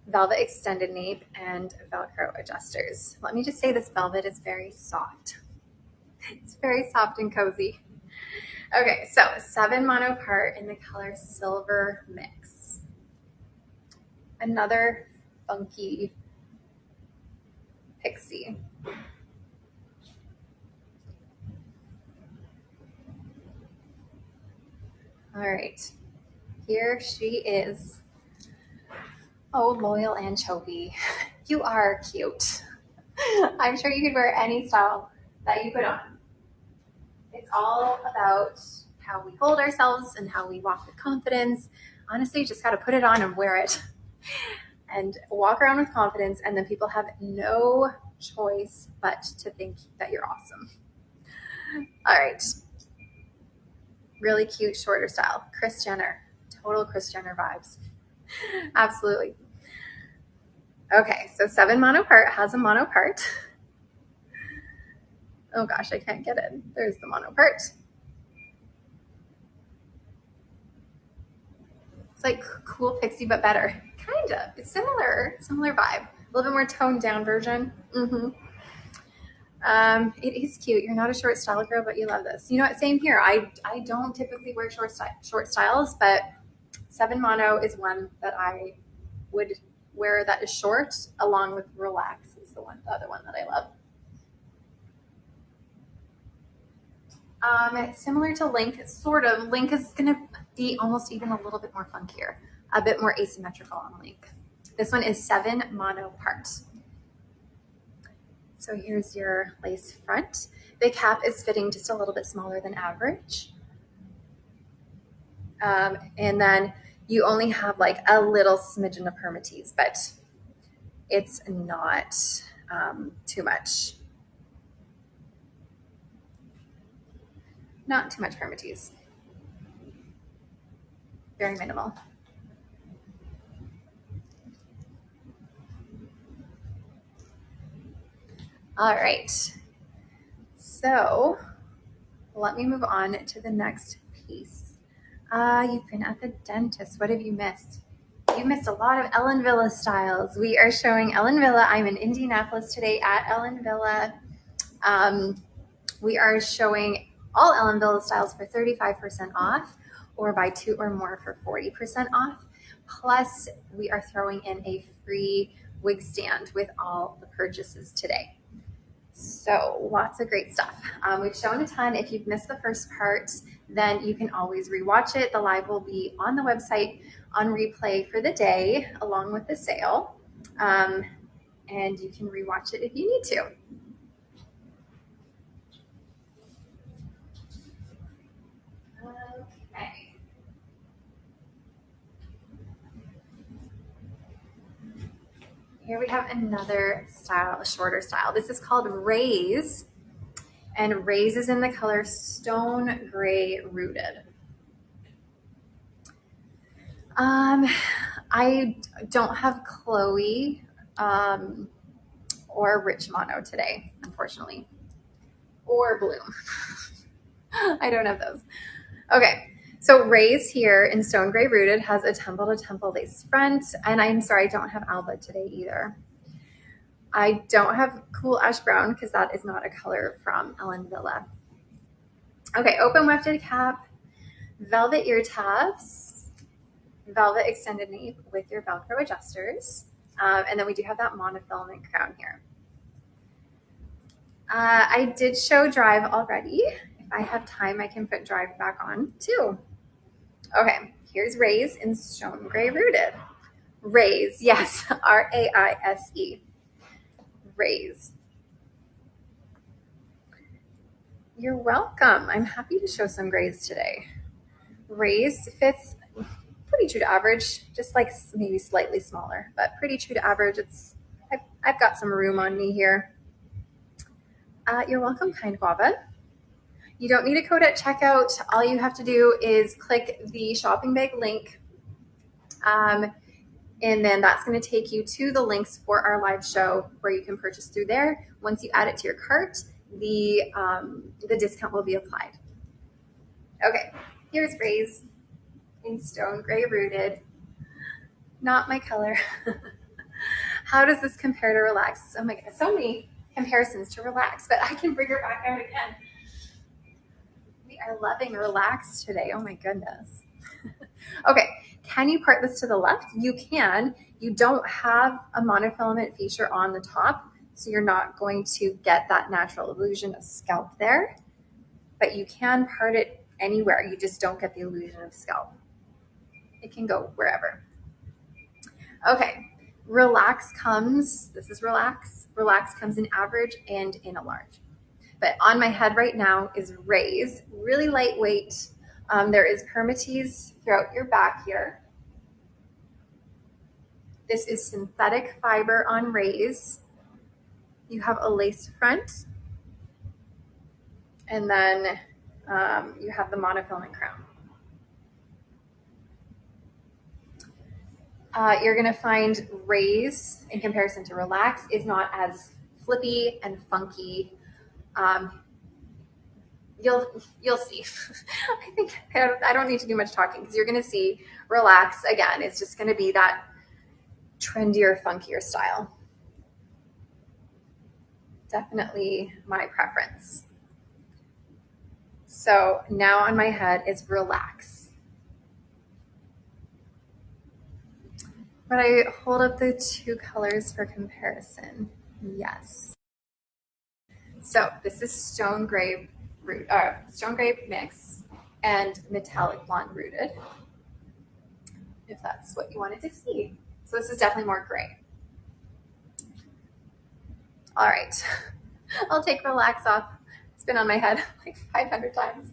velvet extended nape, and Velcro adjusters. Let me just say this velvet is very soft. It's very soft and cozy. Okay, so 7 mono part in the color silver mix. Another funky pixie. All right, here she is. Oh, loyal anchovy, you are cute. I'm sure you could wear any style that you put on. It's all about how we hold ourselves and how we walk with confidence. Honestly, you just got to put it on and wear it and walk around with confidence, and then people have no choice but to think that you're awesome. All right. Really cute shorter style. Kris Jenner. Total Kris Jenner vibes. Absolutely. Okay, so 7 mono part has a mono part. Oh gosh, I can't get it. There's the mono part. It's like cool pixie, but better. Kind of. It's similar vibe. A little bit more toned down version. It is cute. You're not a short style girl, but you love this. You know what? Same here. I don't typically wear short styles, but 7 mono is one that I would wear that is short, along with relax is the other one that I love. Similar to Link, sort of. Link is going to be almost even a little bit more funkier, a bit more asymmetrical on Link. This one is 7 mono part. So here's your lace front. The cap is fitting just a little bit smaller than average. And then you only have like a little smidgen of permatease, but it's not too much. Not too much permatease. Very minimal. All right. So let me move on to the next piece. You've been at the dentist. What have you missed? You missed a lot of Ellen Villa styles. We are showing Ellen Villa. I'm in Indianapolis today at Ellen Villa. We are showing all Ellen Villa styles for 35% off, or buy two or more for 40% off. Plus, we are throwing in a free wig stand with all the purchases today. So lots of great stuff. We've shown a ton. If you've missed the first part, then you can always rewatch it. The live will be on the website on replay for the day along with the sale. And you can rewatch it if you need to. Okay. Here we have another style, a shorter style. This is called Raise, and Raise is in the color Stone Gray Rooted. I don't have Chloe or Rich Mono today, unfortunately, or Bloom. I don't have those. Okay, so Raise here in Stone Gray Rooted has a temple to temple lace front, and I'm sorry, I don't have Alba today either. I don't have Cool Ash Brown because that is not a color from Ellen Villa. Okay, open wefted cap, velvet ear tabs, velvet extended nape with your Velcro adjusters. And then we do have that monofilament crown here. I did show Drive already. If I have time, I can put Drive back on too. Okay, here's Raise in Stone Gray Rooted. Raise, yes, R-A-I-S-E. Raise. You're welcome. I'm happy to show some grays today. Raise fits pretty true to average, just like maybe slightly smaller, but pretty true to average. I've got some room on me here. You're welcome, Kind Guava. You don't need a code at checkout. All you have to do is click the shopping bag link, and then that's going to take you to the links for our live show where you can purchase through there. Once you add it to your cart, the discount will be applied. Okay, here's Raise in Stone Gray Rooted. Not my color. How does this compare to Relax? Oh my God, so many comparisons to Relax, but I can bring her back out again. We are loving Relax today. Oh my goodness. Okay, can you part this to the left? You can. You don't have a monofilament feature on the top, so you're not going to get that natural illusion of scalp there, but you can part it anywhere. You just don't get the illusion of scalp. It can go wherever. Okay, Relax comes, this is Relax. Relax comes in average and in a large. But on my head right now is Raise, really lightweight. There is permatease throughout your back here. This is synthetic fiber on Raise. You have a lace front. And then you have the monofilament crown. You're gonna find Raise in comparison to Relax is not as flippy and funky. You'll see. I think I don't need to do much talking because you're gonna see Relax again. It's just gonna be that trendier, funkier style. Definitely my preference. So now on my head is Relax. But I hold up the two colors for comparison. Yes. So this is Stone Gray Mix and Metallic Blonde Rooted, if that's what you wanted to see. So this is definitely more gray. All right, I'll take Relax off. It's been on my head like 500 times.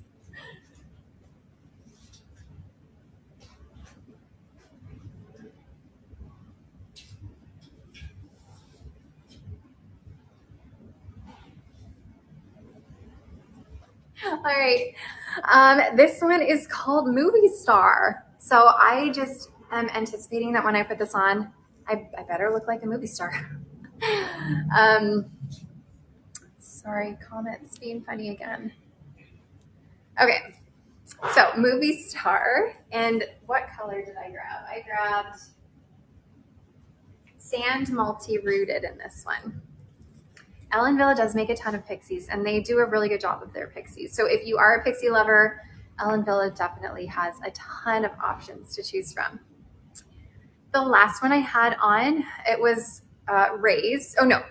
All right. This one is called Movie Star. So I just am anticipating that when I put this on, I better look like a movie star. Sorry, comments being funny again. Okay, so movie star. And what color did I grab? I grabbed sand multi-rooted in this one. Villa does make a ton of pixies, and they do a really good job of their pixies. So if you are a pixie lover, Villa definitely has a ton of options to choose from. The last one I had on, it was Raise. Oh no,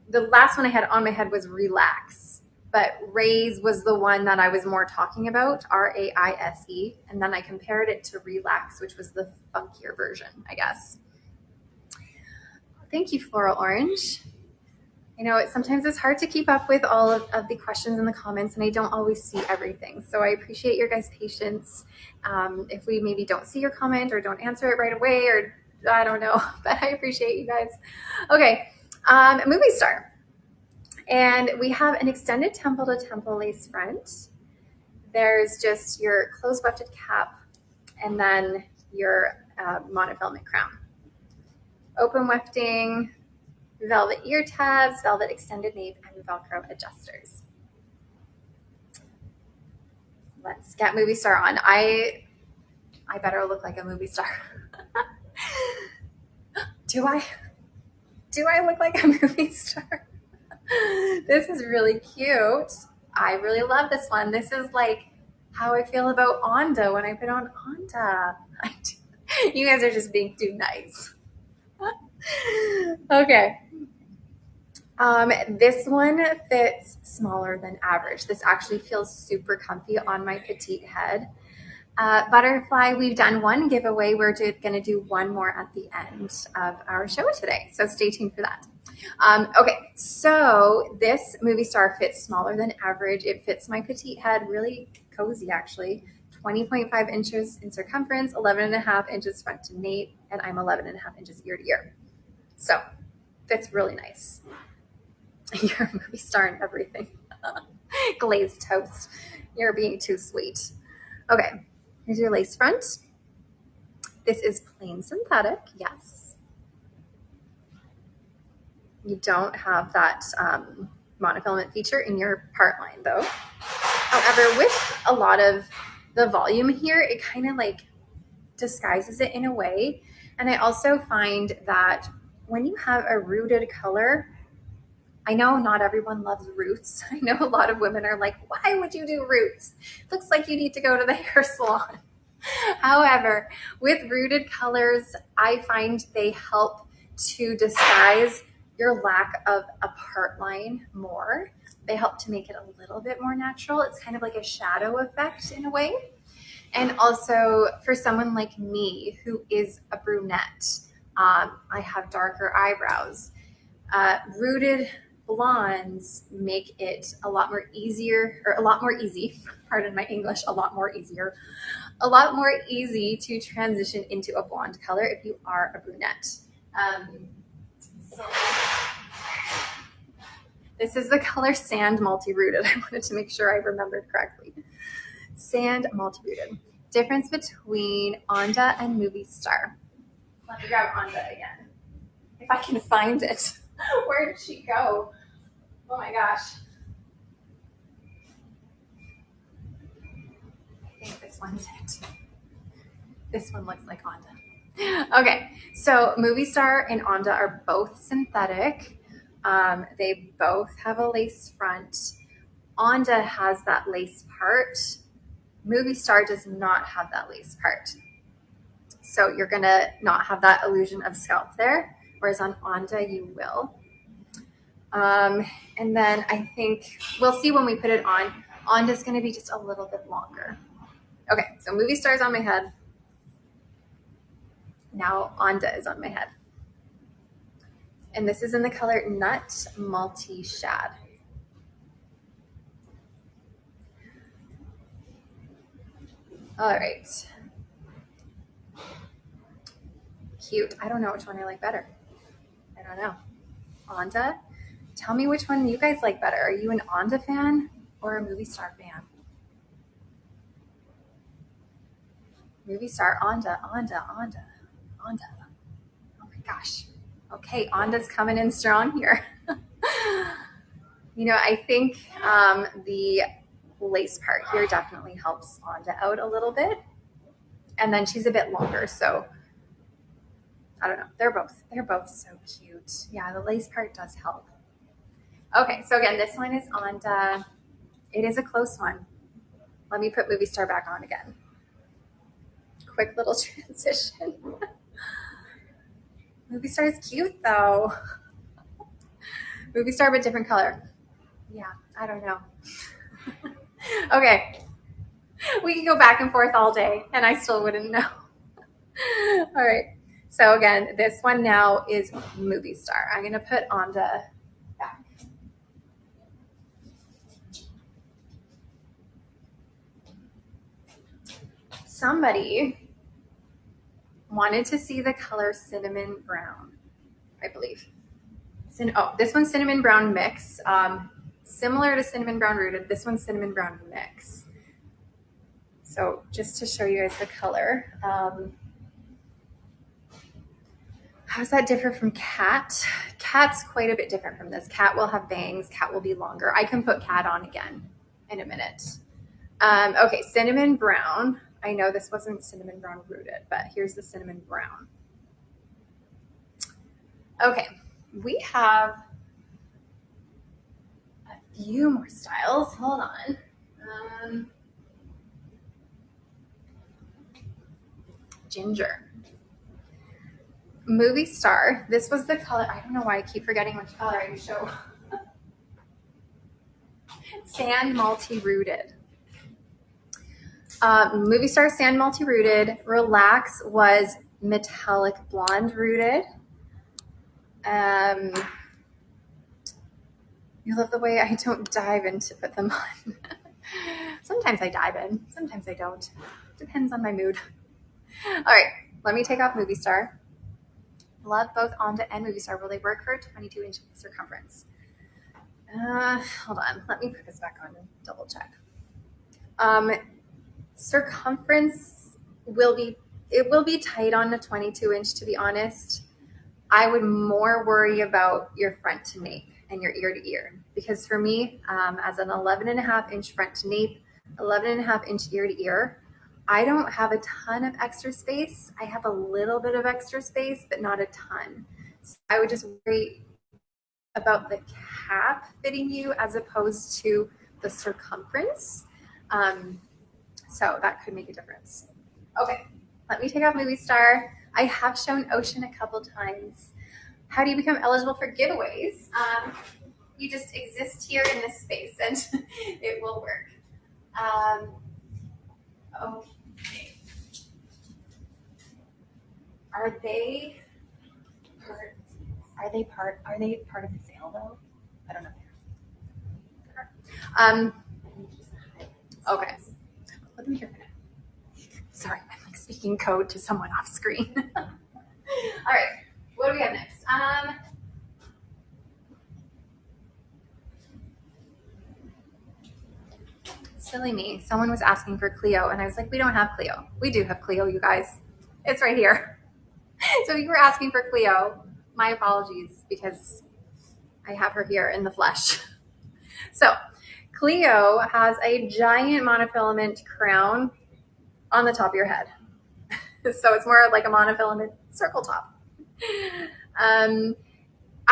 the last one I had on my head was Relax, but Raise was the one that I was more talking about, Raise, and then I compared it to Relax, which was the funkier version, I guess. Thank you, Floral Orange. You know, sometimes it's hard to keep up with all of the questions in the comments, and I don't always see everything. So I appreciate your guys' patience. If we maybe don't see your comment or don't answer it right away, or I don't know, but I appreciate you guys. Okay, movie star. And we have an extended temple to temple lace front. There's just your closed wefted cap and then your monofilament crown. Open wefting, velvet ear tabs, velvet extended nape, and Velcro adjusters. Let's get movie star on. I better look like a movie star. Do I? Do I look like a movie star? This is really cute. I really love this one. This is like how I feel about Onda when I put on Onda. You guys are just being too nice. Okay. This one fits smaller than average. This actually feels super comfy on my petite head. Butterfly, we've done one giveaway. We're going to do one more at the end of our show today. So stay tuned for that. Okay, so this movie star fits smaller than average. It fits my petite head, really cozy actually. 20.5 inches in circumference, 11.5 inches front to nape, and I'm 11.5 inches ear to ear. So fits really nice. You're a movie star and everything. Glazed toast. You're being too sweet. Okay, here's your lace front. This is plain synthetic, yes. You don't have that monofilament feature in your part line though. However, with a lot of the volume here, it kind of like disguises it in a way. And I also find that when you have a rooted color, I know not everyone loves roots. I know a lot of women are like, why would you do roots? Looks like you need to go to the hair salon. However, with rooted colors, I find they help to disguise your lack of a part line more. They help to make it a little bit more natural. It's kind of like a shadow effect in a way. And also for someone like me who is a brunette, I have darker eyebrows. Rooted blondes make it a lot more easier, or a lot more easy, pardon my English, a lot more easy to transition into a blonde color if you are a brunette. So this is the color Sand Multi-Rooted. I wanted to make sure I remembered correctly. Sand Multi-Rooted. Difference between Onda and Movie Star. Let me grab Onda again. If I can find it. Where did she go? Oh my gosh. I think this one's it. This one looks like Onda. Okay, so Movie Star and Onda are both synthetic. They both have a lace front. Onda has that lace part. Movie Star does not have that lace part. So you're gonna not have that illusion of scalp there, whereas on Onda you will. And then I think we'll see when we put it on. Onda's gonna be just a little bit longer. Okay, so Movie Star's on my head. Now Onda is on my head. And this is in the color Nut Multi Shad. All right. Cute. I don't know which one I like better. I don't know. Onda? Tell me which one you guys like better. Are you an Onda fan or a Movie Star fan? Movie Star, Onda, Onda, Onda, Onda. Oh my gosh. Okay, Onda's coming in strong here. You know, I think the lace part here definitely helps Onda out a little bit. And then she's a bit longer, so I don't know. They're both so cute. Yeah, the lace part does help. Okay, so again, this one is Onda. It is a close one. Let me put Movie Star back on again. Quick little transition. Movie Star is cute though. Movie Star, but different color. Yeah, I don't know. Okay, we can go back and forth all day and I still wouldn't know. All right, so again, this one now is Movie Star. I'm gonna put Onda back. Somebody wanted to see the color cinnamon brown, I believe. Oh, this one's cinnamon brown mix. Similar to cinnamon brown rooted, this one's cinnamon brown mix. So just to show you guys the color. How does that differ from Cat? Cat's quite a bit different from this. Cat will have bangs, Cat will be longer. I can put Cat on again in a minute. Okay, cinnamon brown. I know this wasn't cinnamon brown rooted, but here's the cinnamon brown. Okay, we have a few more styles. Hold on. Ginger. Movie Star. This was the color. I don't know why I keep forgetting which color I show. Sand multi-rooted. Movie Star Sand multi-rooted. Relax was metallic blonde rooted. You love the way I don't dive in to put them on. Sometimes I dive in, sometimes I don't. Depends on my mood. All right, let me take off Movie Star. Love both Onda and Movie Star. Will they work for a 22-inch circumference? Hold on, let me put this back on and double check. Circumference will be tight on a 22-inch, to be honest. I would more worry about your front to nape and your ear to ear, because for me, as an 11.5-inch front to nape, 11.5-inch ear to ear, I don't have a ton of extra space. I have a little bit of extra space, but not a ton. So I would just worry about the cap fitting you as opposed to the circumference. So that could make a difference. Okay, let me take off Movie Star. I have shown Ocean a couple times. How do you become eligible for giveaways? You just exist here in this space and it will work. Okay. Are they part of the sale though? I don't know. Okay. Let me hear it. Sorry, I'm like speaking code to someone off screen. All right, what do we have next? Silly me. Someone was asking for Cleo, and I was like, we don't have Cleo. We do have Cleo, you guys. It's right here. So if you were asking for Cleo, my apologies, because I have her here in the flesh. So Cleo has a giant monofilament crown on the top of your head. So it's more like a monofilament circle top. I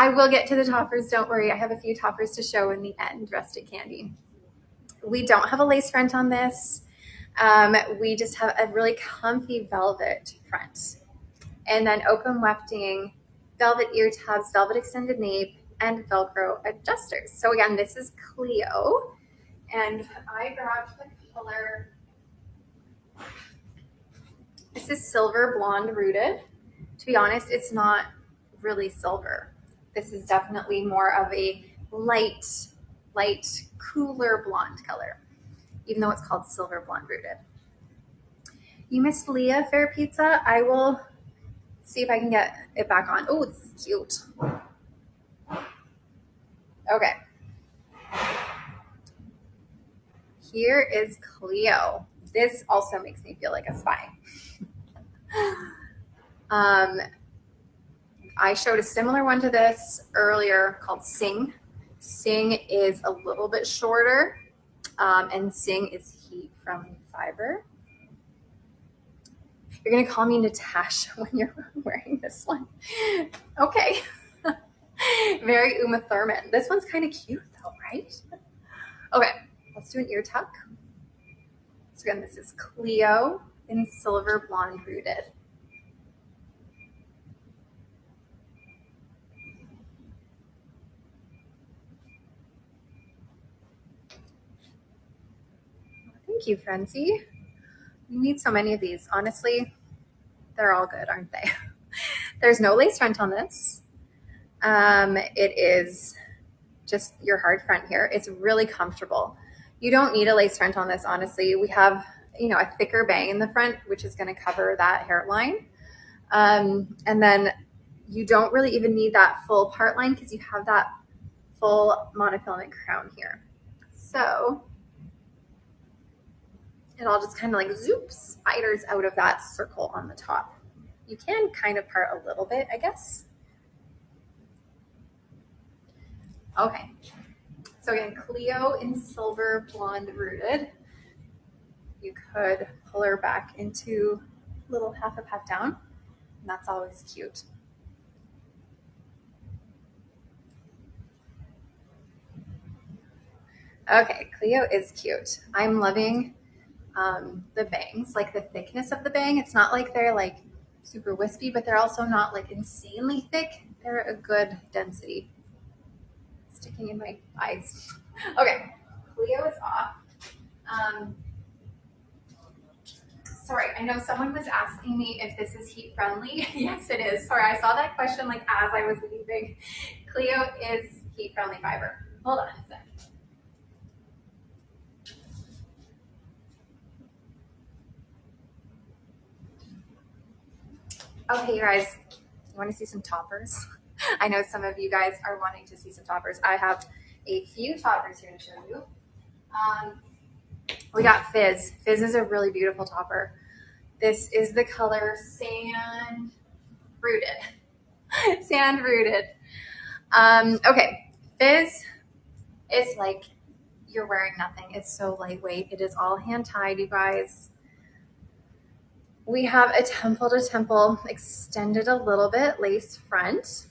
will get to the toppers, don't worry. I have a few toppers to show in the end, Rustic Candy. We don't have a lace front on this. We just have a really comfy velvet front. And then open wefting, velvet ear tabs, velvet extended nape, and Velcro adjusters. So again, this is Cleo. And I grabbed the color. This is silver blonde rooted. To be honest, it's not really silver. This is definitely more of a light, cooler blonde color, even though it's called silver blonde rooted. You missed Leah Fair Pizza. I will see if I can get it back on. Oh, it's cute. Okay. Here is Cleo. This also makes me feel like a spy. I showed a similar one to this earlier called Sing. Sing is a little bit shorter, and Sing is heat from fiber. You're gonna call me Natasha when you're wearing this one. Okay. Very Uma Thurman. This one's kind of cute though, right? Okay, let's do an ear tuck. So again, this is Cleo in Silver Blonde Rooted. Thank you, Frenzy. You need so many of these. Honestly, they're all good, aren't they? There's no lace front on this. It is just your hard front here. It's really comfortable. You don't need a lace front on this, honestly. We have, a thicker bang in the front, which is going to cover that hairline. And then you don't really even need that full part line because you have that full monofilament crown here. So it all just kind of like zoop spiders out of that circle on the top. You can kind of part a little bit, I guess. Okay. So again, Cleo in Silver Blonde Rooted. You could pull her back into a little half a puff down, and that's always cute. Okay, Cleo is cute. I'm loving the bangs, like the thickness of the bang. It's not like they're like super wispy, but they're also not like insanely thick. They're a good density. Sticking in my eyes. Okay, Cleo is off. Sorry, I know someone was asking me if this is heat friendly. Yes, it is. Sorry, I saw that question like as I was leaving. Cleo is heat friendly fiber. Hold on a sec. Okay, you guys, you want to see some toppers? I know some of you guys are wanting to see some toppers. I have a few toppers here to show you. We got Fizz. Fizz is a really beautiful topper. This is the color Sand Rooted. Sand Rooted. Okay, Fizz is like you're wearing nothing. It's so lightweight. It is all hand tied, you guys. We have a temple to temple extended a little bit, lace front.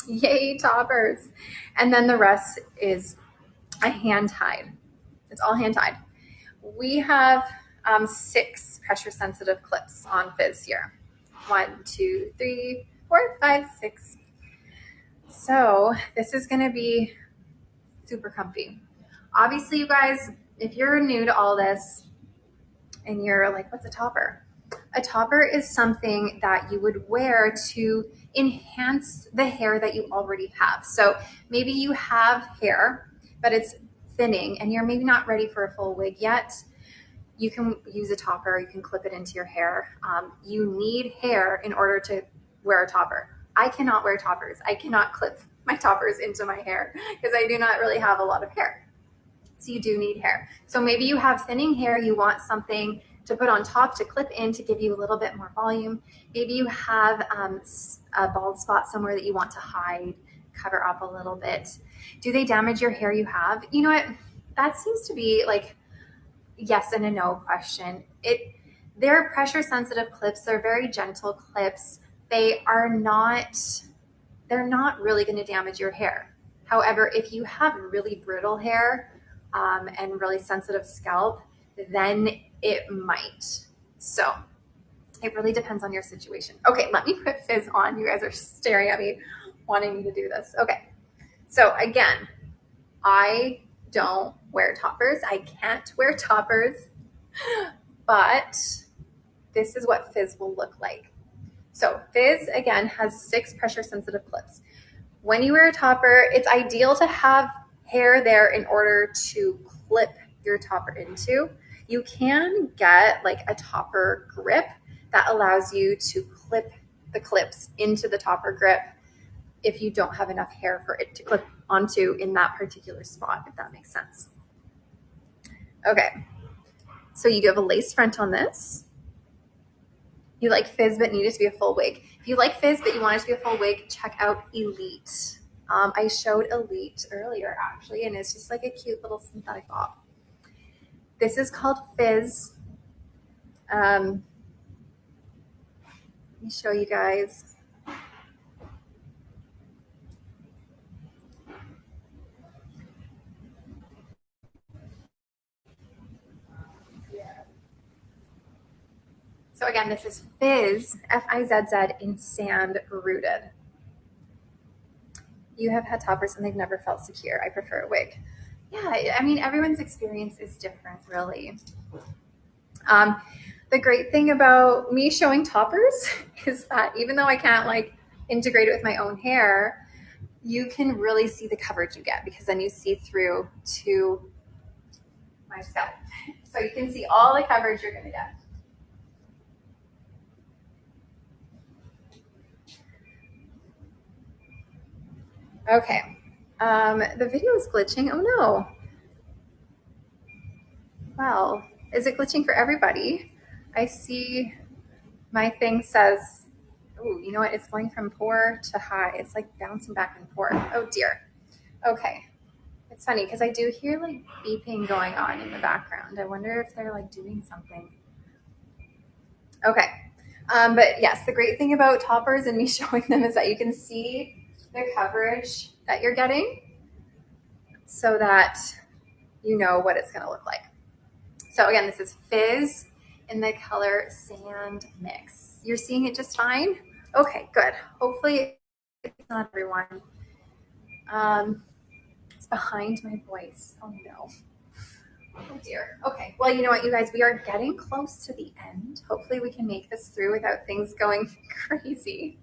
Yay, toppers. And then the rest is a hand tied. It's all hand tied. We have 6 pressure sensitive clips on Fizz here. 1, 2, 3, 4, 5, 6. So this is going to be super comfy. Obviously, you guys, if you're new to all this and you're like, what's a topper? A topper is something that you would wear to enhance the hair that you already have. So maybe you have hair, but it's thinning and you're maybe not ready for a full wig yet. You can use a topper, you can clip it into your hair. You need hair in order to wear a topper. I cannot wear toppers. I cannot clip my toppers into my hair because I do not really have a lot of hair. So you do need hair. So maybe you have thinning hair, you want something to put on top to clip in to give you a little bit more volume. Maybe you have a bald spot somewhere that you want to hide, cover up a little bit. Do they damage your hair you have? You know what? That seems to be like yes and a no question. They're pressure sensitive clips. They're very gentle clips. They're not really going to damage your hair. However, if you have really brittle hair and really sensitive scalp, then it might. So it really depends on your situation. Okay, let me put Fizz on. You guys are staring at me, wanting me to do this. Okay, so again, I don't wear toppers. I can't wear toppers, but this is what Fizz will look like. So Fizz, again, has 6 pressure sensitive clips. When you wear a topper, it's ideal to have hair there in order to clip your topper into. You can get like a topper grip that allows you to clip the clips into the topper grip if you don't have enough hair for it to clip onto in that particular spot, if that makes sense. Okay, so you do have a lace front on this. You like fizz but need it to be a full wig. If you like fizz but you want it to be a full wig, check out Elite. I showed Elite earlier actually, and it's just like a cute little synthetic bob. This is called Fizz. Let me show you guys. So again, this is Fizz, F-I-Z-Z, in Sand Rooted. You have had toppers and they've never felt secure. I prefer a wig. Yeah, I mean, everyone's experience is different, really. The great thing about me showing toppers is that even though I can't like integrate it with my own hair, you can really see the coverage you get because then you see through to my scalp. So you can see all the coverage you're gonna get. Okay, the video is glitching. Oh no. Well, is it glitching for everybody? I see my thing says, oh, you know what? It's going from poor to high. It's like bouncing back and forth. Oh dear. Okay. It's funny because I do hear like beeping going on in the background. I wonder if they're like doing something. Okay. But yes, the great thing about toppers and me showing them is that you can see the coverage that you're getting so that you know what it's going to look like. So again, this is Fizz in the color Sand Mix. You're seeing it just fine? Okay, good. Hopefully it's not everyone. It's behind my voice. Oh no. Oh dear. Okay. Well, you know what, you guys, we are getting close to the end. Hopefully we can make this through without things going crazy.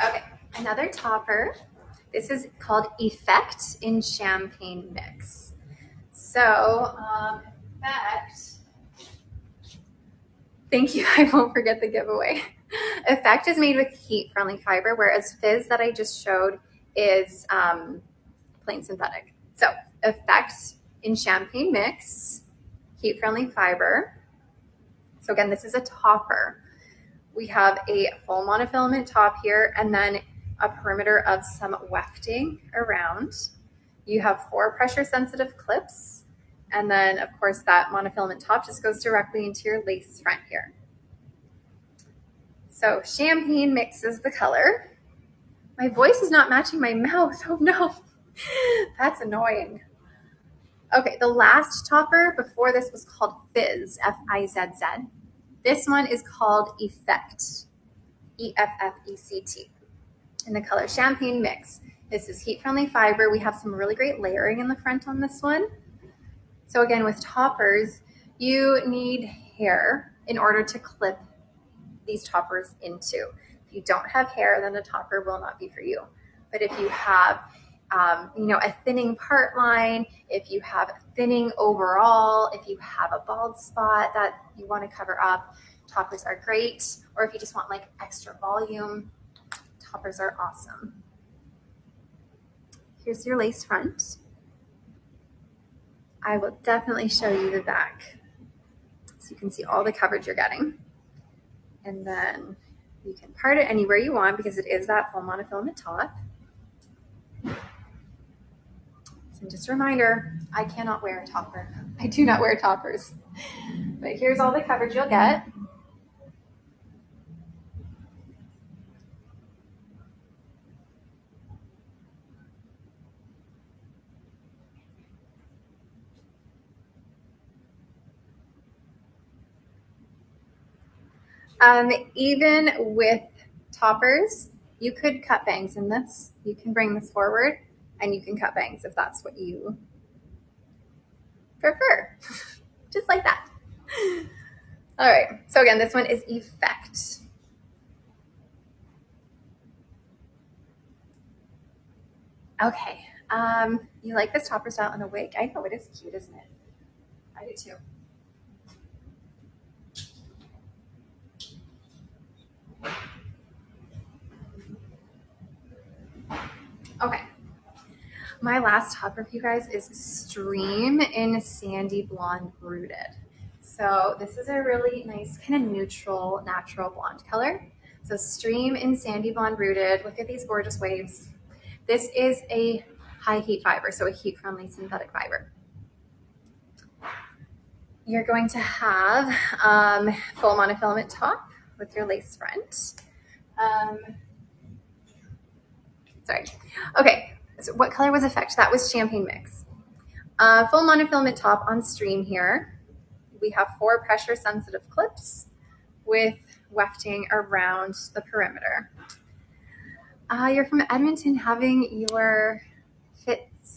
Okay, another topper. This is called Effect in Champagne Mix. So, Effect. Thank you. I won't forget the giveaway. Effect is made with heat-friendly fiber, whereas Fizz that I just showed is plain synthetic. So, Effect in Champagne Mix, heat-friendly fiber. So again, this is a topper. We have a full monofilament top here and then a perimeter of some wefting around. You have 4 pressure sensitive clips. And then of course that monofilament top just goes directly into your lace front here. So champagne mixes the color. My voice is not matching my mouth. Oh no, that's annoying. Okay, the last topper before this was called Fizz, F-I-Z-Z. This one is called Effect, E-F-F-E-C-T, in the color Champagne Mix. This is heat-friendly fiber. We have some really great layering in the front on this one. So again, with toppers, you need hair in order to clip these toppers into. If you don't have hair, then a topper will not be for you. But if you have a thinning part line, if you have thinning overall, if you have a bald spot that you want to cover up, toppers are great. Or if you just want like extra volume, toppers are awesome. Here's your lace front. I will definitely show you the back so you can see all the coverage you're getting. And then you can part it anywhere you want because it is that full monofilament top. So just a reminder, I cannot wear a topper. I do not wear toppers. But here's all the coverage you'll get. Even with toppers, you could cut bangs in this. You can bring this forward and you can cut bangs if that's what you prefer. Just like that. All right, so again, this one is Effect. Okay. You like this topper style on a wig? I know, it is cute, isn't it? I do too. Okay. My last topper for you guys is Stream in Sandy Blonde Rooted. So this is a really nice kind of neutral, natural blonde color. So Stream in Sandy Blonde Rooted. Look at these gorgeous waves. This is a high heat fiber, so a heat friendly synthetic fiber. You're going to have full monofilament top with your lace front. Sorry. Okay, so what color was Effect? That was Champagne Mix. Full monofilament top on Stream here. We have 4 pressure sensitive clips with wefting around the perimeter. You're from Edmonton, having your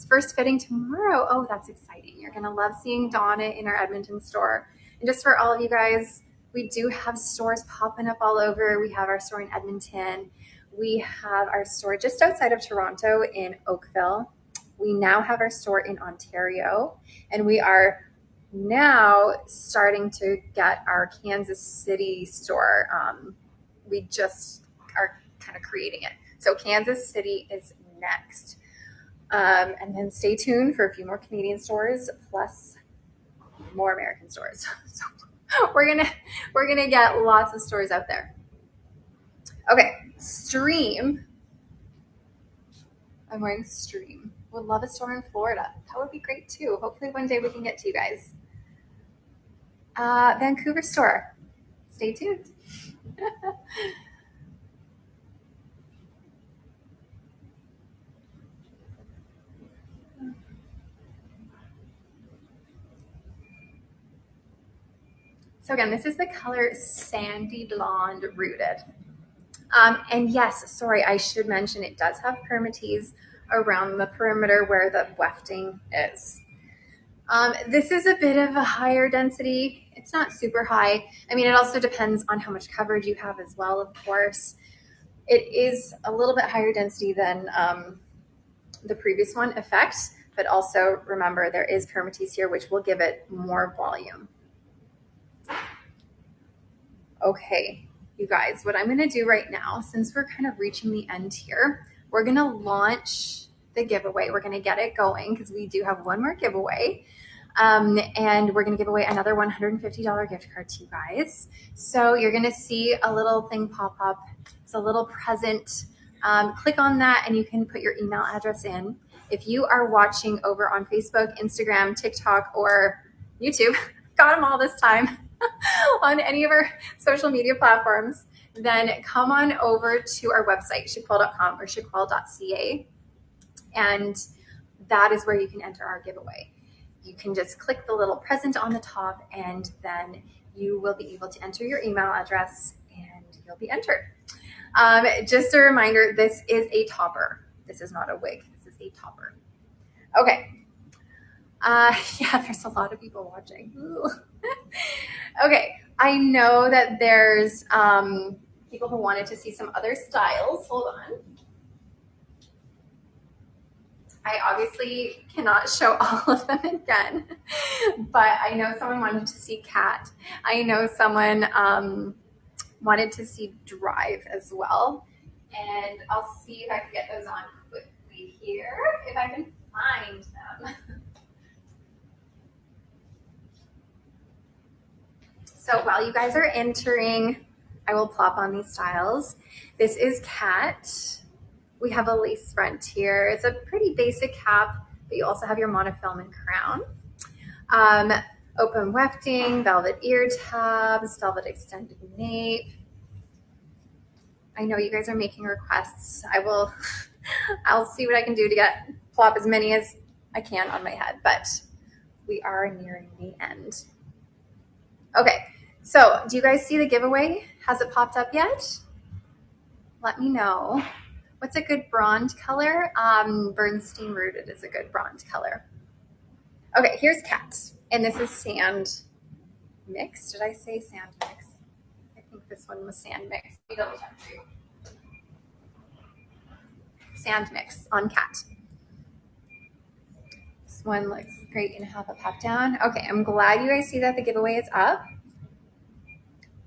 first fitting tomorrow. Oh, that's exciting. You're going to love seeing Donna in our Edmonton store. And just for all of you guys, we do have stores popping up all over. We have our store in Edmonton. We have our store just outside of Toronto in Oakville. We now have our store in Ontario, and we are now starting to get our Kansas City store. We just are kind of creating it. So Kansas City is next. And then stay tuned for a few more Canadian stores plus more American stores. So we're gonna get lots of stores out there. Okay, Stream. I'm wearing Stream. Would love a store in Florida. That would be great too. Hopefully one day we can get to you guys. Vancouver store. Stay tuned. So again, this is the color Sandy Blonde Rooted. And yes, sorry, I should mention it does have permatease around the perimeter where the wefting is. This is a bit of a higher density. It's not super high. I mean, it also depends on how much coverage you have as well, of course. It is a little bit higher density than the previous one, Effect, but also remember there is permatease here, which will give it more volume. Okay, you guys, what I'm gonna do right now, since we're kind of reaching the end here, we're gonna launch the giveaway. We're gonna get it going because we do have one more giveaway. And we're gonna give away another $150 gift card to you guys. So you're gonna see a little thing pop up. It's a little present. Click on that and you can put your email address in. If you are watching over on Facebook, Instagram, TikTok, or YouTube, got them all this time, on any of our social media platforms, then come on over to our website, shaquille.com or shaquille.ca. And that is where you can enter our giveaway. You can just click the little present on the top and then you will be able to enter your email address and you'll be entered. Just a reminder, this is a topper. This is not a wig. This is a topper. Okay. Yeah, there's a lot of people watching. Okay, I know that there's people who wanted to see some other styles. Hold on. I obviously cannot show all of them again, but I know someone wanted to see Cat. I know someone wanted to see Drive as well. And I'll see if I can get those on quickly here, if I can find them. So while you guys are entering, I will plop on these styles. This is Cat. We have a lace front here. It's a pretty basic cap, but you also have your monofilament crown. Open wefting, velvet ear tabs, velvet extended nape. I know you guys are making requests. I'll see what I can do to plop as many as I can on my head, but we are nearing the end. Okay, so do you guys see the giveaway? Has it popped up yet? Let me know. What's a good bronze color? Bernstein Rooted is a good bronze color. Okay, here's Cat, and this is Sand Mix. Did I say Sand Mix? I think this one was Sand Mix. Let me double check for you. Sand Mix on Cat. This one looks great and have a pop down. Okay, I'm glad you guys see that the giveaway is up.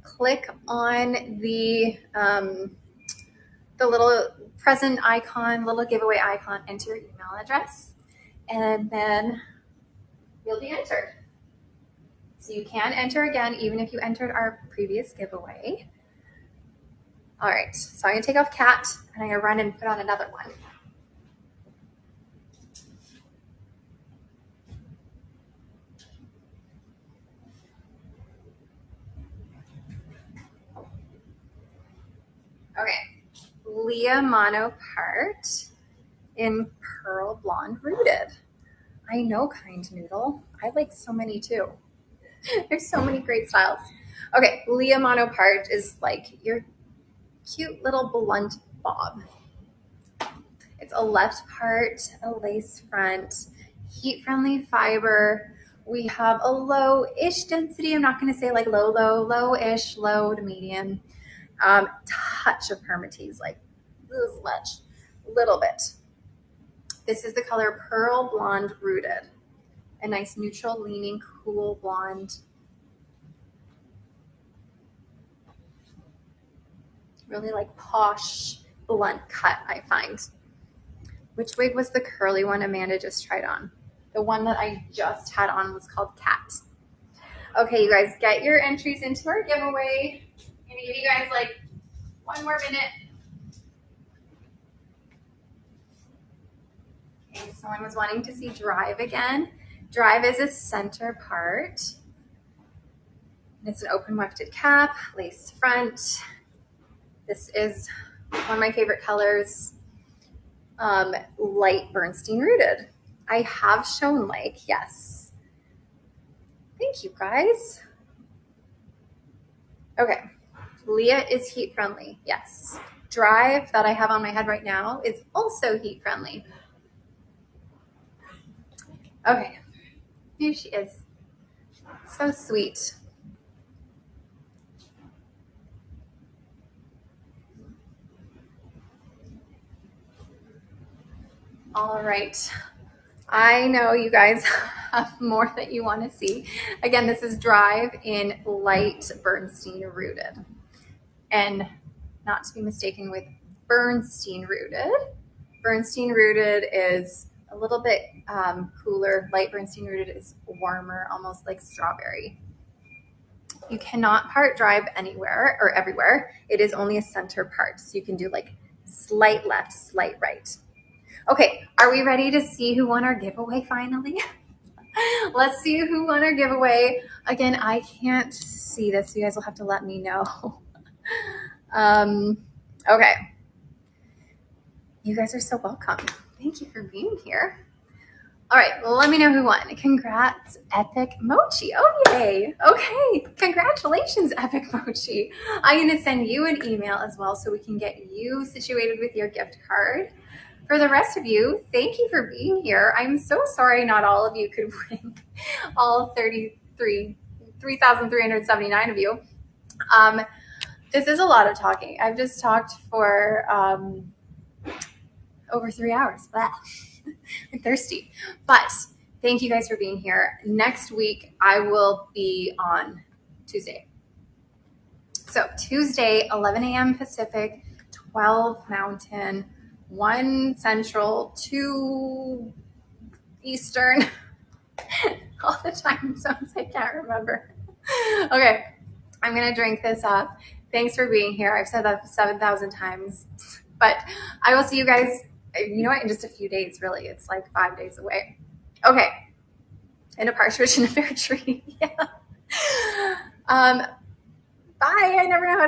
Click on the little present icon, little giveaway icon, enter your email address, and then you'll be entered. So you can enter again, even if you entered our previous giveaway. All right, so I'm gonna take off Cat and I'm gonna run and put on another one. Okay, Leah Monoart in Pearl Blonde Rooted. I know, Kind Noodle. I like so many too. There's so many great styles. Okay, Leah Monoart is like your cute little blunt bob. It's a left part, a lace front, heat-friendly fiber. We have a low-ish density. I'm not going to say like low, low-ish, low to medium. Touch of permatease, like this much, little bit. This is the color Pearl Blonde Rooted. A nice neutral leaning, cool blonde. Really like posh, blunt cut, I find. Which wig was the curly one Amanda just tried on? The one that I just had on was called Cat. Okay, you guys, get your entries into our giveaway. I'm gonna give you guys like 1 more minute. Okay, someone was wanting to see Drive again. Drive is a center part. It's an open wefted cap, lace front. This is one of my favorite colors, light Bernstein Rooted. I have shown like, yes. Thank you guys. Okay, Leah is heat friendly, yes. Drive that I have on my head right now is also heat friendly. Okay, here she is. So sweet. All right. I know you guys have more that you want to see. Again, this is Drive in light Bernstein Rooted. And not to be mistaken with Bernstein Rooted. Bernstein Rooted is a little bit cooler. Light Bernstein Rooted is warmer, almost like strawberry. You cannot part Drive anywhere or everywhere. It is only a center part. So you can do like slight left, slight right. Okay, are we ready to see who won our giveaway finally? Let's see who won our giveaway. Again, I can't see this, so you guys will have to let me know. Okay. You guys are so welcome. Thank you for being here. All right, well, let me know who won. Congrats, Epic Mochi. Oh, yay. Okay, congratulations, Epic Mochi. I'm going to send you an email as well so we can get you situated with your gift card. For the rest of you, thank you for being here. I'm so sorry not all of you could win, all 3,379 of you. This is a lot of talking. I've just talked for over 3 hours. Blah. I'm thirsty. But thank you guys for being here. Next week, I will be on Tuesday. So Tuesday, 11 a.m. Pacific, 12 Mountain, 1 Central, 2 Eastern. All the time zones I can't remember. Okay, I'm going to drink this up. Thanks for being here. I've said that 7,000 times. But I will see you guys, you know what, in just a few days, really. It's like 5 days away. Okay. And a partridge in a pear tree. Yeah. Bye. I never know how to